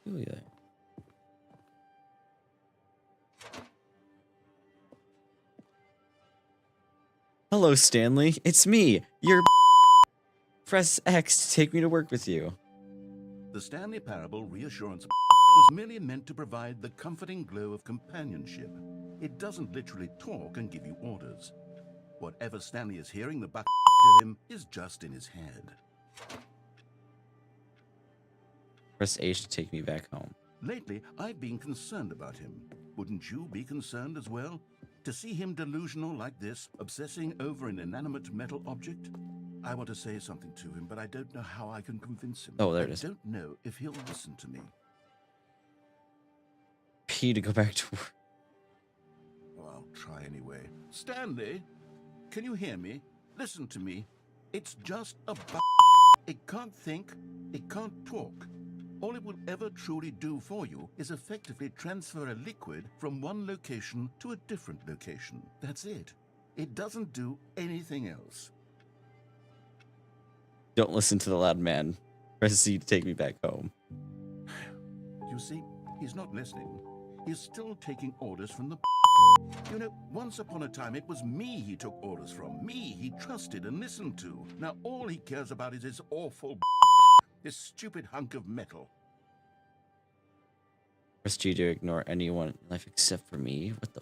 Peculiar. Hello, Stanley. It's me, your Press X to take me to work with you. The Stanley Parable reassurance was merely meant to provide the comforting glow of companionship. It doesn't literally talk and give you orders. Whatever Stanley is hearing the bucket to him is just in his head. Press H to take me back home. Lately, I've been concerned about him. Wouldn't you be concerned as well? To see him delusional like this, obsessing over an inanimate metal object? I want to say something to him, but I don't know how I can convince him. Oh, there it is. I don't know if he'll listen to me. P to go back to work. Well, I'll try anyway. Stanley, can you hear me? Listen to me. It's just a It can't think, it can't talk. All it will ever truly do for you is effectively transfer a liquid from one location to a different location. That's it. It doesn't do anything else. Don't listen to the loud man. Press Z to take me back home. You see, he's not listening. He's still taking orders from the You know, once upon a time, it was me he took orders from. Me he trusted and listened to. Now all he cares about is his awful this stupid hunk of metal. Press G to ignore anyone in life except for me. What the?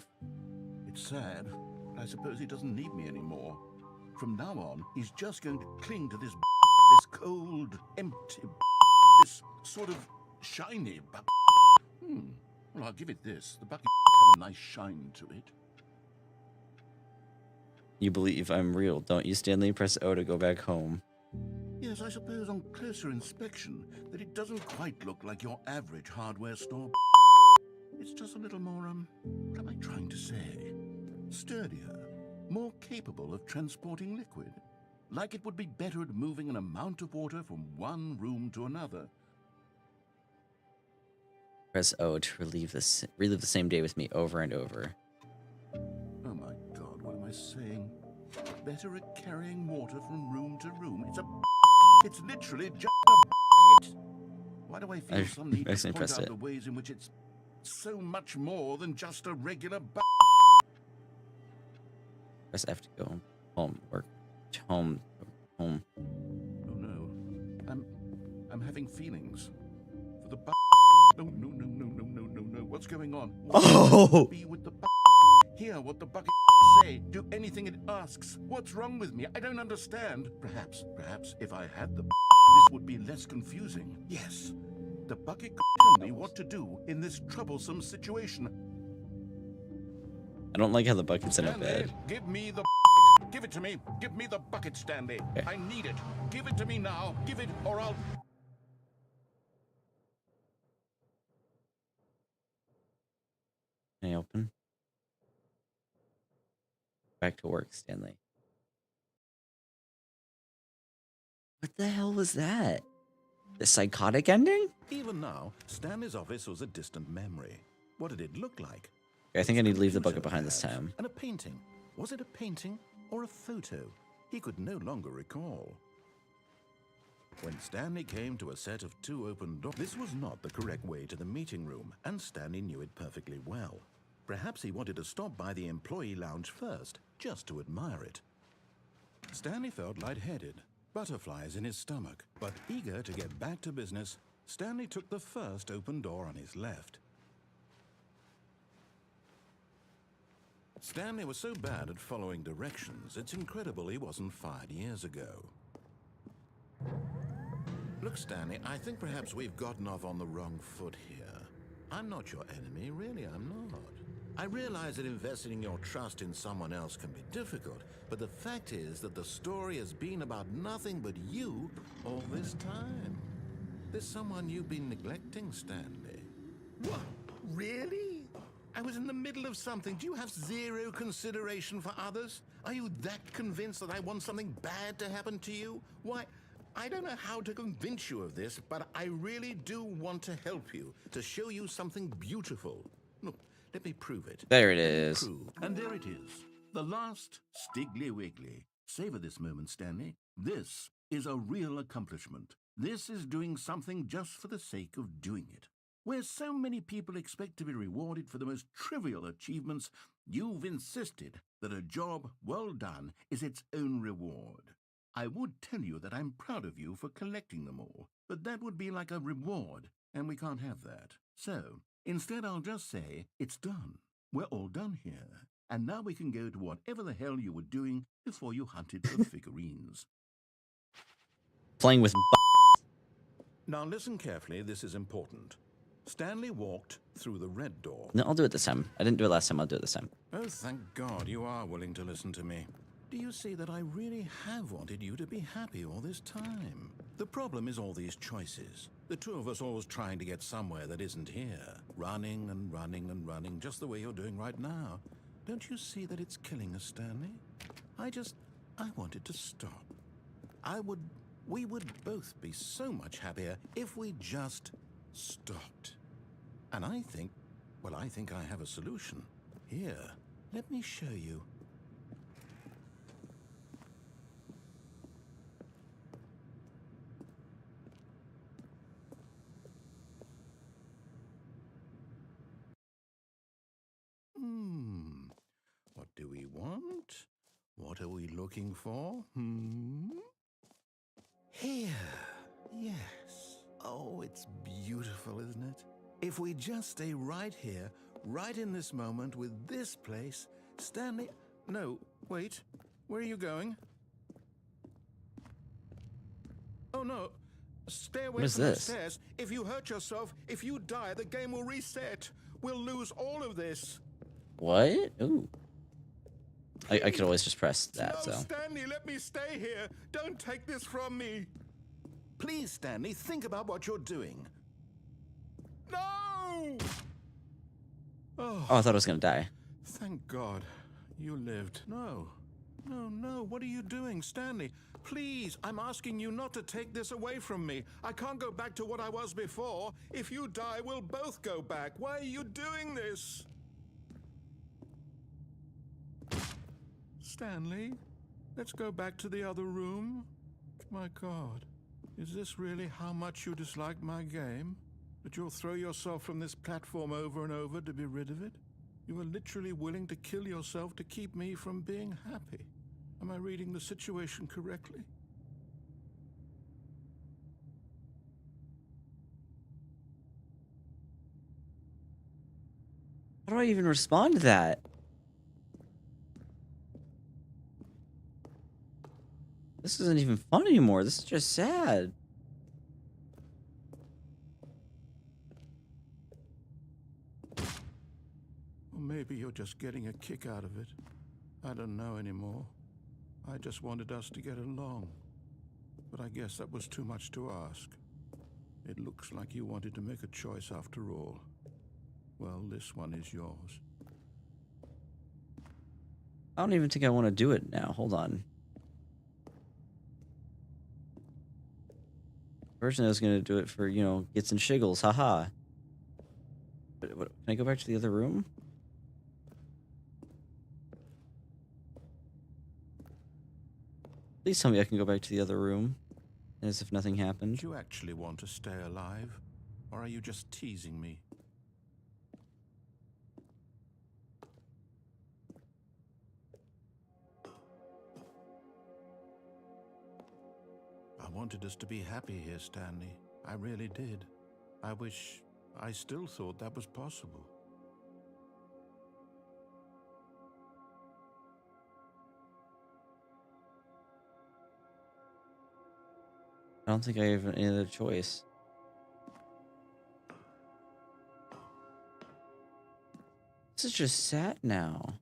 It's sad. I suppose he doesn't need me anymore. From now on, he's just going to cling to this cold, empty this sort of shiny bucket. Well, I'll give it this. The bucket have a nice shine to it. You believe I'm real, don't you, Stanley? Press O to go back home. Yes, I suppose on closer inspection that it doesn't quite look like your average hardware store. It's just a little more, what am I trying to say? Sturdier, more capable of transporting liquid. Like it would be better at moving an amount of water from one room to another. Press O to relive the same day with me over and over. Oh my God, what am I saying? Better at carrying water from room to room. It's literally just a bucket. Why do I feel some need to accidentally point pressed out it. the ways in which it's so much more than just a regular bucket? Press F to go home. Work. Home. Home. Oh no, I'm having feelings for the bucket. No. What's going on? Oh! Be with the bucket. Hear what the bucket say. Do anything it asks. What's wrong with me? I don't understand. Perhaps if I had the this would be less confusing. Yes, the bucket could tell me what to do in this troublesome situation. I don't like how the bucket's in a Stanley, bed. give me the Give it to me. Give me the bucket, Stanley. I need it. Give it to me now. Give it, or I'll... Can I open? Back to work, Stanley. What the hell was that? The psychotic ending? Even now, Stanley's office was a distant memory. What did it look like? Okay, I think I need to leave the Computer, bucket behind this perhaps, time. And a painting. Was it a painting or a photo? He could no longer recall. When Stanley came to a set of 2 open doors, this was not the correct way to the meeting room, and Stanley knew it perfectly well. Perhaps he wanted to stop by the employee lounge first, just to admire it. Stanley felt lightheaded, butterflies in his stomach, but eager to get back to business, Stanley took the first open door on his left. Stanley was so bad at following directions, it's incredible he wasn't fired years ago. Look, Stanley, I think perhaps we've gotten off on the wrong foot here. I'm not your enemy, really, I'm not. I realize that investing your trust in someone else can be difficult, but the fact is that the story has been about nothing but you all this time. There's someone you've been neglecting, Stanley. What? Really? I was in the middle of something. Do you have zero consideration for others? Are you that convinced that I want something bad to happen to you? Why, I don't know how to convince you of this, but I really do want to help you, to show you something beautiful. Look, let me prove it. There it is. And there it is. The last Stiggly Wiggly. Savor this moment, Stanley. This is a real accomplishment. This is doing something just for the sake of doing it. Where so many people expect to be rewarded for the most trivial achievements, you've insisted that a job well done is its own reward. I would tell you that I'm proud of you for collecting them all, but that would be like a reward, and we can't have that. So, instead I'll just say, it's done. We're all done here. And now we can go to whatever the hell you were doing before you hunted for figurines. Playing with Now listen carefully, this is important. Stanley walked through the red door. No, I'll do it this time. I didn't do it last time, I'll do it this time. Oh, thank God you are willing to listen to me. Do you see that I really have wanted you to be happy all this time? The problem is all these choices. The two of us always trying to get somewhere that isn't here. Running and running and running, just the way you're doing right now. Don't you see that it's killing us, Stanley? I wanted to stop. We would both be so much happier if we just stopped. And I think I have a solution. Here, let me show you. What do we want? What are we looking for? Here. Yes. Oh, it's beautiful, isn't it? If we just stay right here, right in this moment with this place, Stanley... No, wait. Where are you going? Oh, no. Stay away What is from this? the stairs. If you hurt yourself, if you die, the game will reset. We'll lose all of this. What? Ooh. I could always just press that, No, so. Stanley, let me stay here. Don't take this from me. Please, Stanley, think about what you're doing. No! Oh, I thought I was gonna die. Thank God. You lived. No. No. What are you doing, Stanley? Please, I'm asking you not to take this away from me. I can't go back to what I was before. If you die, we'll both go back. Why are you doing this? Stanley, let's go back to the other room. My God, is this really how much you dislike my game? That you'll throw yourself from this platform over and over to be rid of it? You are literally willing to kill yourself to keep me from being happy. Am I reading the situation correctly? How do I even respond to that? This isn't even fun anymore. This is just sad. Or maybe you're just getting a kick out of it. I don't know anymore. I just wanted us to get along. But I guess that was too much to ask. It looks like you wanted to make a choice after all. Well, this one is yours. I don't even think I want to do it now. Hold on. Originally, I was going to do it for, you know, gits and shiggles. Haha. But what, can I go back to the other room? Please tell me I can go back to the other room. As if nothing happened. Do you actually want to stay alive? Or are you just teasing me? I wanted us to be happy here, Stanley. I really did. I wish I still thought that was possible. I don't think I have any other choice. This is just sad now.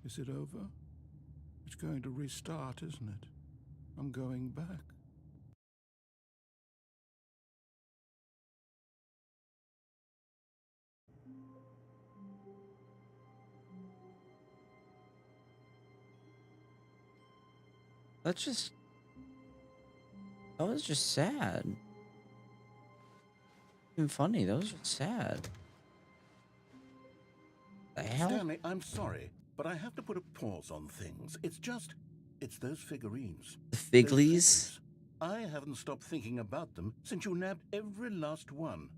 Is it over? It's going to restart, isn't it? I'm going back. That's just... That was just sad. Even funny, that was just sad. The hell? Stanley, I'm sorry, but I have to put a pause on things. It's those figurines. The Those figlies? figures. I haven't stopped thinking about them since you nabbed every last one.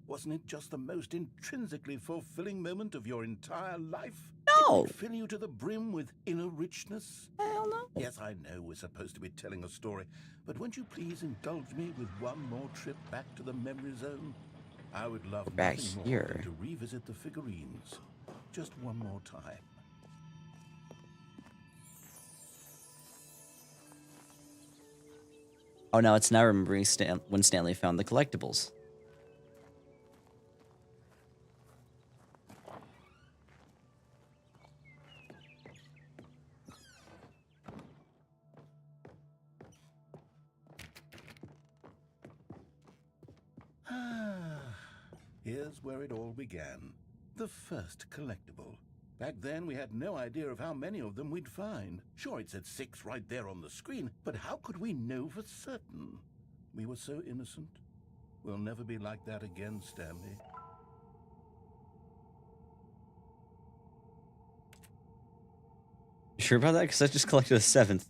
Wasn't it just the most intrinsically fulfilling moment of your entire life? No! Didn't it fill you to the brim with inner richness? Hell no. Yes, I know we're supposed to be telling a story, but won't you please indulge me with one more trip back to the memory zone? I would love Back nothing more here. than to revisit the figurines. Just one more time. Oh, now it's now remembering when Stanley found the collectibles. Here's where it all began. The first collectible. Back then, we had no idea of how many of them we'd find. Sure, it said 6 right there on the screen, but how could we know for certain? We were so innocent. We'll never be like that again, Stanley. You sure about that? Because I just collected a 7th.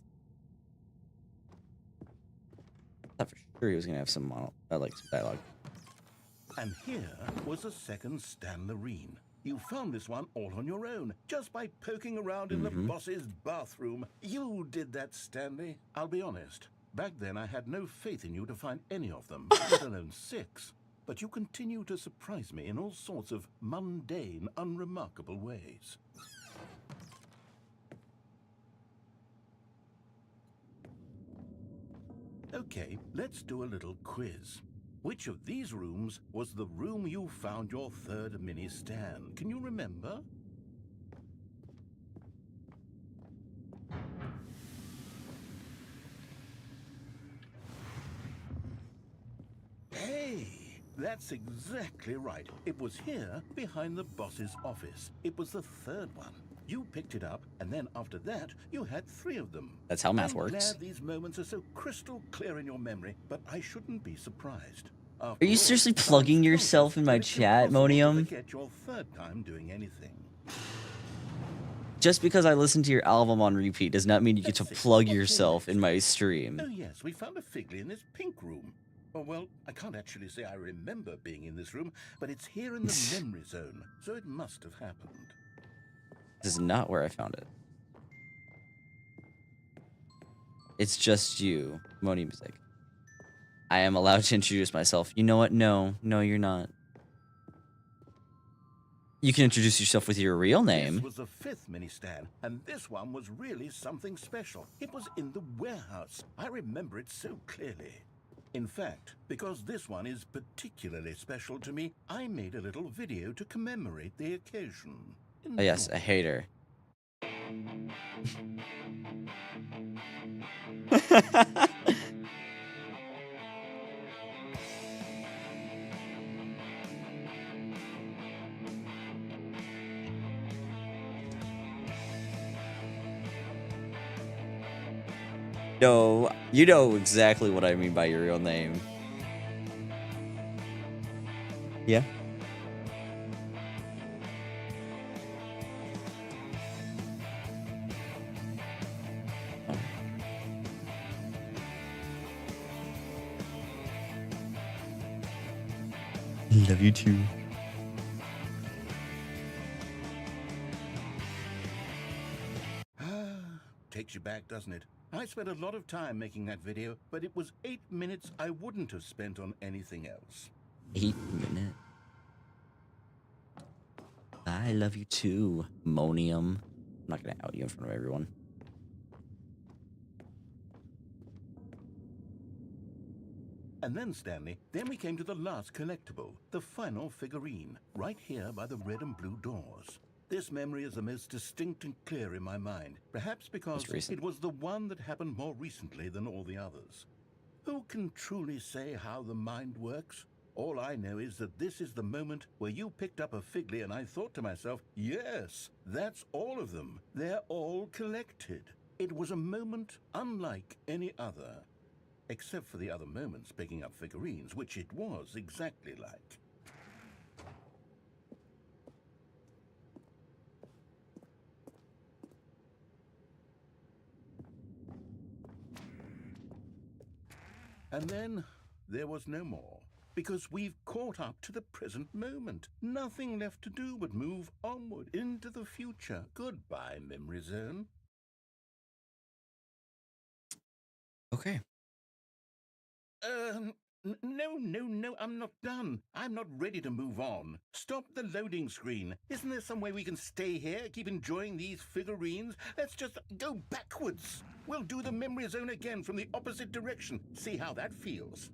I thought for sure he was going to have some some dialogue. And here was a second Stanlerine. You found this one all on your own, just by poking around in the boss's bathroom. You did that, Stanley. I'll be honest. Back then, I had no faith in you to find any of them, let alone 6. But you continue to surprise me in all sorts of mundane, unremarkable ways. Okay, let's do a little quiz. Which of these rooms was the room you found your third mini Stan? Can you remember? Hey, that's exactly right. It was here, behind the boss's office. It was the third one. You picked it up, and then after that, you had 3 of them. That's how math I'm works. glad these moments are so crystal clear in your memory, but I shouldn't be surprised. Are you seriously plugging yourself in my chat, Monium? Forget your third time doing anything. Just because I listen to your album on repeat does not mean you get to Let's see. plug What's yourself next? in my stream. Oh yes, we found a figly in this pink room. Oh, well, I can't actually say I remember being in this room, but it's here in the memory zone, so it must have happened. This is not where I found it. It's just you, Moni Music. I am allowed to introduce myself. You know what? No, you're not. You can introduce yourself with your real name. This was the 5th mini-stand, and this one was really something special. It was in the warehouse. I remember it so clearly. In fact, because this one is particularly special to me, I made a little video to commemorate the occasion. Oh, yes, Enjoy. a hater. No, you know exactly what I mean by your real name. Yeah. Love you too. Takes you back, doesn't it? I spent a lot of time making that video, but it was 8 minutes I wouldn't have spent on anything else. 8 minutes. I love you too, Monium. I'm not gonna out you in front of everyone. And then, Stanley, then we came to the last collectible, the final figurine, right here by the red and blue doors. This memory is the most distinct and clear in my mind, perhaps because it was the one that happened more recently than all the others. Who can truly say how the mind works? All I know is that this is the moment where you picked up a Figly and I thought to myself, yes, that's all of them. They're all collected. It was a moment unlike any other. Except for the other moments picking up figurines, which it was exactly like. And then there was no more, because we've caught up to the present moment. Nothing left to do but move onward into the future. Goodbye, Memory Zone. Okay. No, I'm not done. I'm not ready to move on. Stop the loading screen. Isn't there some way we can stay here, keep enjoying these figurines? Let's just go backwards. We'll do the memory zone again from the opposite direction. See how that feels.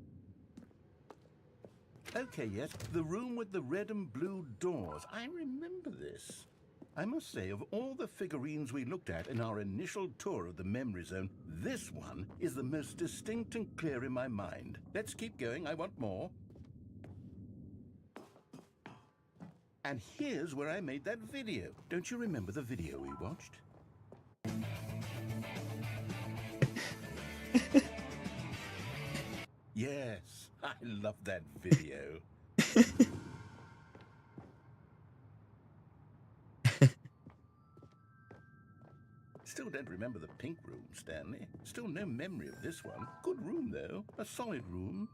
Okay, yes, the room with the red and blue doors. I remember this. I must say, of all the figurines we looked at in our initial tour of the memory zone, this one is the most distinct and clear in my mind. Let's keep going, I want more. And here's where I made that video. Don't you remember the video we watched? Yes, I love that video. Still don't remember the pink room, Stanley. Still no memory of this one. Good room, though. A solid room.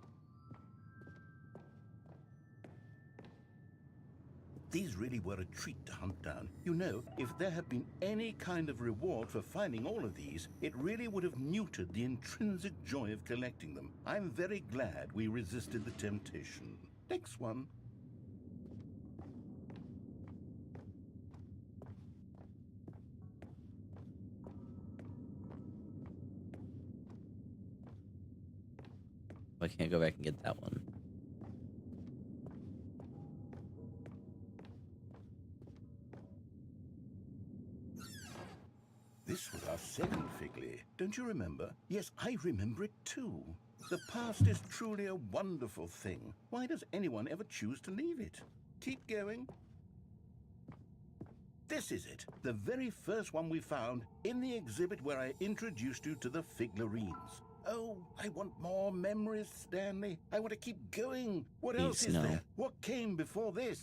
These really were a treat to hunt down. You know, if there had been any kind of reward for finding all of these, it really would have neutered the intrinsic joy of collecting them. I'm very glad we resisted the temptation. Next one. I can't go back and get that one. This was our second Figly. Don't you remember? Yes, I remember it too. The past is truly a wonderful thing. Why does anyone ever choose to leave it? Keep going. This is it. The very first one we found in the exhibit where I introduced you to the Figlarines. Oh, I want more memories, Stanley. I want to keep going. What else is there? What came before this?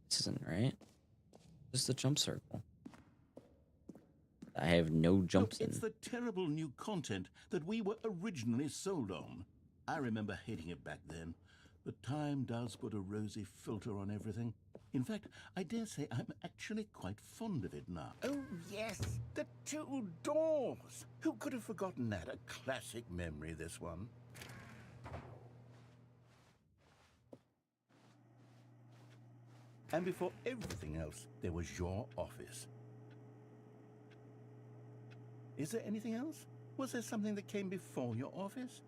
This isn't right. This is the jump circle. I have no Look, jumps it's in. the terrible new content that we were originally sold on. I remember hating it back then, but time does put a rosy filter on everything. In fact, I dare say I'm actually quite fond of it now. Oh, yes, the two doors. Who could have forgotten that? A classic memory, this one. And before everything else, there was your office. Is there anything else? Was there something that came before your office?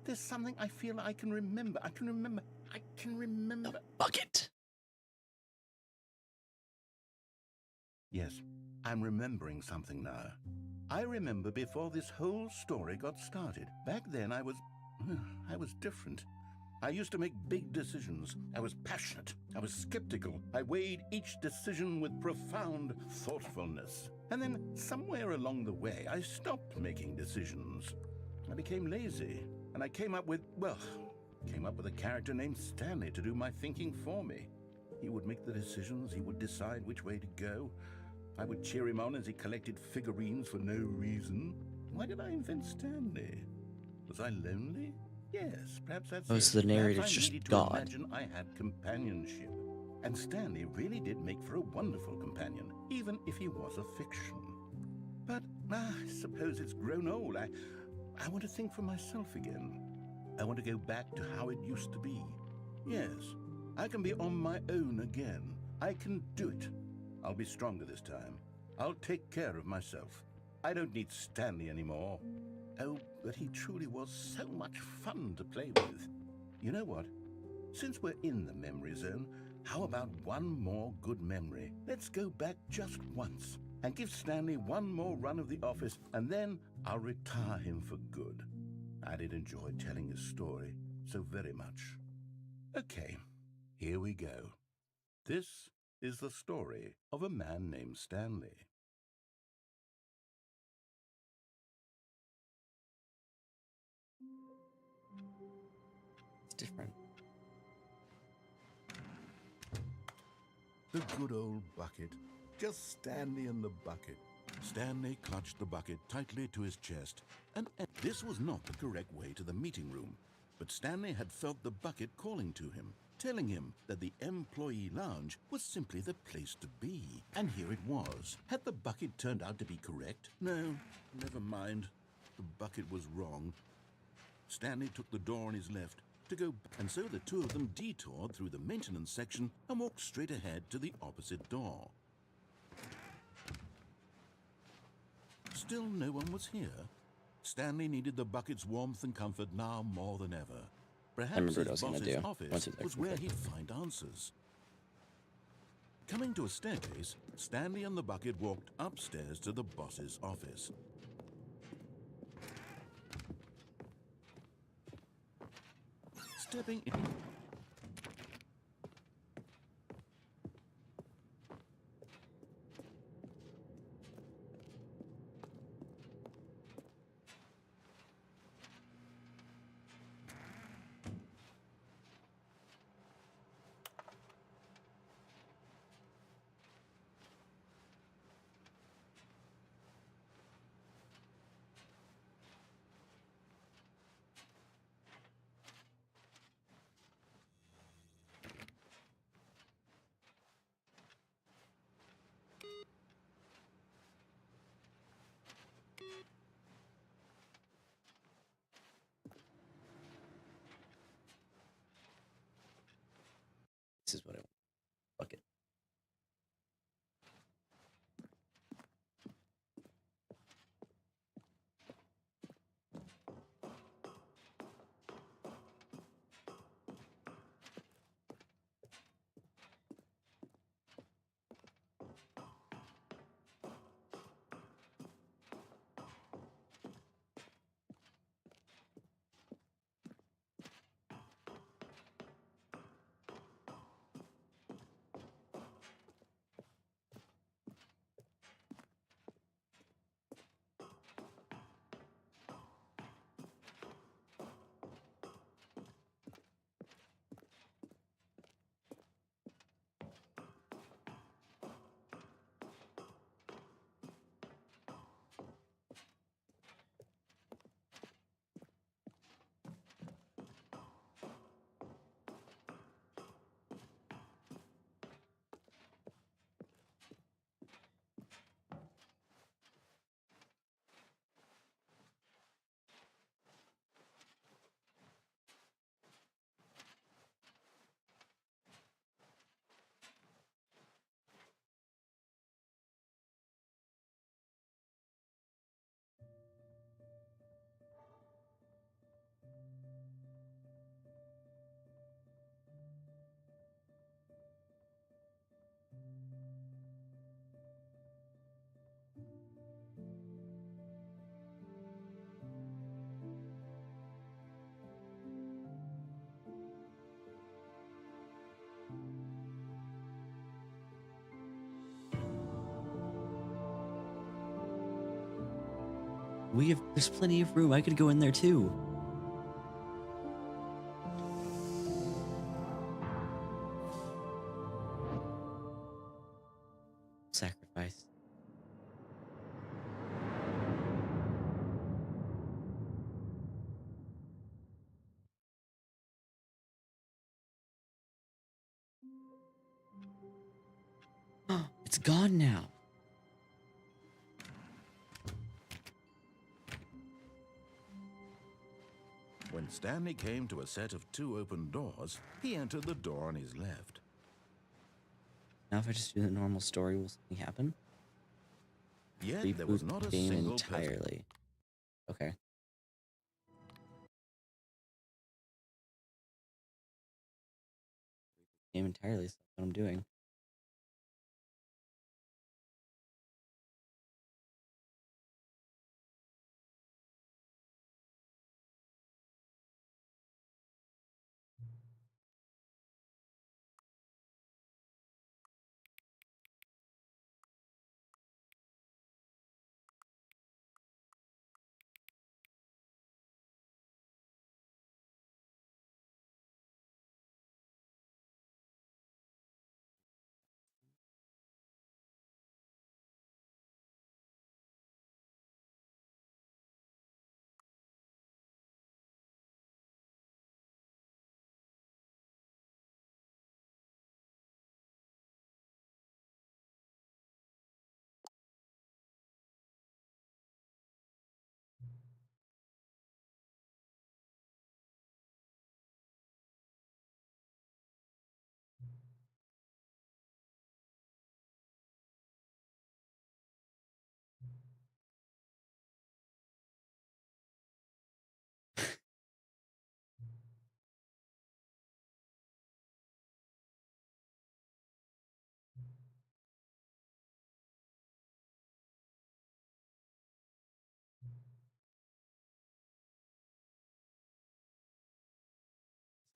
There's something I feel I can remember. I can remember. Bucket. Yes, I'm remembering something now. I remember before this whole story got started. Back then I was different. I used to make big decisions. I was passionate. I was skeptical. I weighed each decision with profound thoughtfulness. And then somewhere along the way, I stopped making decisions. I became lazy, and I came up with a character named Stanley to do my thinking for me. He would make the decisions, he would decide which way to go. I would cheer him on as he collected figurines for no reason. Why did I invent Stanley? Was I lonely? Yes, perhaps that's Oh, it. so the narrator's Perhaps I just needed to God. imagine I had companionship. And Stanley really did make for a wonderful companion, even if he was a fiction. But I suppose it's grown old. I want to think for myself again. I want to go back to how it used to be. Yes, I can be on my own again. I can do it. I'll be stronger this time. I'll take care of myself. I don't need Stanley anymore. Oh, but he truly was so much fun to play with. You know what? Since we're in the memory zone, how about one more good memory? Let's go back just once and give Stanley one more run of the office, and then I'll retire him for good. I did enjoy telling his story so very much. Okay, here we go. This is the story of a man named Stanley. It's different. The good old bucket. Just Stanley and the bucket. Stanley clutched the bucket tightly to his chest, and this was not the correct way to the meeting room. But Stanley had felt the bucket calling to him, telling him that the employee lounge was simply the place to be. And here it was. Had the bucket turned out to be correct? No, never mind. The bucket was wrong. Stanley took the door on his left to go, and so the two of them detoured through the maintenance section and walked straight ahead to the opposite door. Still no one was here. Stanley needed the bucket's warmth and comfort now more than ever. Perhaps remember what his I was gonna boss's do once office it's was where he'd find answers. Coming to a staircase, Stanley and the bucket walked upstairs to the boss's office. Stepping in. This is what I want. Bucket. There's plenty of room. I could go in there too. Sacrifice. It's gone now. When Stanley came to a set of 2 open doors, he entered the door on his left. Now if I just do the normal story, will something happen? Yet there was Reboot not a game single person. entirely. Okay. Game entirely, so that's what I'm doing.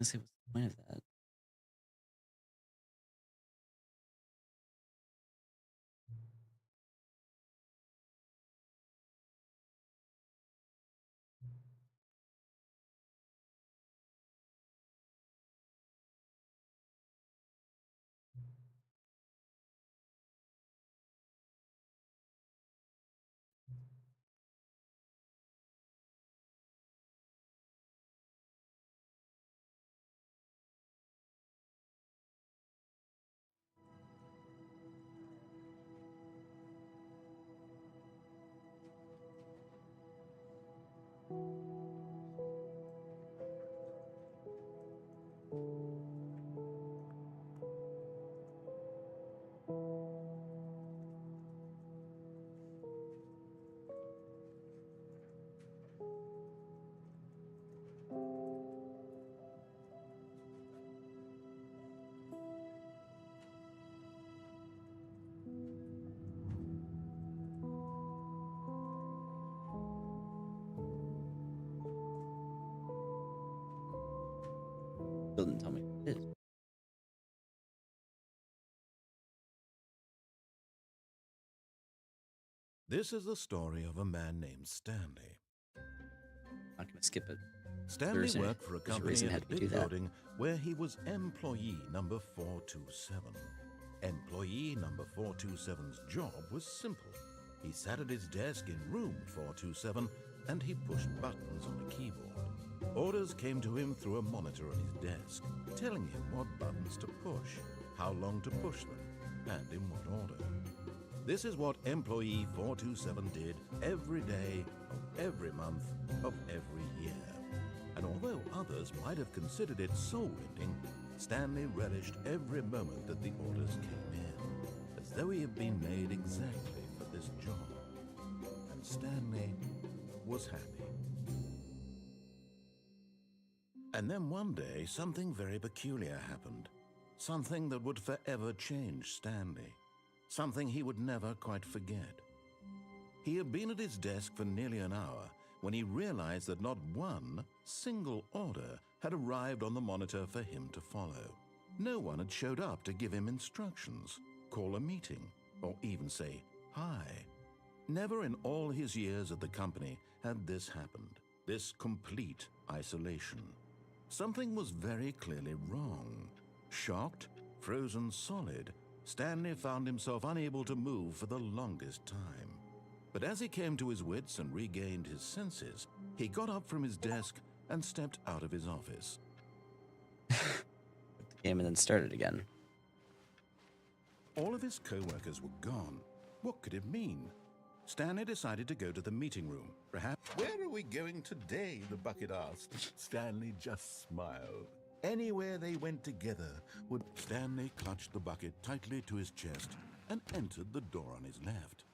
Let's see what's the point of that. Still didn't tell me what it is. This is the story of a man named Stanley. I'm not gonna skip it. Stanley There's a- worked for a there's a company reason in I a had to do big that. building where he was employee number 427. Employee number 427's job was simple. He sat at his desk in room 427 and he pushed buttons on a keyboard. Orders came to him through a monitor on his desk, telling him what buttons to push, how long to push them, and in what order. This is what employee 427 did every day of every month of every year. And although others might have considered it soul-rending, Stanley relished every moment that the orders came in, as though he had been made exactly for this job. And Stanley was happy. And then one day, something very peculiar happened. Something that would forever change Stanley. Something he would never quite forget. He had been at his desk for nearly an hour when he realized that not one single order had arrived on the monitor for him to follow. No one had showed up to give him instructions, call a meeting, or even say hi. Never in all his years at the company had this happened, this complete isolation. Something was very clearly wrong. Shocked, frozen solid, Stanley found himself unable to move for the longest time. But as he came to his wits and regained his senses, he got up from his desk and stepped out of his office. The game and then started again. All of his co-workers were gone. What could it mean? Stanley decided to go to the meeting room. Perhaps... Where are we going today? The bucket asked. Stanley just smiled. Anywhere they went together would... Stanley clutched the bucket tightly to his chest and entered the door on his left.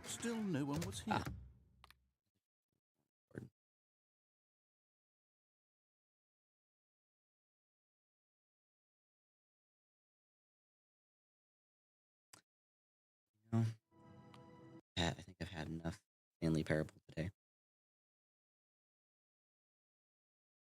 Still no one was here. I think I've had enough Stanley Parable